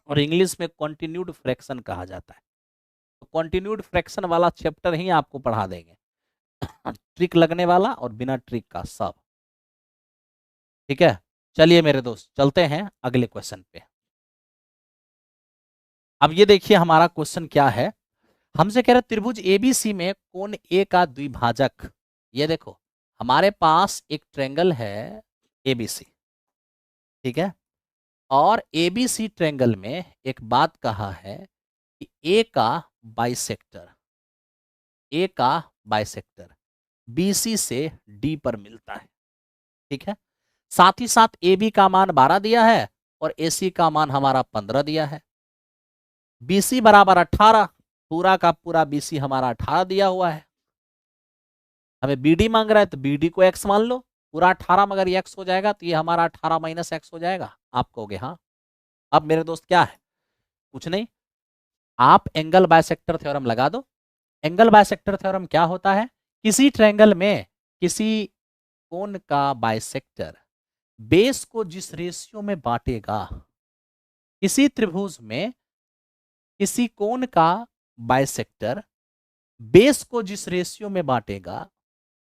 और इंग्लिश में कॉन्टिन्यूड फ्रैक्शन कहा जाता है। तो कॉन्टिन्यूड फ्रैक्शन वाला चैप्टर ही आपको पढ़ा देंगे, ट्रिक लगने वाला और बिना ट्रिक का सब। ठीक है, चलिए मेरे दोस्त चलते हैं अगले क्वेश्चन पे। अब ये देखिए हमारा क्वेश्चन क्या है, हमसे कह रहे त्रिभुज एबीसी में कोण ए का द्विभाजक। ये देखो हमारे पास एक ट्रायंगल है एबीसी, ठीक है, और एबीसी ट्रायंगल में एक बात कहा है कि ए का बाइसेक्टर, ए का बाइसेक्टर बीसी से डी पर मिलता है। ठीक है, साथ ही साथ ए बी का मान 12 दिया है और ए सी का मान हमारा 15 दिया है। बीसी बराबर 18, पूरा का पूरा बीसी हमारा 18 दिया हुआ है। हमें बीडी मांग रहा है तो बीडी को एक्स मान लो, पूरा 18 मगर ये एक्स हो जाएगा तो ये हमारा 18 माइनस एक्स हो जाएगा। आप कहोगे हाँ। अब मेरे दोस्त क्या है, कुछ नहीं, आप एंगल बायसेक्टर थ्योरम लगा दो। एंगल बायसेक्टर थ्योरम क्या होता है, किसी ट्रायंगल में किसी कोण का बायसेक्टर बेस को जिस रेशियो में बांटेगा, किसी त्रिभुज में किसी कोण का बायसेक्टर बेस को जिस रेशियो में बांटेगा,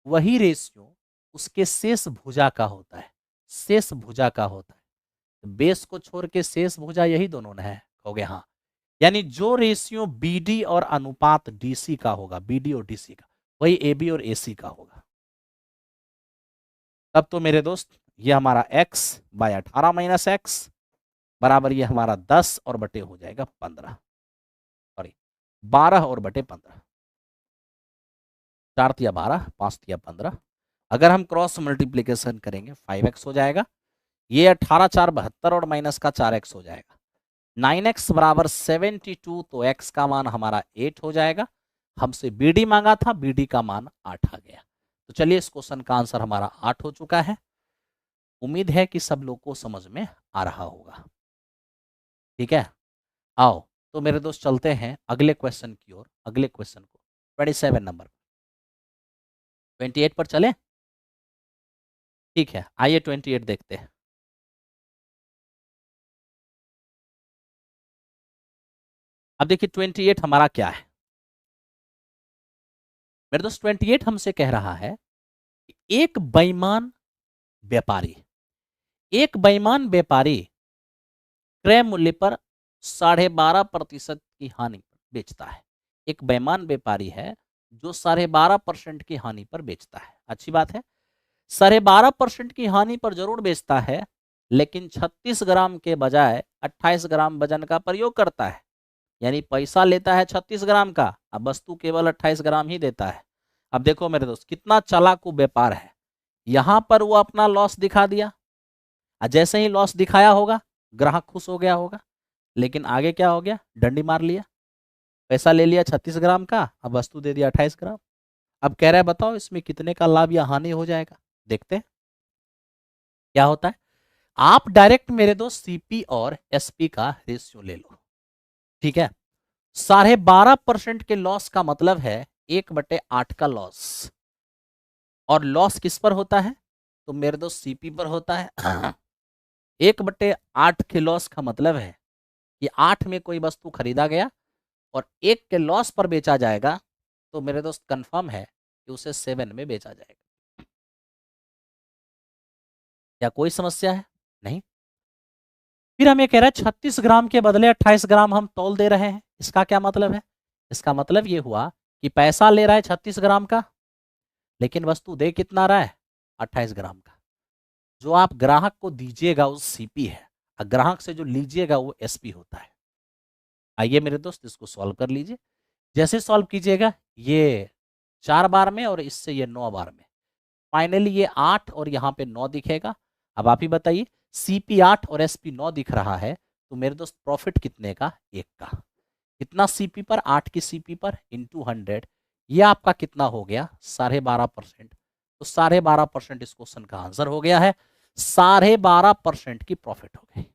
वही रेशियो उसके शेष भुजा का होता है, शेष भुजा का होता है। बेस को छोड़ के शेष भुजा यही दोनों है, कहोगे हाँ। यानी जो रेशियो बीडी और अनुपात डीसी का होगा, बीडी और डीसी का, वही एबी और एसी का होगा। तब तो मेरे दोस्त ये हमारा x बाय 18 माइनस एक्स बराबर ये हमारा 10 और बटे हो जाएगा 15, सॉरी 12 और बटे 15, 4 तिया 12, 5 तिया 15। अगर हम क्रॉस मल्टीप्लीकेशन करेंगे 5x हो जाएगा, ये 18 4 72 और माइनस का 4x हो जाएगा। 9x बराबर 72, तो x का मान हमारा 8 हो जाएगा। हमसे bd मांगा था, bd का मान 8 आ गया। तो चलिए इस क्वेश्चन का आंसर हमारा 8 हो चुका है। उम्मीद है कि सब लोग को समझ में आ रहा होगा। ठीक है, आओ तो मेरे दोस्त चलते हैं अगले क्वेश्चन की ओर। अगले क्वेश्चन को 27 नंबर, 28 पर चले। ठीक है, आइए 28 देखते हैं। अब देखिए 28 हमारा क्या है मेरे दोस्त। 28 हमसे कह रहा है कि एक बेईमान व्यापारी, एक बेईमान व्यापारी क्रय मूल्य पर 12.5% की हानि पर बेचता है। एक बेईमान व्यापारी है जो 12.5% की हानि पर बेचता है। अच्छी बात है, 12.5% की हानि पर जरूर बेचता है, लेकिन 36 ग्राम के बजाय 28 ग्राम वजन का प्रयोग करता है। यानी पैसा लेता है 36 ग्राम का, अब वस्तु केवल 28 ग्राम ही देता है। अब देखो मेरे दोस्त कितना चालाकू व्यापार है, यहां पर वो अपना लॉस दिखा दिया, जैसे ही लॉस दिखाया होगा ग्राहक खुश हो गया होगा, लेकिन आगे क्या हो गया, डंडी मार लिया, पैसा ले लिया 36 ग्राम का, अब वस्तु दे दिया 28 ग्राम। अब कह रहा है बताओ इसमें कितने का लाभ या हानि हो जाएगा। देखते हैं क्या होता है। आप डायरेक्ट मेरे दोस्त सीपी और एसपी का रेशियो ले लो। ठीक है, 12.5% के लॉस का मतलब है 1/8 का लॉस, और लॉस किस पर होता है, तो मेरे दोस्त सीपी पर होता है। 1/8 के लॉस का मतलब है कि 8 में कोई वस्तु खरीदा गया और 1 के लॉस पर बेचा जाएगा, तो मेरे दोस्त कंफर्म है कि उसे 7 में बेचा जाएगा। क्या कोई समस्या है? नहीं। फिर हमें कह रहा है 36 ग्राम के बदले 28 ग्राम हम तौल दे रहे हैं, इसका क्या मतलब है, इसका मतलब ये हुआ कि पैसा ले रहा है 36 ग्राम का, लेकिन वस्तु दे कितना रहा है, 28 ग्राम का। जो आप ग्राहक को दीजिएगा वो सीपी है, और ग्राहक से जो लीजिएगा वो एसपी होता है। आइए मेरे दोस्त इसको सॉल्व कर लीजिए। जैसे सॉल्व कीजिएगा, ये 4 बार में और इससे ये 9 बार में, फाइनली ये 8 और यहाँ पे 9 दिखेगा। अब आप ही बताइए, सीपी 8 और एसपी 9 दिख रहा है, तो मेरे दोस्त प्रॉफिट कितने का, 1 का। कितना सीपी पर, 8 की सीपी पर इंटू 100, ये आपका कितना हो गया, 12.5%। तो 12.5% इस क्वेश्चन का आंसर हो गया है। 12.5% की प्रॉफिट हो गई।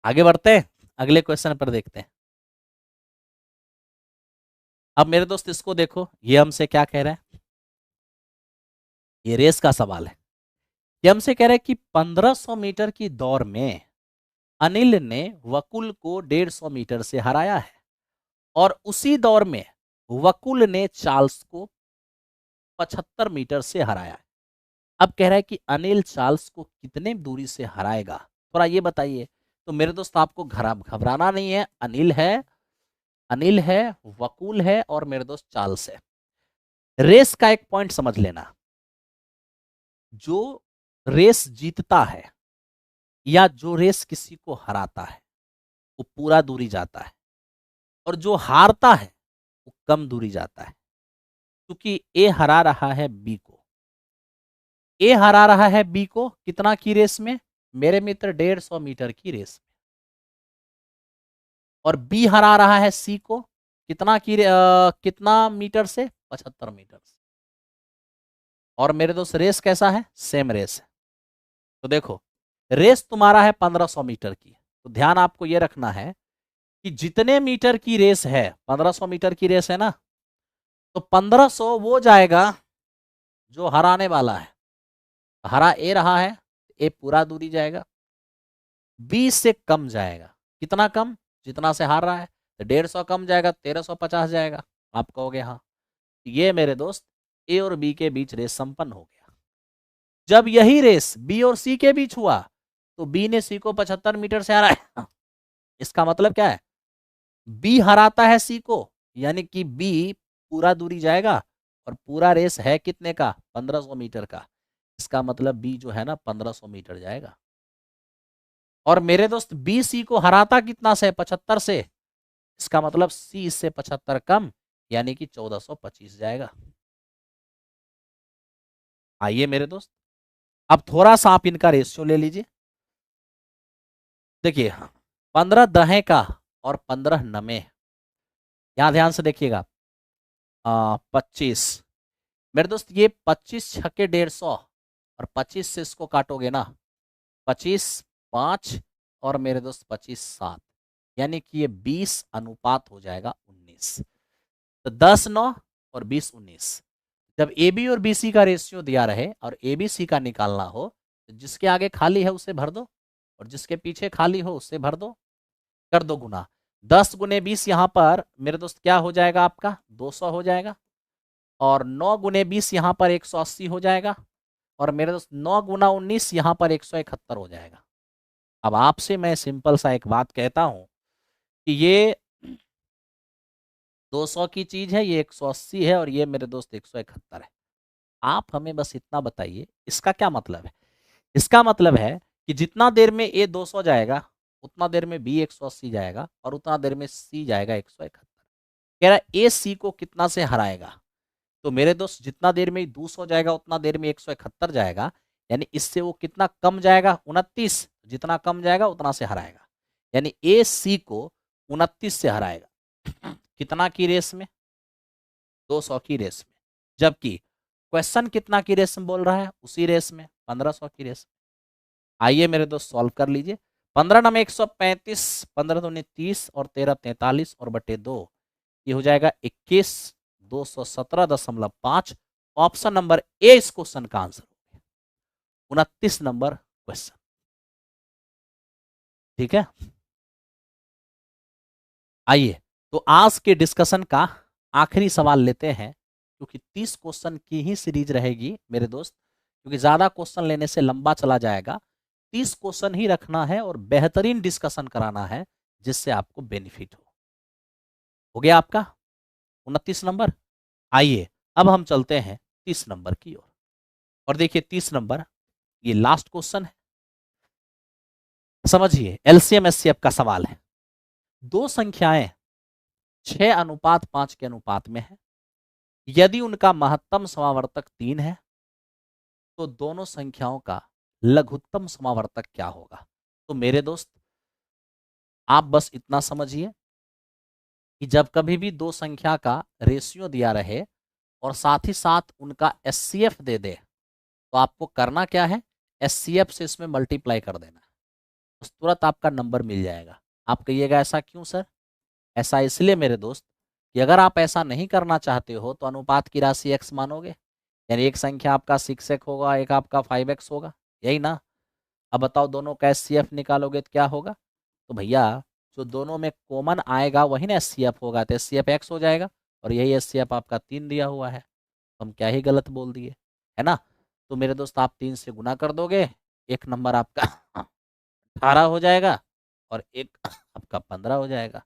आगे बढ़ते हैं, अगले क्वेश्चन पर देखते हैं। अब मेरे दोस्त इसको देखो, ये हमसे क्या कह रहा है, ये रेस का सवाल है। ये हमसे कह रहा है कि 1500 मीटर की दौड़ में अनिल ने वकुल को 150 मीटर से हराया है, और उसी दौर में वकुल ने चार्ल्स को 75 मीटर से हराया है। अब कह रहा है कि अनिल चार्ल्स को कितने दूरी से हराएगा, थोड़ा ये बताइए। तो मेरे दोस्त आपको घबराना नहीं है, अनिल है, वकुल है, और मेरे दोस्त चार्ल्स है। रेस का एक पॉइंट समझ लेना, जो रेस जीतता है या जो रेस किसी को हराता है वो पूरा दूरी जाता है, और जो हारता है वो कम दूरी जाता है। क्योंकि ए हरा रहा है बी को, ए हरा रहा है बी को कितना की रेस में, मेरे मित्र 150 मीटर की रेस में, और बी हरा रहा है सी को कितना मीटर से, 75 मीटर से। और मेरे दोस्त रेस कैसा है, सेम रेस है। तो देखो, रेस तुम्हारा है 1500 मीटर की, तो ध्यान आपको यह रखना है कि जितने मीटर की रेस है, 1500 मीटर की रेस है ना, तो 1500 वो जाएगा जो हराने वाला है। हरा ए रहा है, ए पूरा दूरी जाएगा, बी से कम जाएगा। कितना कम, जितना से हार रहा है, तो 150 कम जाएगा, 1350 जाएगा। आप कहोगे हाँ। ये मेरे दोस्त ए और बी के बीच रेस संपन्न हो गया। जब यही रेस बी और सी के बीच हुआ, तो बी ने सी को 75 मीटर से हराया। इसका मतलब क्या है, बी हराता है सी को, यानी कि बी पूरा दूरी जाएगा, और पूरा रेस है कितने का, 1500 मीटर का। इसका मतलब बी जो है ना 1500 मीटर जाएगा। और मेरे दोस्त बी सी को हराता कितना से, 75 से। इसका मतलब सी इससे 75 कम, यानी कि 1425 जाएगा। आइए मेरे दोस्त, अब थोड़ा सा आप इनका रेशियो ले लीजिए। देखिए, 15 दहे का और 15 नमे, यहां ध्यान से देखिएगा। 25, मेरे दोस्त ये 25 छक्के 150, और 25 से इसको काटोगे ना, 25 5, और मेरे दोस्त 25 7, यानी कि ये 20 अनुपात हो जाएगा 19। तो 10 9 और 20 19। जब ए बी और बी सी का रेशियो दिया रहे और ए बी सी का निकालना हो, तो जिसके आगे खाली है उसे भर दो, और जिसके पीछे खाली हो उससे भर दो, कर दो गुना। 10 गुने 20 यहाँ पर मेरे दोस्त क्या हो जाएगा, आपका 200 हो जाएगा, और 9 गुने 20 यहाँ पर 180 हो जाएगा, और मेरे दोस्त 9 गुना 19 यहाँ पर 171 हो जाएगा। अब आपसे मैं सिंपल सा एक बात कहता हूं कि ये 200 की चीज है, ये 180 है, और ये मेरे दोस्त 171 है। आप हमें बस इतना बताइए इसका क्या मतलब है। इसका मतलब है कि जितना देर में ए 200 जाएगा, उतना देर में बी 180 जाएगा, और उतना देर में सी जाएगा 171। कह रहा है ए सी को कितना से हराएगा, तो मेरे दोस्त जितना देर में 200 जाएगा उतना देर में 171 जाएगा, यानी इससे वो कितना कम जाएगा, 29। जितना कम जाएगा उतना से हराएगा, यानी ए सी को 29 से हराएगा। कितना की रेस में, 200 की रेस में। जबकि क्वेश्चन कितना की रेस में बोल रहा है, उसी रेस में 1500 की रेस में। आइए मेरे दोस्त सॉल्व कर लीजिए। 15 नंबर 135, 15 दूनी 30, और 13 43, और बटे 2, ये हो जाएगा 21, 217.5। ऑप्शन नंबर ए इस क्वेश्चन का आंसर हो गया, 29 नंबर क्वेश्चन। ठीक है, आइए तो आज के डिस्कशन का आखिरी सवाल लेते हैं। क्योंकि 30 क्वेश्चन की ही सीरीज रहेगी मेरे दोस्त, क्योंकि ज़्यादा क्वेश्चन लेने से लंबा चला जाएगा। 30 क्वेश्चन ही रखना है और बेहतरीन डिस्कशन कराना है जिससे आपको बेनिफिट हो गया आपका 29 नंबर। आइए अब हम चलते हैं 30 नंबर की ओर। और देखिए 30 नंबर ये लास्ट क्वेश्चन है, समझिए एलसीएम एचसीएफ का सवाल है। दो संख्याएं 6:5 के अनुपात में है, यदि उनका महत्तम समावर्तक 3 है तो दोनों संख्याओं का लघुत्तम समावर्तक क्या होगा। तो मेरे दोस्त आप बस इतना समझिए कि जब कभी भी दो संख्या का रेशियो दिया रहे और साथ ही साथ उनका एचसीएफ दे दे तो आपको करना क्या है, एचसीएफ से इसमें मल्टीप्लाई कर देना है, उस तुरंत आपका नंबर मिल जाएगा। आप कहिएगा ऐसा क्यों सर? ऐसा इसलिए मेरे दोस्त कि अगर आप ऐसा नहीं करना चाहते हो तो अनुपात की राशि x मानोगे, यानी एक संख्या आपका 6x होगा, एक आपका 5x होगा, यही ना। अब बताओ दोनों का एचसीएफ निकालोगे तो क्या होगा? तो भैया जो दोनों में कॉमन आएगा वही ना एचसीएफ होगा, तो एचसीएफ x हो जाएगा और यही एचसीएफ आपका 3 दिया हुआ है, तो हम क्या ही गलत बोल दिए, है ना। तो मेरे दोस्त आप 3 से गुना कर दोगे, एक नंबर आपका 18 हो जाएगा और एक आपका 15 हो जाएगा।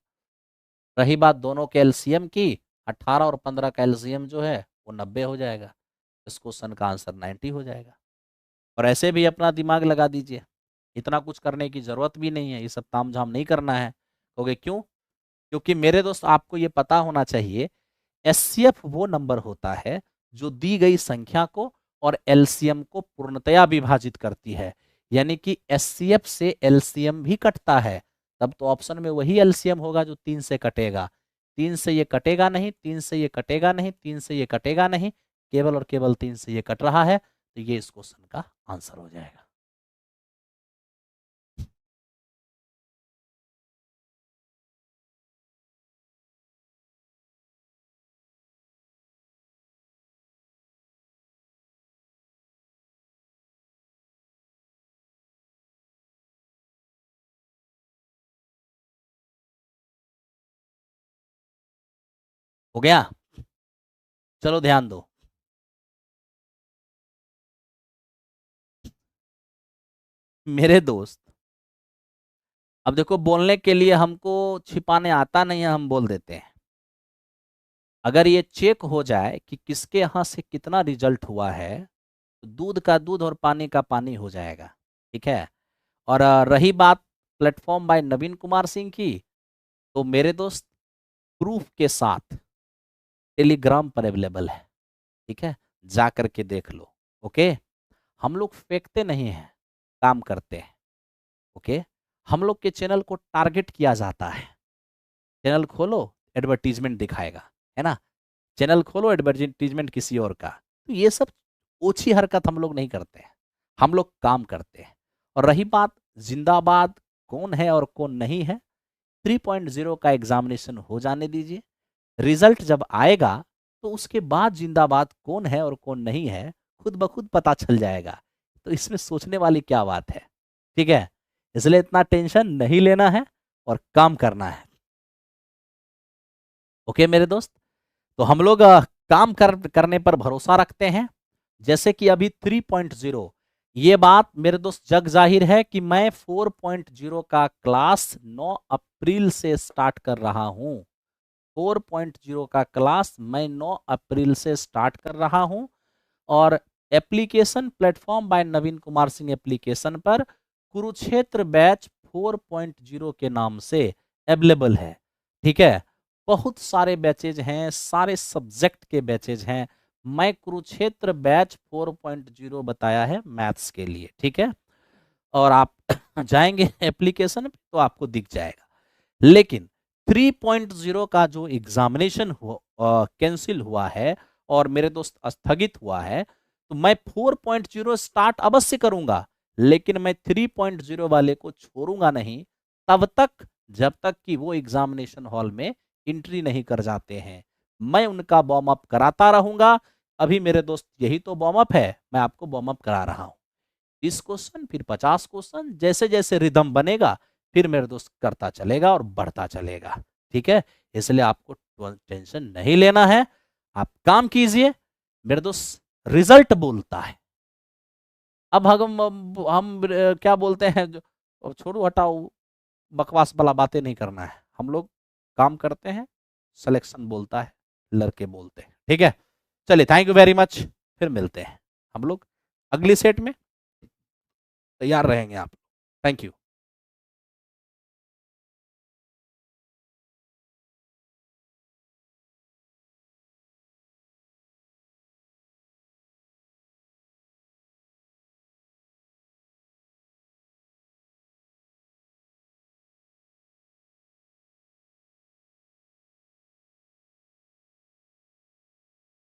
रही बात दोनों के एलसीएम की, 18 और 15 का एलसीएम जो है वो 90 हो जाएगा। इस क्वेश्चन का आंसर 90 हो जाएगा। और ऐसे भी अपना दिमाग लगा दीजिए, इतना कुछ करने की जरूरत भी नहीं है, ये सब तामझाम नहीं करना है। कहोगे क्यों? क्योंकि मेरे दोस्त आपको ये पता होना चाहिए एचसीएफ वो नंबर होता है जो दी गई संख्या को और एलसीएम को पूर्णतया विभाजित करती है, यानी कि एचसीएफ से एलसीएम भी कटता है, तब तो ऑप्शन में वही एलसीएम होगा जो 3 से कटेगा। 3 से ये कटेगा नहीं, 3 से ये कटेगा नहीं, 3 से ये कटेगा नहीं, केवल और केवल 3 से ये कट रहा है, तो ये इस क्वेश्चन का आंसर हो जाएगा। हो गया? चलो ध्यान दो। मेरे दोस्त अब देखो, बोलने के लिए हमको छिपाने आता नहीं है, हम बोल देते हैं। अगर ये चेक हो जाए कि किसके यहाँ से कितना रिजल्ट हुआ है तो दूध का दूध और पानी का पानी हो जाएगा, ठीक है। और रही बात प्लेटफॉर्म बाय नवीन कुमार सिंह की, तो मेरे दोस्त प्रूफ के साथ टेलीग्राम पर अवेलेबल है, ठीक है, जा करके देख लो। ओके, हम लोग फेंकते नहीं हैं, काम करते हैं। ओके, हम लोग के चैनल को टारगेट किया जाता है। चैनल खोलो एडवर्टीजमेंट दिखाएगा, है ना, चैनल खोलो एडवर्टीजमेंट किसी और का। तो ये सब ओछी हरकत हम लोग नहीं करते हैं, हम लोग काम करते हैं। और रही बात जिंदाबाद कौन है और कौन नहीं है, 3.0 का एग्जामिनेशन हो जाने दीजिए, रिजल्ट जब आएगा तो उसके बाद जिंदाबाद कौन है और कौन नहीं है खुद ब खुद पता चल जाएगा। तो इसमें सोचने वाली क्या बात है, ठीक है। इसलिए इतना टेंशन नहीं लेना है और काम करना है। ओके मेरे दोस्त, तो हम लोग काम करने पर भरोसा रखते हैं। जैसे कि अभी 3.0, ये बात मेरे दोस्त जग जाहिर है कि मैं 4.0 का क्लास 9 अप्रैल से स्टार्ट कर रहा हूं। 4.0 का क्लास मैं 9 अप्रैल से स्टार्ट कर रहा हूं और एप्लीकेशन प्लेटफॉर्म बाय नवीन कुमार सिंह एप्लीकेशन पर कुरुक्षेत्र बैच 4.0 के नाम से अवेलेबल है, ठीक है। बहुत सारे बैचेज हैं, सारे सब्जेक्ट के बैचेज हैं। मैं कुरुक्षेत्र बैच 4.0 बताया है मैथ्स के लिए, ठीक है। और आप जाएंगे एप्लीकेशन पे तो आपको दिख जाएगा। लेकिन 3.0 का जो एग्जामिनेशन कैंसिल हुआ है और मेरे दोस्त स्थगित हुआ है, तो मैं 4.0 स्टार्ट अवश्य करूंगा, लेकिन मैं 3.0 वाले को छोड़ूंगा नहीं तब तक जब तक कि वो एग्जामिनेशन हॉल में एंट्री नहीं कर जाते हैं। मैं उनका वार्म अप कराता रहूंगा। अभी मेरे दोस्त यही तो वार्म अप है, मैं आपको वार्म अप करा रहा हूं। 30 क्वेश्चन फिर 50 क्वेश्चन, जैसे जैसे रिदम बनेगा फिर मेरे दोस्त करता चलेगा और बढ़ता चलेगा, ठीक है। इसलिए आपको टेंशन नहीं लेना है। आप काम कीजिए मेरे दोस्त, रिजल्ट बोलता है। अब हम क्या बोलते हैं, जो छोड़ो हटाओ, बकवास वाला बातें नहीं करना है, हम लोग काम करते हैं, सिलेक्शन बोलता है, लड़के बोलते हैं। ठीक है, चलिए थैंक यू वेरी मच, फिर मिलते हैं हम लोग अगली सेट में, तैयार रहेंगे आप। Thank you.